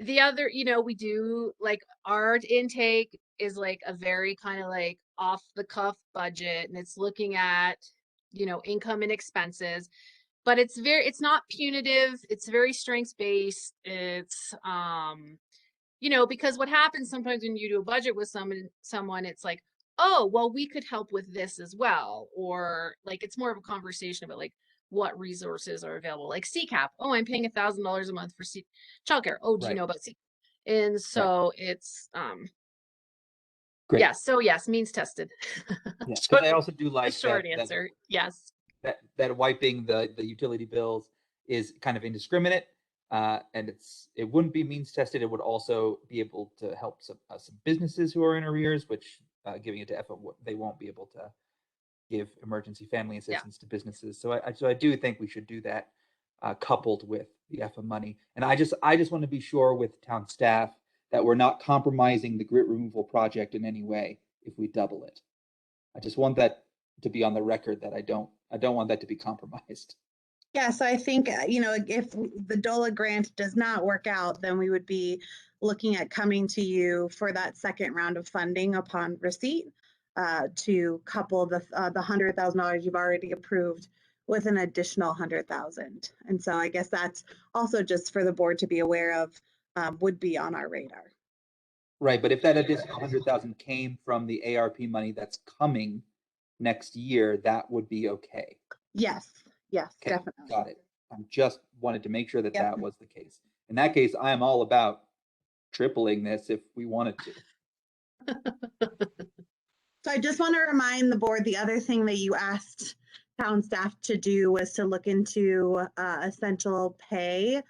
the other, you know, we do like our intake is like a very kind of like off the cuff budget, and it's looking at, you know, income and expenses, but it's not punitive. It's very strengths based. It's, you know, because what happens sometimes when you do a budget with someone, it's like, oh, well, we could help with this as well. Or like, it's more of a conversation about like what resources are available, like CCAP. Oh, I'm paying $1,000 a month for childcare. Oh, do you know about CCAP? And so it's, Great. yeah, so yes, means tested. Yeah, because I also do like the short answer, yes. That wiping the utility bills is kind of indiscriminate, and it wouldn't be means tested. It would also be able to help some businesses who are in arrears, which giving it to EFA, they won't be able to give emergency family assistance to businesses. So I do think we should do that coupled with the EFA money. And I just want to be sure with town staff that we're not compromising the grit removal project in any way if we double it. I just want that to be on the record that I don't want that to be compromised. Yeah, so I think, you know, if the DOLA grant does not work out, then we would be looking at coming to you for that second round of funding upon receipt to couple the $100,000 you've already approved with an additional 100,000. And so I guess that's also just for the board to be aware of, would be on our radar. Right, but if that additional 100,000 came from the ARP money that's coming next year, that would be okay. Yes, okay, definitely. Got it. I just wanted to make sure that that was the case. In that case, I am all about tripling this if we wanted to. So I just want to remind the board, the other thing that you asked town staff to do was to look into essential pay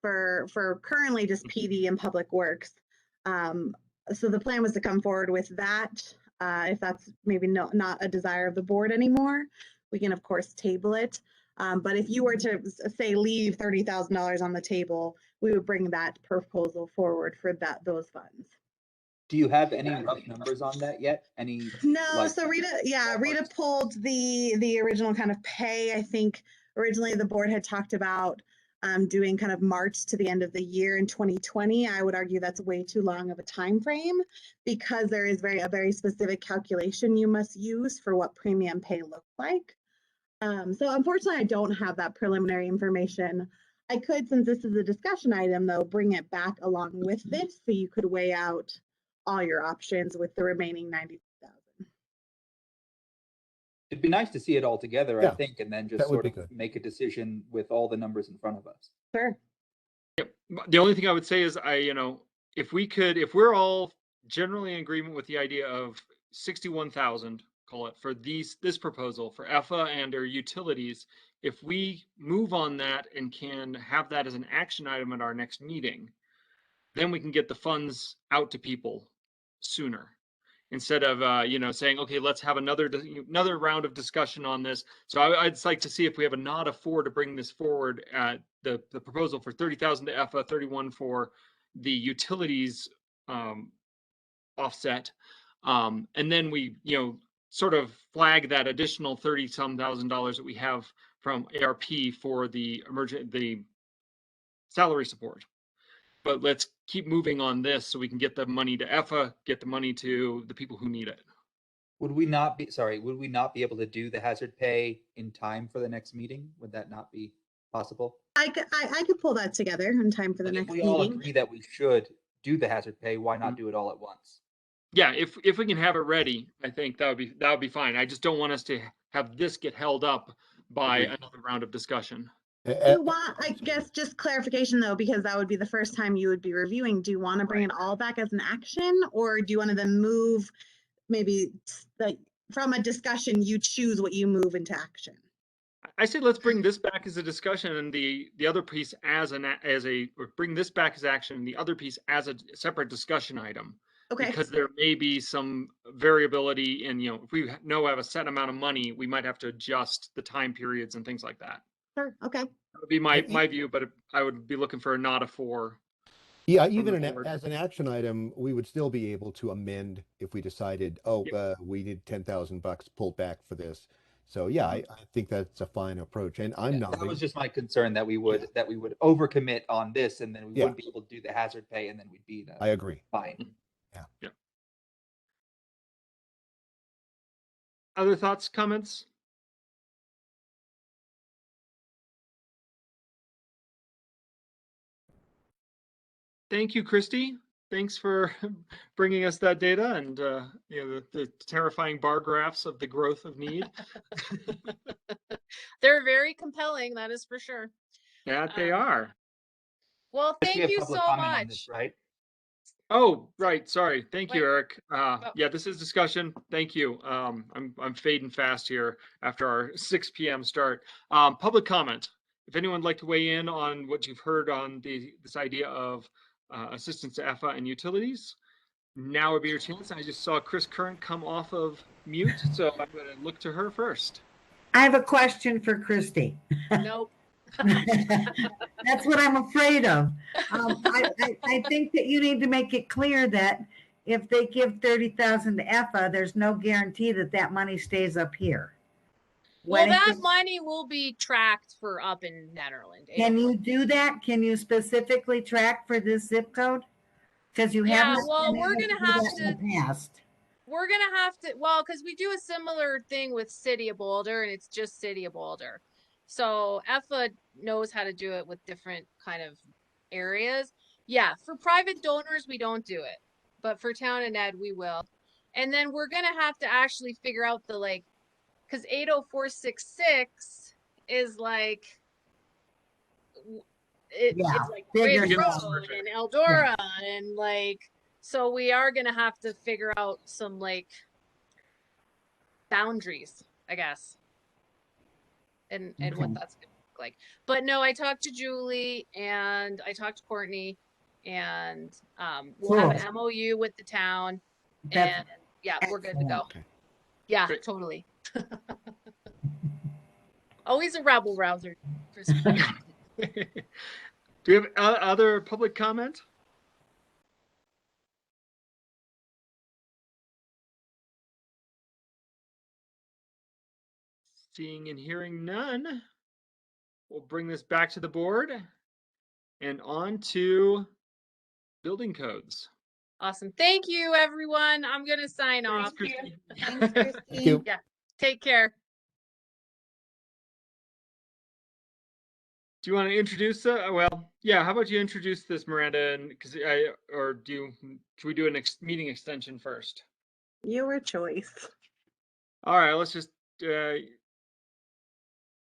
for currently just PD and public works. So the plan was to come forward with that. If that's maybe not a desire of the board anymore, we can of course table it. But if you were to say leave $30,000 on the table, we would bring that proposal forward for those funds. Do you have any rough numbers on that yet? Any? No, so Rita pulled the original kind of pay. I think originally the board had talked about doing kind of March to the end of the year in 2020. I would argue that's way too long of a time frame because there is a very specific calculation you must use for what premium pay looks like. So unfortunately, I don't have that preliminary information. I could, since this is a discussion item, though, bring it back along with this so you could weigh out all your options with the remaining 90,000. It'd be nice to see it all together, Yeah, I think, and then just that would sort be of good. make a decision with all the numbers in front of us. Sure. Yep. The only thing I would say is if we're all generally in agreement with the idea of 61,000, call it, for this proposal for EFA and or utilities, if we move on that and can have that as an action item at our next meeting, then we can get the funds out to people sooner instead of saying, okay, let's have another round of discussion on this. So I'd like to see if we have a nod of 4 to bring this forward at the proposal for 30,000 to EFA, 31 for the utilities offset, and then we sort of flag that additional $30-some thousand that we have from ARP for the salary support. But let's keep moving on this so we can get the money to EFA, get the money to the people who need it. Would we not be able to do the hazard pay in time for the next meeting? Would that not be possible? I could pull that together in time for the next meeting. If we all meeting. agree that we should do the hazard pay, why not do it all at once? Yeah, if we can have it ready, I think that would be fine. I just don't want us to have this get held up by another round of discussion. Do you want, I guess, just clarification though, because that would be the first time you would be reviewing. Do you want to bring it all back as an action, or do you want to then move maybe like from a discussion, you choose what you move into action? I say let's bring this back as a discussion and the other piece or bring this back as action and the other piece as a separate discussion item. Okay. Because there may be some variability in, if we know we have a set amount of money, we might have to adjust the time periods and things like that. Sure. Okay. That would be my view, but I would be looking for a nod of 4. Yeah, even as an action item, we would still be able to amend if we decided, we need $10,000 pulled back for this. So yeah, I think that's a fine approach, and That was just my concern that we would overcommit on this, and then we wouldn't be able to do the hazard pay, and then we'd be I agree. Fine. Yeah. Other thoughts, comments? Thank you, Christy. Thanks for bringing us that data and the terrifying bar graphs of the growth of need. They're very compelling, that is for sure. Yeah, they are. Well, thank you so much. This, right? Oh, right. Sorry. Thank you, Eric. Yeah, this is discussion. Thank you. I'm fading fast here after our 6 p.m. start. Public comment. If anyone would like to weigh in on what you've heard on this idea of assistance to EFA and utilities, now would be your chance. I just saw Chris Current come off of mute, so I'm going to look to her first. I have a question for Christy. Nope. That's what I'm afraid of. I think that you need to make it clear that if they give 30,000 to EFA, there's no guarantee that that money stays up here. Well, that money will be tracked for up in Nederland. Can you do that? Can you specifically track for this zip code? Because you haven't. Well, we're gonna have to. In the past. We're gonna have to. Well, because we do a similar thing with City of Boulder, and it's just City of Boulder. So EFA knows how to do it with different kind of areas. Yeah, for private donors, we don't do it. But for Town and Ed, we will. And then we're going to have to actually figure out the because 80466 is it's like Ridge Road and Eldora and so we are going to have to figure out some boundaries, I guess. And what that's going to look like. But no, I talked to Julie and I talked to Courtney and we'll have Cool. an MOU with the town, That's and yeah, we're good to go. excellent. Yeah, Great. totally. Always a rebel rouser. For spring. Do we have other public comment? Seeing and hearing none, we'll bring this back to the board and on to building codes. Awesome. Thank you, everyone. I'm going to sign off. Thanks, Christy. Thank you. Yeah. Take care. Do you want to introduce? Well, yeah. How about you introduce this, Miranda? And because should we do a meeting extension first? Your choice. All right. Let's just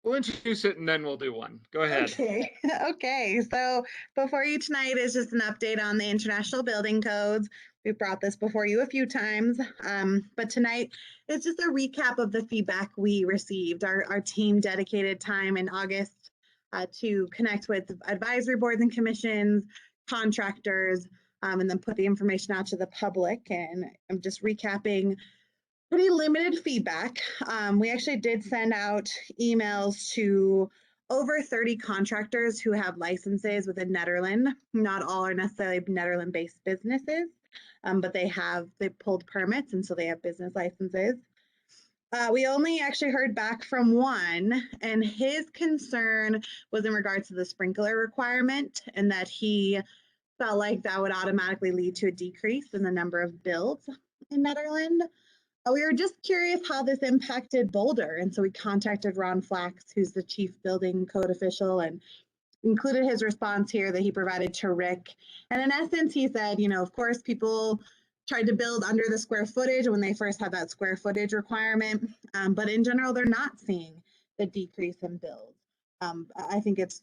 we'll introduce it and then we'll do one. Go ahead. Okay. Okay. So before you tonight is just an update on the international building codes. We've brought this before you a few times, but tonight it's just a recap of the feedback we received. Our team dedicated time in August to connect with advisory boards and commissions, contractors, and then put the information out to the public. And I'm just recapping pretty limited feedback. We actually did send out emails to over 30 contractors who have licenses within Nederland. Not all are necessarily Nederland-based businesses, but they pulled permits, and so they have business licenses. We only actually heard back from one, and his concern was in regards to the sprinkler requirement, and that he felt like that would automatically lead to a decrease in the number of builds in Nederland. We were just curious how this impacted Boulder, and so we contacted Ron Flax, who's the chief building code official, and included his response here that he provided to Rick. And in essence, he said, of course, people tried to build under the square footage when they first had that square footage requirement, but in general, they're not seeing the decrease in builds. I think it's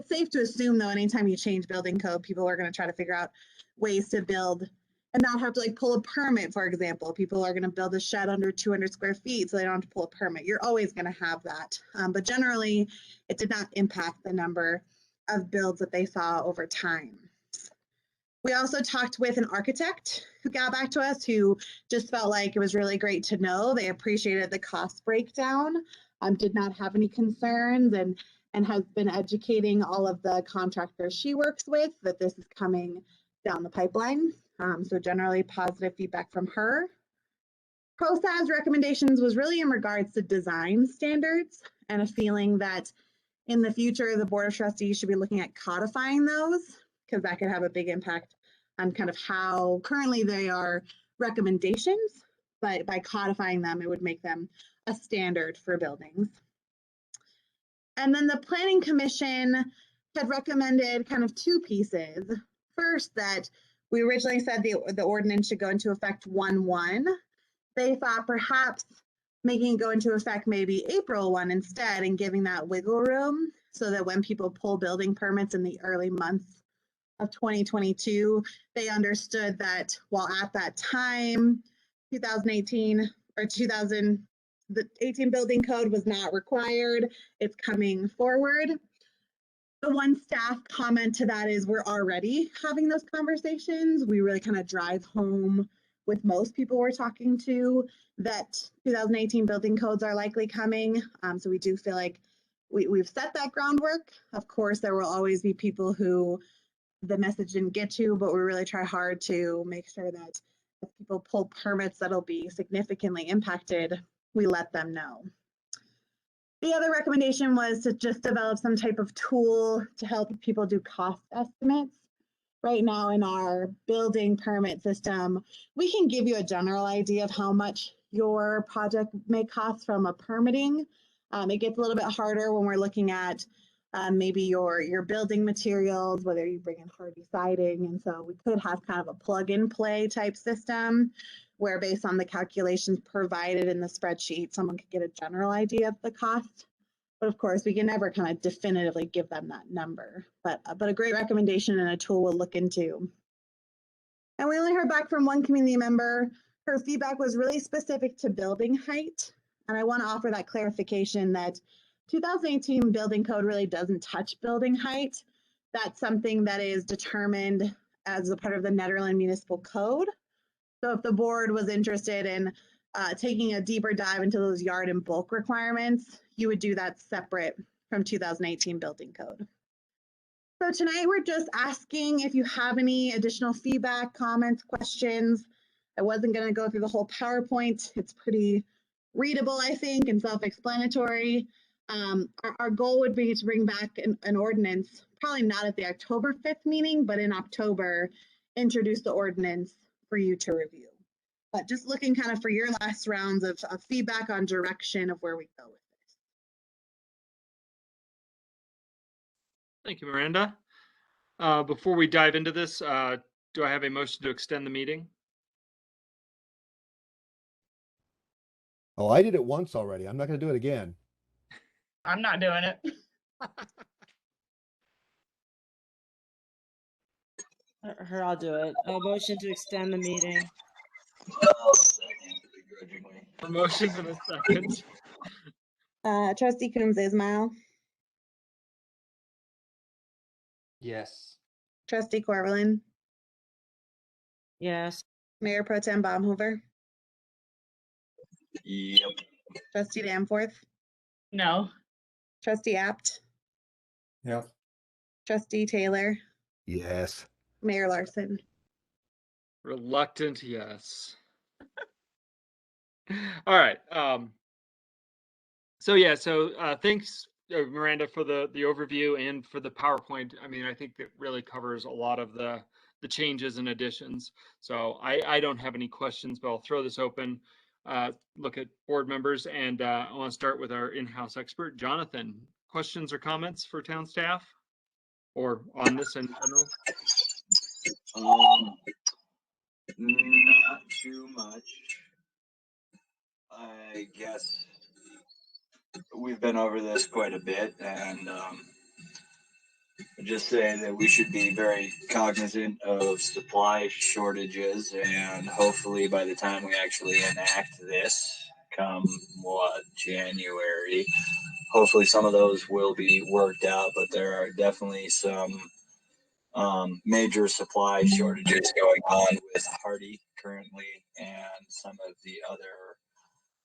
safe to assume, though, anytime you change building code, people are going to try to figure out ways to build and not have to pull a permit. For example, people are going to build a shed under 200 square feet, so they don't have to pull a permit. You're always going to have that. But generally, it did not impact the number of builds that they saw over time. We also talked with an architect who got back to us, who just felt like it was really great to know. They appreciated the cost breakdown, did not have any concerns, and has been educating all of the contractors she works with that this is coming down the pipeline. So generally positive feedback from her. ProSA's recommendations was really in regards to design standards and a feeling that in the future, the Board of Trustees should be looking at codifying those, because that could have a big impact on kind of how currently they are recommendations, but by codifying them, it would make them a standard for buildings. And then the Planning Commission had recommended kind of two pieces. First, that we originally said the ordinance should go into effect 1/1. They thought perhaps making it go into effect maybe April 1 instead, and giving that wiggle room so that when people pull building permits in the early months of 2022, they understood that while at that time, 2018 or 2000, the 18 building code was not required, it's coming forward. The one staff comment to that is we're already having those conversations. We really kind of drive home with most people we're talking to that 2018 building codes are likely coming. So we do feel like we've set that groundwork. Of course, there will always be people who the message didn't get to, but we really try hard to make sure that if people pull permits that'll be significantly impacted, we let them know. The other recommendation was to just develop some type of tool to help people do cost estimates. Right now in our building permit system, we can give you a general idea of how much your project may cost from a permitting. It gets a little bit harder when we're looking at maybe your building materials, whether you bring in hardy siding. And so we could have kind of a plug and play type system where based on the calculations provided in the spreadsheet, someone could get a general idea of the cost. But of course, we can never kind of definitively give them that number, but a great recommendation and a tool we'll look into. And we only heard back from one community member. Her feedback was really specific to building height. And I want to offer that clarification that 2018 building code really doesn't touch building height. That's something that is determined as a part of the Nederland Municipal Code. So if the board was interested in taking a deeper dive into those yard and bulk requirements, you would do that separate from 2018 building code. So tonight we're just asking if you have any additional feedback, comments, questions. I wasn't going to go through the whole PowerPoint. It's pretty readable, I think, and self-explanatory. Our goal would be to bring back an ordinance, probably not at the October 5th meeting, but in October, introduce the ordinance for you to review. But just looking kind of for your last rounds of feedback on direction of where we go with this. Thank you, Miranda. Before we dive into this, do I have a motion to extend the meeting? Oh, I did it once already. I'm not going to do it again. I'm not doing it. Her, I'll do it. A motion to extend the meeting. A motion and a second. Trustee Coombs Ismail, Yes. Trustee Corvallin, Yes. Mayor Pro Tem Baumhover, Yep. Trustee Danforth, No. Trustee Apt, Yep. Trustee Taylor, Yes. Mayor Larson. Reluctant, yes. All right. So thanks, Miranda, for the overview and for the PowerPoint. I mean, I think it really covers a lot of the changes and additions. So I don't have any questions, but I'll throw this open. Look at board members, and I want to start with our in-house expert, Jonathan. Questions or comments for town staff, or on this in general? Not too much. I guess we've been over this quite a bit, and just say that we should be very cognizant of supply shortages, and hopefully by the time we actually enact this, come January, hopefully some of those will be worked out, but there are definitely some major supply shortages going on with Hardy currently, and some of the other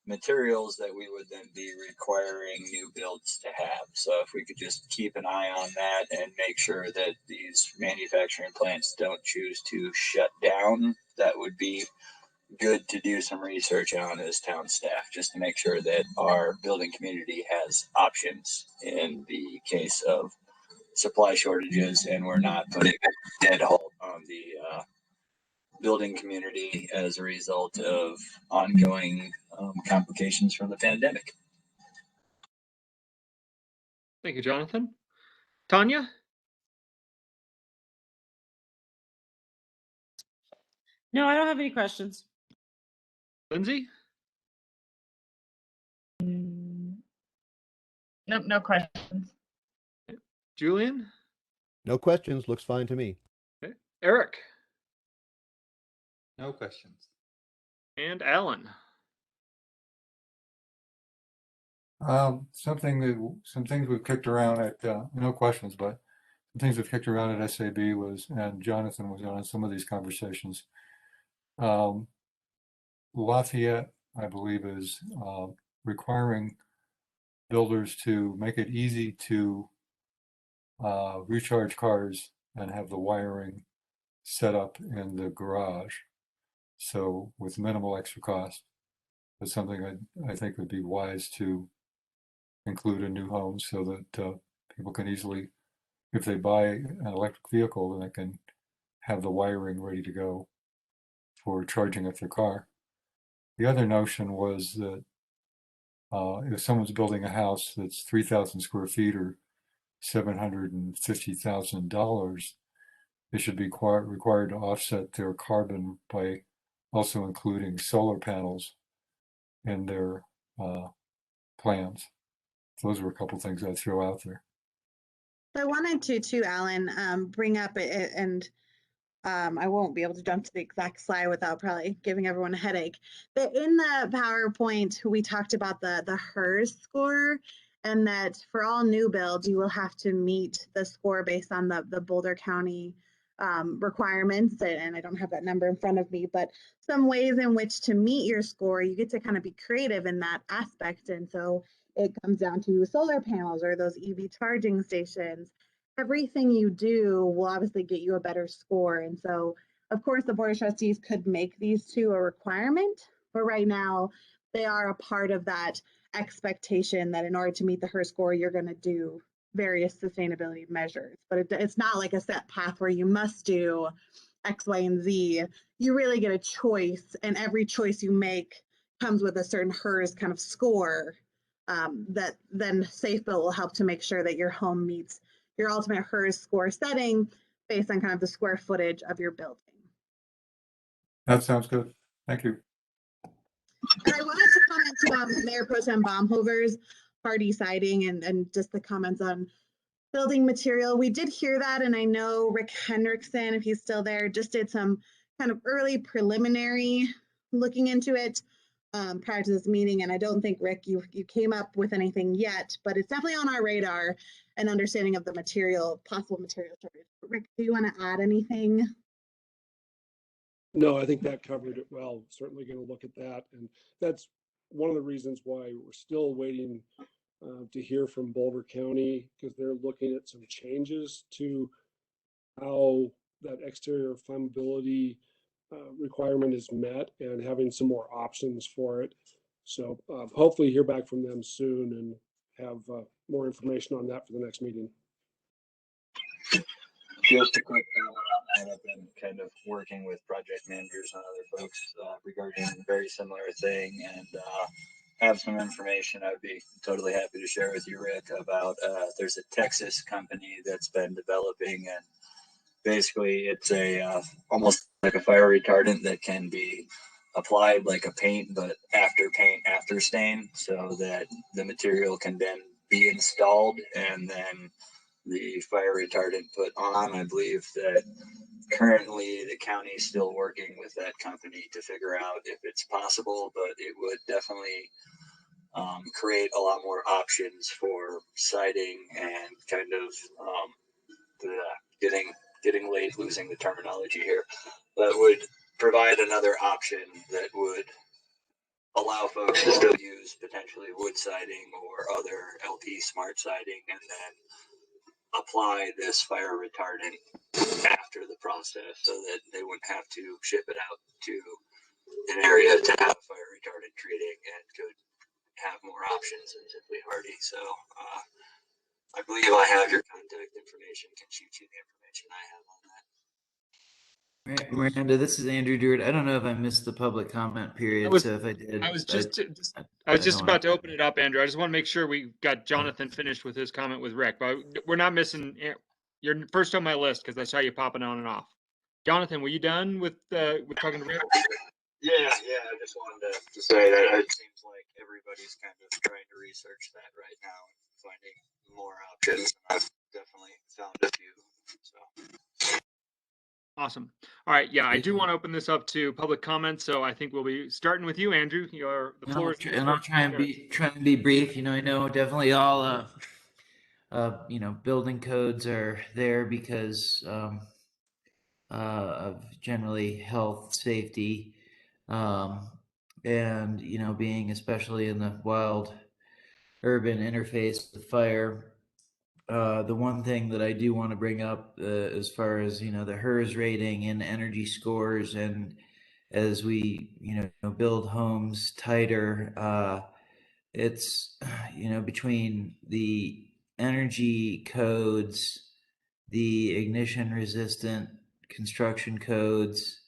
materials that we would then be requiring new builds to have. So if we could just keep an eye on that and make sure that these manufacturing plants don't choose to shut down, that would be good to do some research on as town staff, just to make sure that our building community has options in the case of supply shortages, and we're not putting a dead halt on the building community as a result of ongoing complications from the pandemic. Thank you, Jonathan. Tanya? No, I don't have any questions. Lindsay? Nope, no questions. Julian? No questions. Looks fine to me. Okay. Eric? No questions. And Alan? Some things we've kicked around at, no questions, but some things we've kicked around at SAB and Jonathan was on some of these conversations. Lafayette, I believe, is requiring builders to make it easy to recharge cars and have the wiring set up in the garage. So with minimal extra cost, that's something I think would be wise to include in new homes, so that people can easily, if they buy an electric vehicle, then they can have the wiring ready to go for charging up their car. The other notion was that if someone's building a house that's 3,000 square feet or $750,000, they should be required to offset their carbon by also including solar panels in their plans. Those were a couple things I'd throw out there. I wanted to too, Alan, bring up it, and I won't be able to jump to the exact slide without probably giving everyone a headache. But in the PowerPoint, we talked about the HERS score, and that for all new builds, you will have to meet the score based on the Boulder County requirements. And I don't have that number in front of me, but some ways in which to meet your score, you get to kind of be creative in that aspect. And so it comes down to solar panels or those EV charging stations. Everything you do will obviously get you a better score. And so, of course, the Board of Trustees could make these two a requirement, but right now they are a part of that expectation that in order to meet the HER score, you're going to do various sustainability measures. But it's not like a set path where you must do X, Y, and Z. You really get a choice, and every choice you make comes with a certain HERS kind of score that then Safe Built will help to make sure that your home meets your ultimate HERS score setting based on kind of the square footage of your building. That sounds good. Thank you. And I wanted to comment to Mayor Pro Tem Baumhover's party siding and just the comments on building material. We did hear that, and I know Rick Hendrickson, if he's still there, just did some kind of early preliminary looking into it prior to this meeting. And I don't think, Rick, you came up with anything yet, but it's definitely on our radar, an understanding of the material, possible material shortage. Rick, do you want to add anything? No, I think that covered it well. Certainly going to look at that. And that's one of the reasons why we're still waiting to hear from Boulder County, because they're looking at some changes to how that exterior flammability requirement is met and having some more options for it. So hopefully hear back from them soon and have more information on that for the next meeting. Just a quick comment on that. I've been kind of working with project managers and other folks regarding a very similar thing, and have some information I'd be totally happy to share with you, Rick, about there's a Texas company that's been developing, and basically it's a almost like a fire retardant that can be applied like a paint, but after paint, after stain, so that the material can then be installed and then the fire retardant put on. I believe that currently the county is still working with that company to figure out if it's possible, but it would definitely create a lot more options for siding and kind of getting late losing the terminology here. That would provide another option that would allow folks to still use potentially wood siding or other LP smart siding, and then apply this fire retardant after the process so that they wouldn't have to ship it out to an area to have fire retardant treating, and could have more options than simply hardy. So I believe I have your contact information, can shoot you the information I have on that. Miranda, this is Andrew Dewart. I don't know if I missed the public comment period, so if I did, I was just about to open it up, Andrew. I just want to make sure we got Jonathan finished with his comment with Rick, but we're not missing. You're first on my list because I saw you popping on and off. Jonathan, were you done with talking to Rick? Yeah. I just wanted to say that it seems like everybody's kind of trying to research that right now and finding more options. I've definitely found a few. So. Awesome. All right. Yeah, I do want to open this up to public comments, so I think we'll be starting with you, Andrew. The floor is yours. And I'll try and be brief. I know definitely all building codes are there because of generally health, safety, and being especially in the wild urban interface with fire. The one thing that I do want to bring up as far as the HERS rating and energy scores, and as we build homes tighter, it's between the energy codes, the ignition resistant construction codes,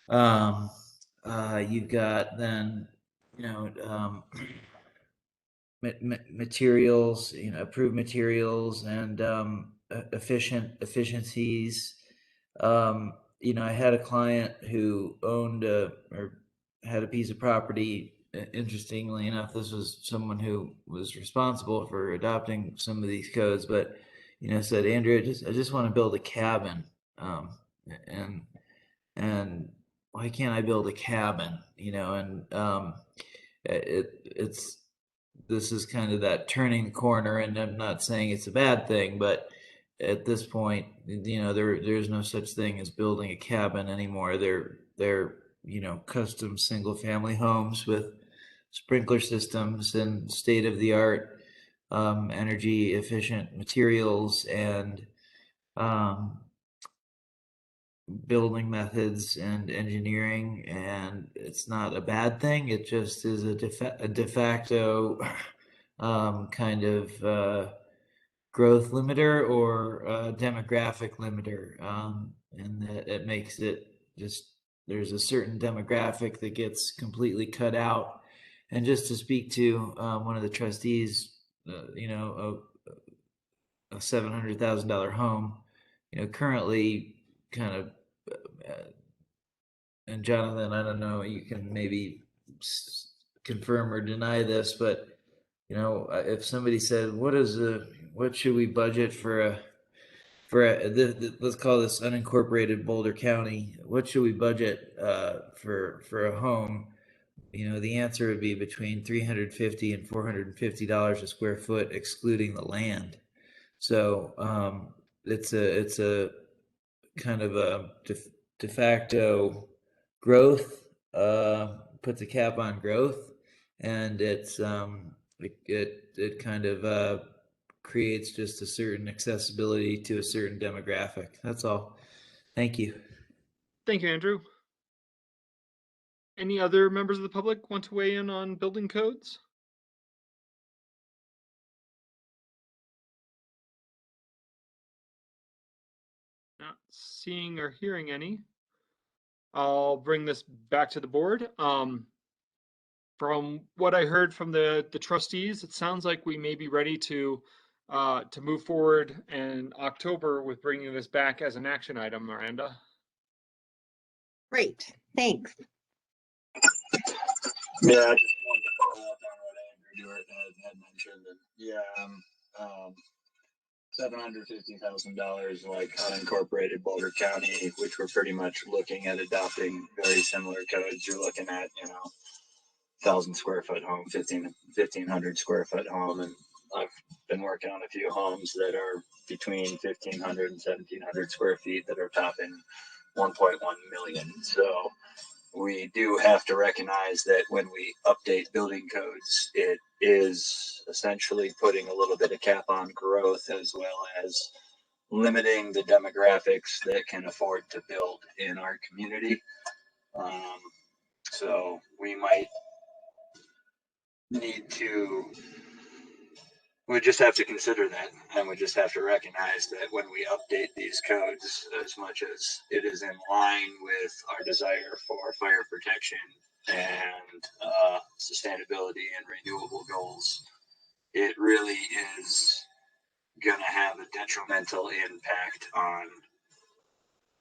you've got then materials, approved materials, and efficiencies. I had a client who owned or had a piece of property. Interestingly enough, this was someone who was responsible for adopting some of these codes, but said, Andrew, I just want to build a cabin, and why can't I build a cabin? And it's this is kind of that turning the corner, and I'm not saying it's a bad thing, but at this point, there's no such thing as building a cabin anymore. They're custom single family homes with sprinkler systems and state of the art energy efficient materials and building methods and engineering, and it's not a bad thing. It just is a de facto kind of growth limiter or demographic limiter, and that it makes it just, there's a certain demographic that gets completely cut out. And just to speak to one of the trustees, a $700,000 home, currently kind of, and Jonathan, I don't know, you can maybe confirm or deny this, but if somebody said, what should we budget for a let's call this unincorporated Boulder County, what should we budget for a home? The answer would be between $350 and $450 a square foot, excluding the land. So it's a kind of a de facto growth, puts a cap on growth, and it kind of creates just a certain accessibility to a certain demographic. That's all. Thank you. Thank you, Andrew. Any other members of the public want to weigh in on building codes? Not seeing or hearing any. I'll bring this back to the board. From what I heard from the trustees, it sounds like we may be ready to move forward in October with bringing this back as an action item, Miranda. Great, thanks. Yeah, I just wanted to follow up on what Andrew had mentioned, and yeah, $750,000 like unincorporated Boulder County, which we're pretty much looking at adopting very similar codes. You're looking at 1,000 square foot home, 1,500 square foot home, and I've been working on a few homes that are between 1,500 and 1,700 square feet that are topping 1.1 million. So we do have to recognize that when we update building codes, it is essentially putting a little bit of cap on growth, as well as limiting the demographics that can afford to build in our community. So we might we just have to consider that, and we just have to recognize that when we update these codes, as much as it is in line with our desire for fire protection and sustainability and renewable goals, it really is going to have a detrimental impact on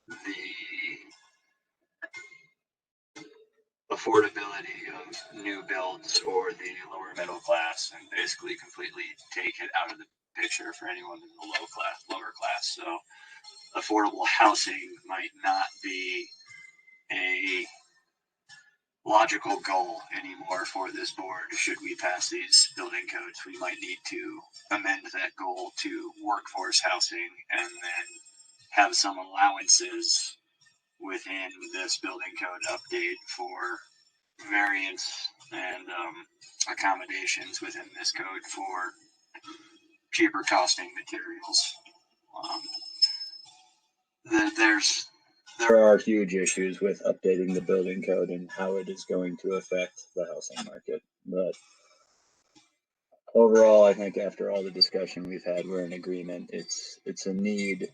the affordability of new builds for the lower middle class, and basically completely take it out of the picture for anyone in the lower class. So affordable housing might not be a logical goal anymore for this board. Should we pass these building codes, we might need to amend that goal to workforce housing, and then have some allowances within this building code update for variance and accommodations within this code for cheaper costing materials. There are huge issues with updating the building code and how it is going to affect the housing market. But overall, I think after all the discussion we've had, we're in agreement. It's a need,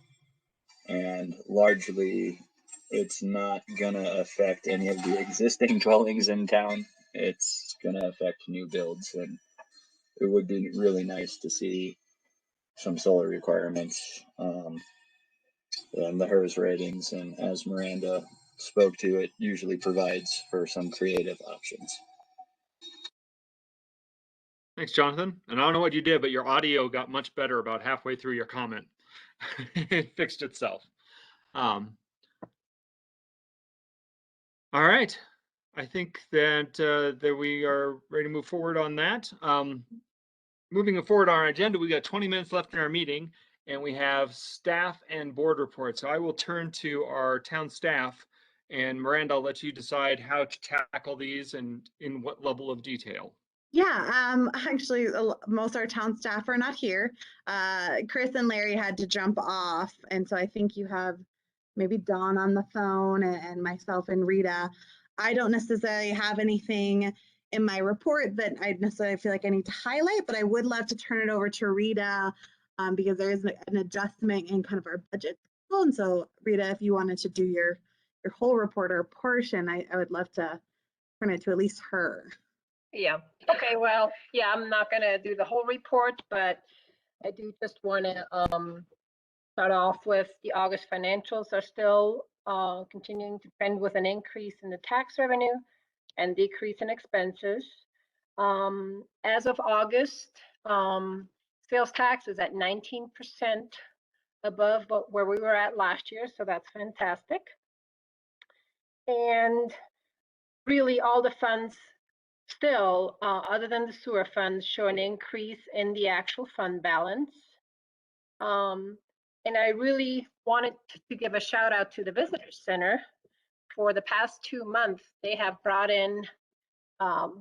and largely it's not gonna affect any of the existing dwellings in town. It's gonna affect new builds, and it would be really nice to see some solar requirements and the HERS ratings. And as Miranda spoke to, it usually provides for some creative options. Thanks, Jonathan. And I don't know what you did, but your audio got much better about halfway through your comment. It fixed itself. All right. I think that that we are ready to move forward on that. Moving forward on our agenda, we got 20 minutes left in our meeting, and we have staff and board reports. So I will turn to our town staff, and Miranda, I'll let you decide how to tackle these and in what level of detail. Yeah, actually, most of our town staff are not here. Chris and Larry had to jump off, and so I think you have maybe Dawn on the phone and myself and Rita. I don't necessarily have anything in my report that I necessarily feel like I need to highlight, but I would love to turn it over to Rita because there is an adjustment in kind of our budget. And so, Rita, if you wanted to do your whole report or portion, I would love to turn it to at least her. Yeah. Okay. Well, yeah, I'm not going to do the whole report, but I do just want to start off with the August financials are still continuing to trend with an increase in the tax revenue and decrease in expenses. As of August, sales tax is at 19% above where we were at last year, so that's fantastic. And really all the funds still, other than the sewer funds, show an increase in the actual fund balance. And I really wanted to give a shout out to the Visitor Center. For the past 2 months, they have brought in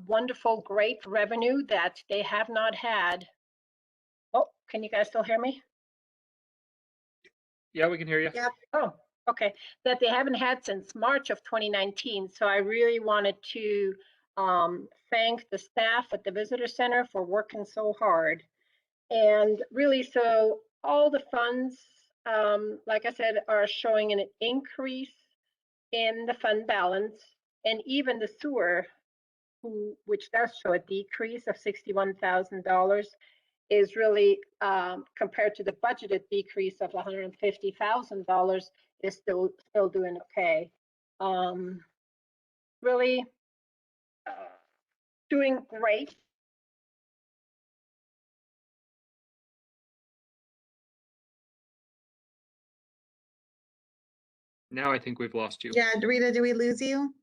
wonderful, great revenue that they have not had. Oh, can you guys still hear me? Yeah, we can hear you. Yep. Oh, okay. That they haven't had since March of 2019. So I really wanted to thank the staff at the Visitor Center for working so hard. And really, so all the funds, like I said, are showing an increase in the fund balance, and even the sewer, which does show a decrease of $61,000, is really compared to the budgeted decrease of $150,000, is still doing okay. Really doing great. Now I think we've lost you. Yeah, Rita, do we lose you?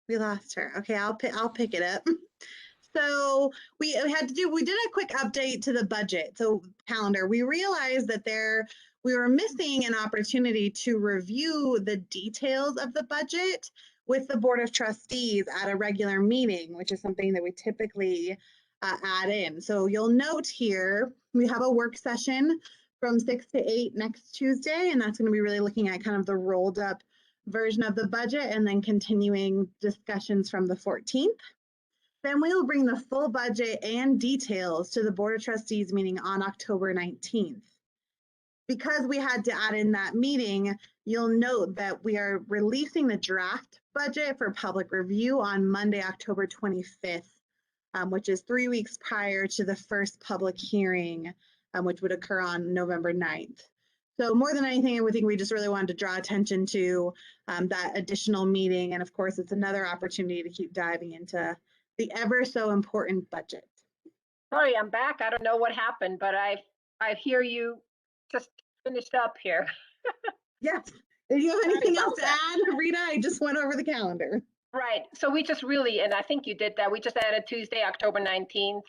We lost her. Okay, I'll pick it up. So we did a quick update to the budget. So calendar, we realized that we were missing an opportunity to review the details of the budget with the Board of Trustees at a regular meeting, which is something that we typically add in. So you'll note here, we have a work session from 6 to 8 next Tuesday, and that's going to be really looking at kind of the rolled up version of the budget and then continuing discussions from the 14th. Then we will bring the full budget and details to the Board of Trustees meeting on October 19th. Because we had to add in that meeting, you'll note that we are releasing the draft budget for public review on Monday, October 25th, which is 3 weeks prior to the first public hearing, which would occur on November 9th. So more than anything, I think we just really wanted to draw attention to that additional meeting. And of course, it's another opportunity to keep diving into the ever so important budget. Sorry, I'm back. I don't know what happened, but I hear you just finished up here. Yes. Do you have anything else to add, Rita? I just went over the calendar. Right. So we just really, and I think you did that, we just added Tuesday, October 19th,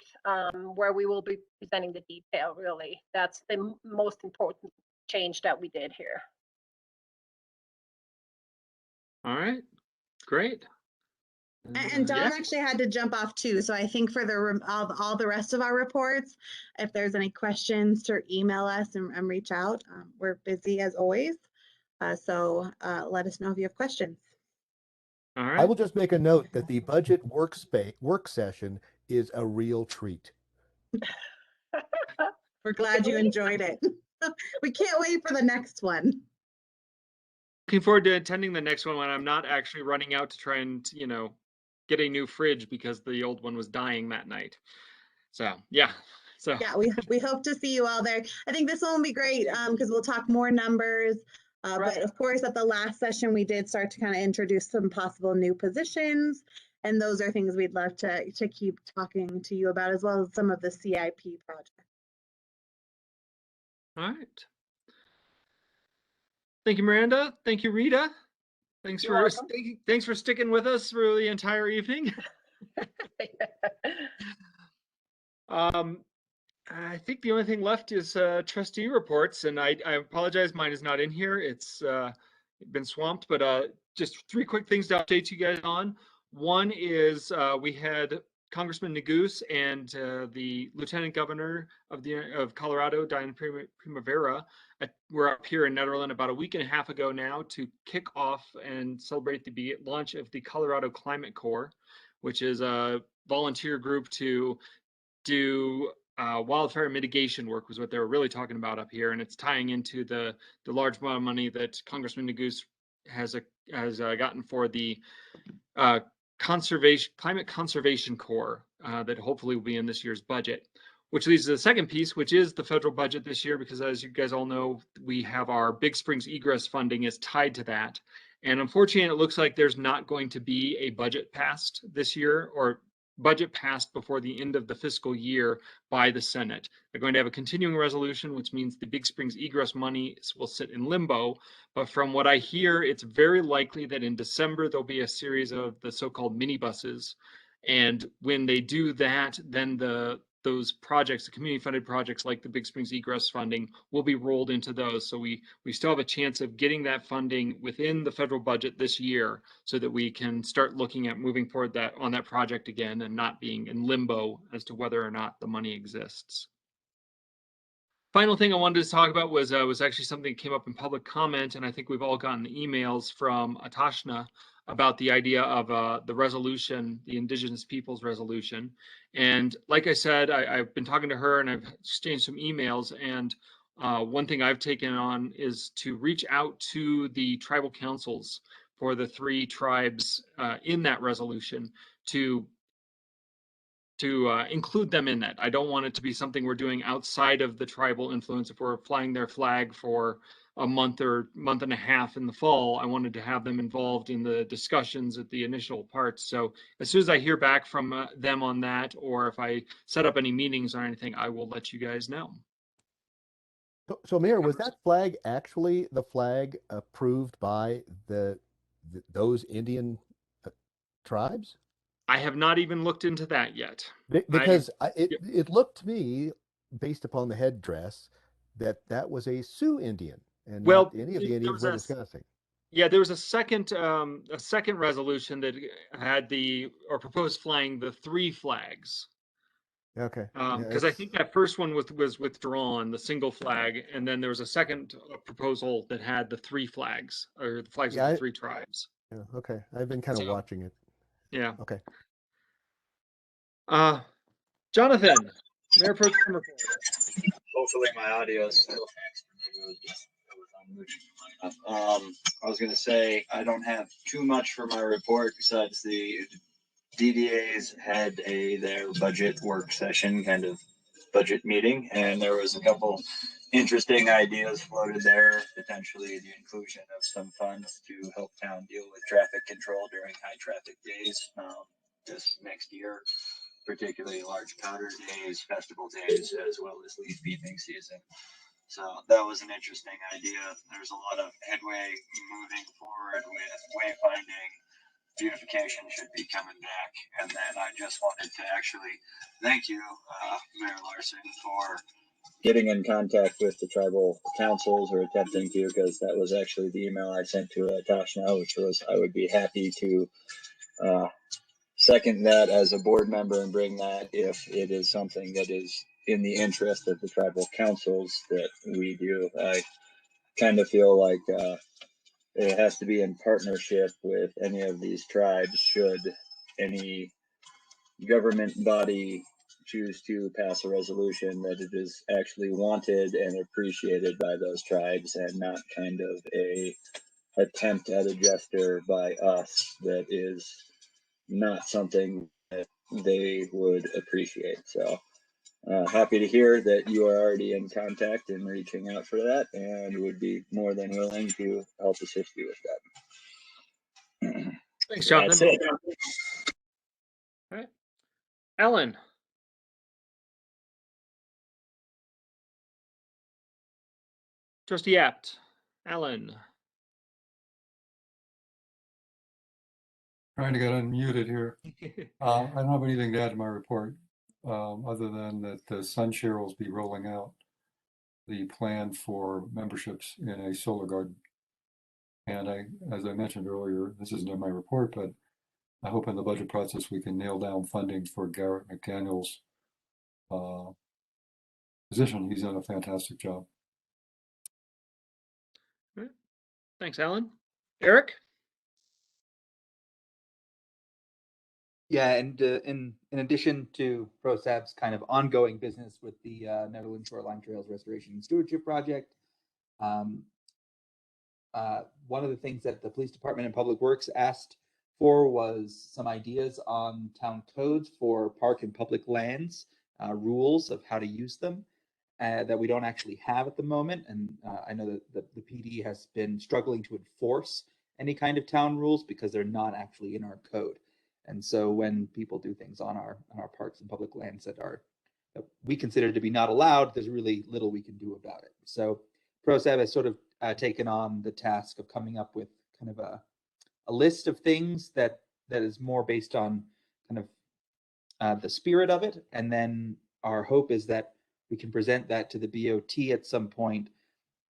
where we will be presenting the detail, really. That's the most important change that we did here. All right, great. And Dawn actually had to jump off too. So I think for all the rest of our reports, if there's any questions, to email us and reach out. We're busy as always. So let us know if you have questions. All right. I will just make a note that the budget work session is a real treat. We're glad you enjoyed it. We can't wait for the next one. Looking forward to attending the next one when I'm not actually running out to try and, get a new fridge because the old one was dying that night. So, yeah. So yeah, we hope to see you all there. I think this one will be great because we'll talk more numbers. Right. But of course, at the last session, we did start to kind of introduce some possible new positions. And those are things we'd love to keep talking to you about, as well as some of the CIP projects. All right. Thank you, Miranda. Thank you, Rita. Thanks You're for welcome. thanks for sticking with us through the entire evening. I think the only thing left is trustee reports, and I apologize, mine is not in here. It's been swamped, but just 3 quick things to update you guys on. One is we had Congressman Neguse and the Lieutenant Governor of Colorado, Diana Primavera, were up here in Nederland about a week and a half ago now to kick off and celebrate the launch of the Colorado Climate Corps, which is a volunteer group to do wildfire mitigation work, was what they were really talking about up here, and it's tying into the large amount of money that Congressman Neguse has gotten for the climate conservation corps that hopefully will be in this year's budget. Which leads to the second piece, which is the federal budget this year, because as you guys all know, we have our Big Springs egress funding is tied to that. And unfortunately, it looks like there's not going to be a budget passed this year, or budget passed before the end of the fiscal year by the Senate. They're going to have a continuing resolution, which means the Big Springs egress money will sit in limbo. But from what I hear, it's very likely that in December, there'll be a series of the so-called minibuses. And when they do that, then those projects, the community funded projects like the Big Springs egress funding, will be rolled into those. So we still have a chance of getting that funding within the federal budget this year so that we can start looking at moving forward on that project again and not being in limbo as to whether or not the money exists. Final thing I wanted to talk about was actually something that came up in public comment, and I think we've all gotten emails from Atashna about the idea of the resolution, the Indigenous Peoples Resolution. And like I said, I've been talking to her and I've exchanged some emails, and one thing I've taken on is to reach out to the tribal councils for the 3 tribes in that resolution to include them in that. I don't want it to be something we're doing outside of the tribal influence. If we're flying their flag for a month or month and a half in the fall, I wanted to have them involved in the discussions at the initial parts. So as soon as I hear back from them on that, or if I set up any meetings or anything, I will let you guys know. So Mayor, was that flag actually the flag approved by those Indian tribes? I have not even looked into that yet. Because it looked to me, based upon the headdress, that was a Sioux Indian and not any of the Indians we're discussing. Yeah, there was a second resolution that had proposed flying the 3 flags. Okay. Because I think that first one was withdrawn, the single flag, and then there was a second proposal that had the 3 flags, or the flags of the 3 tribes. Yeah, okay. I've been kind of watching it. Yeah. Okay. Jonathan, Mayor Pro Tem report. Hopefully my audio is still fixed. Maybe it was on. I was going to say I don't have too much for my report besides the DDAs had their budget work session, kind of budget meeting, and there was a couple interesting ideas floated there, potentially the inclusion of some funds to help town deal with traffic control during high traffic days this next year, particularly large powder days, festival days, as well as leaf peeping season. So that was an interesting idea. There's a lot of headway moving forward with wayfinding. Beautification should be coming back. And then I just wanted to actually thank you, Mayor Larson, for getting in contact with the tribal councils, or attempting to, because that was actually the email I sent to Tashna, which was I would be happy to second that as a board member and bring that if it is something that is in the interest of the tribal councils that we do. I kind of feel like it has to be in partnership with any of these tribes should any government body choose to pass a resolution that it is actually wanted and appreciated by those tribes, and not kind of a attempt at a gesture by us that is not something that they would appreciate. So happy to hear that you are already in contact and reaching out for that, and would be more than willing to help assist you with that. Thanks, Jonathan. All right. Ellen. Trustee Apt. Alan. Trying to get unmuted here. I don't have anything to add to my report, other than that the Sunshare will be rolling out the plan for memberships in a solar garden. And as I mentioned earlier, this isn't in my report, but I hope in the budget process we can nail down funding for Garrett McDaniel's position. He's done a fantastic job. Thanks, Alan. Eric? Yeah, and in addition to ProSab's kind of ongoing business with the Netherland Shoreline Trails Restoration and Stewardship Project, one of the things that the Police Department and Public Works asked for was some ideas on town codes for park and public lands, rules of how to use them that we don't actually have at the moment. And I know that the PD has been struggling to enforce any kind of town rules because they're not actually in our code. And so when people do things on our parks and public lands that we consider to be not allowed, there's really little we can do about it. So ProSab has sort of taken on the task of coming up with kind of a list of things that is more based on kind of the spirit of it. And then our hope is that we can present that to the BOT at some point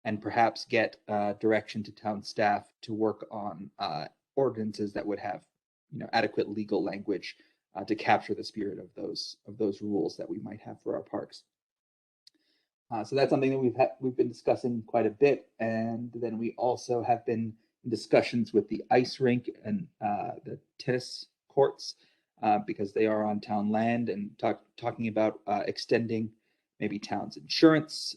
and perhaps get direction to town staff to work on ordinances that would have adequate legal language to capture the spirit of those rules that we might have for our parks. So that's something that we've been discussing quite a bit, and then we also have been in discussions with the ice rink and the tennis courts because they are on town land, and talking about extending maybe town's insurance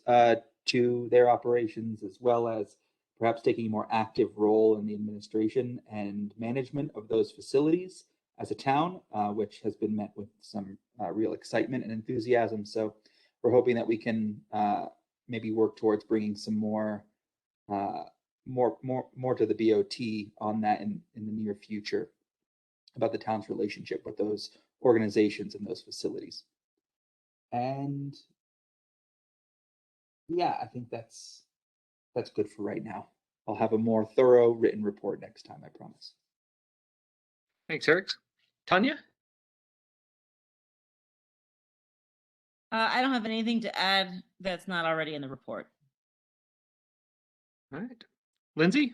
to their operations, as well as perhaps taking a more active role in the administration and management of those facilities as a town, which has been met with some real excitement and enthusiasm. So we're hoping that we can maybe work towards bringing some more to the BOT on that in the near future about the town's relationship with those organizations and those facilities. And yeah, I think that's good for right now. I'll have a more thorough written report next time, I promise. Thanks, Eric. Tanya? I don't have anything to add that's not already in the report. All right. Lindsay?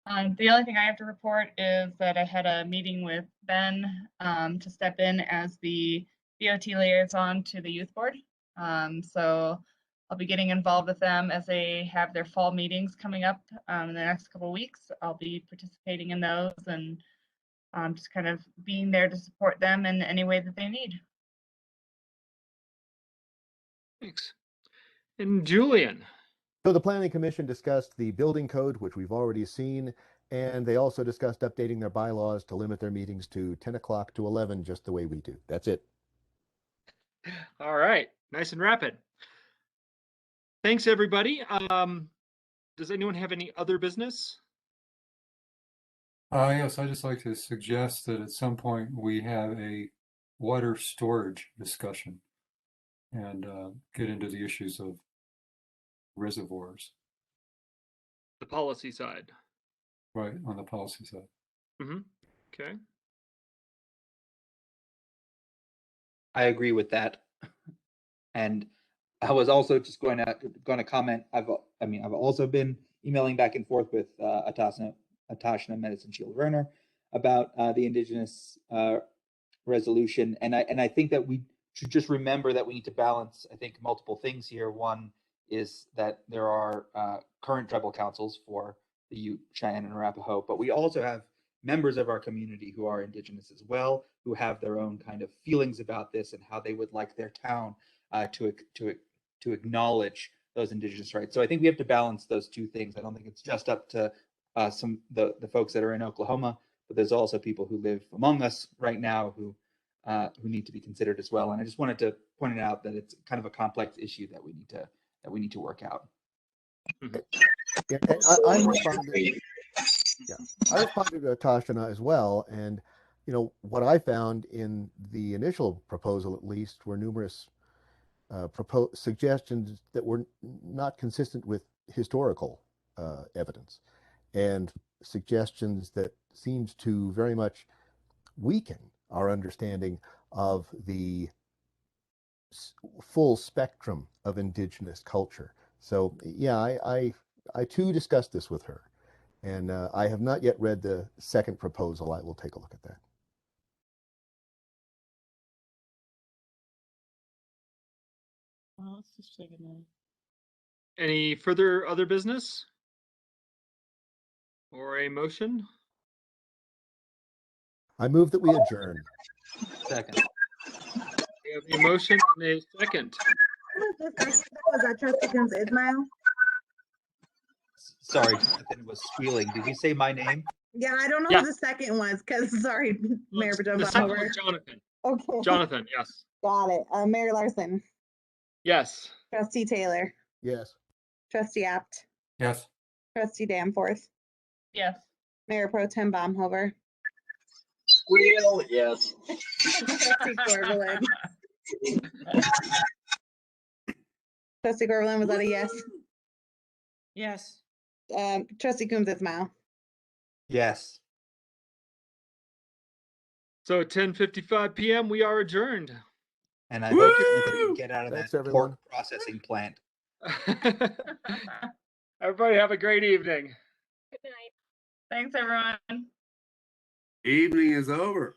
The only thing I have to report is that I had a meeting with Ben to step in as the BOT liaison to the youth board. So I'll be getting involved with them as they have their fall meetings coming up in the next couple of weeks. I'll be participating in those and just kind of being there to support them in any way that they need. Thanks. And Julian? So the Planning Commission discussed the building code, which we've already seen, and they also discussed updating their bylaws to limit their meetings to 10 o'clock to 11, just the way we do. That's it. All right. Nice and rapid. Thanks, everybody. Does anyone have any other business? Yes, I'd just like to suggest that at some point we have a water storage discussion and get into the issues of reservoirs. The policy side. Right, on the policy side. Mm-hmm. Okay. I agree with that. And I was also just going to comment. I've also been emailing back and forth with Atashna Medicine Shield Werner about the Indigenous resolution, and I think that we should just remember that we need to balance, I think, multiple things here. One is that there are current tribal councils for the Ute, Cheyenne, and Arapaho, but we also have members of our community who are Indigenous as well, who have their own kind of feelings about this and how they would like their town to acknowledge those Indigenous rights. So I think we have to balance those two things. I don't think it's just up to the folks that are in Oklahoma, but there's also people who live among us right now who need to be considered as well. And I just wanted to point it out that it's kind of a complex issue that we need to work out. Yeah, and I responded to Tashana as well, and what I found in the initial proposal, at least, were numerous suggestions that were not consistent with historical evidence, and suggestions that seems to very much weaken our understanding of the full spectrum of indigenous culture. So yeah, I too discussed this with her, and I have not yet read the second proposal. I will take a look at that. Well, let's just take a minute. Any further other business? Or a motion? I move that we adjourn. Second. We have a motion and a second. Was that Trustee Coombs Ismail? Sorry, Jonathan was squealing. Did you say my name? Yeah, I don't know Yeah. who the second was because sorry, Mayor Protem The second Bauer. was Jonathan. Okay. Jonathan, yes. Got it. Mayor Larson. Yes. Trustee Taylor. Yes. Trustee Apt. Yes. Trustee Danforth. Yes. Mayor Pro Tem Baumhover. Squeal, yes. Trustee Corvallin. Trustee Corvallin, was that a yes? Yes. Trustee Coombs Ismail. Yes. So at 10:55 p.m. we are adjourned. And I hope Jonathan can get out of Thanks, that everyone. pork processing plant. Everybody have a great evening. Good night. Thanks, everyone. Evening is over.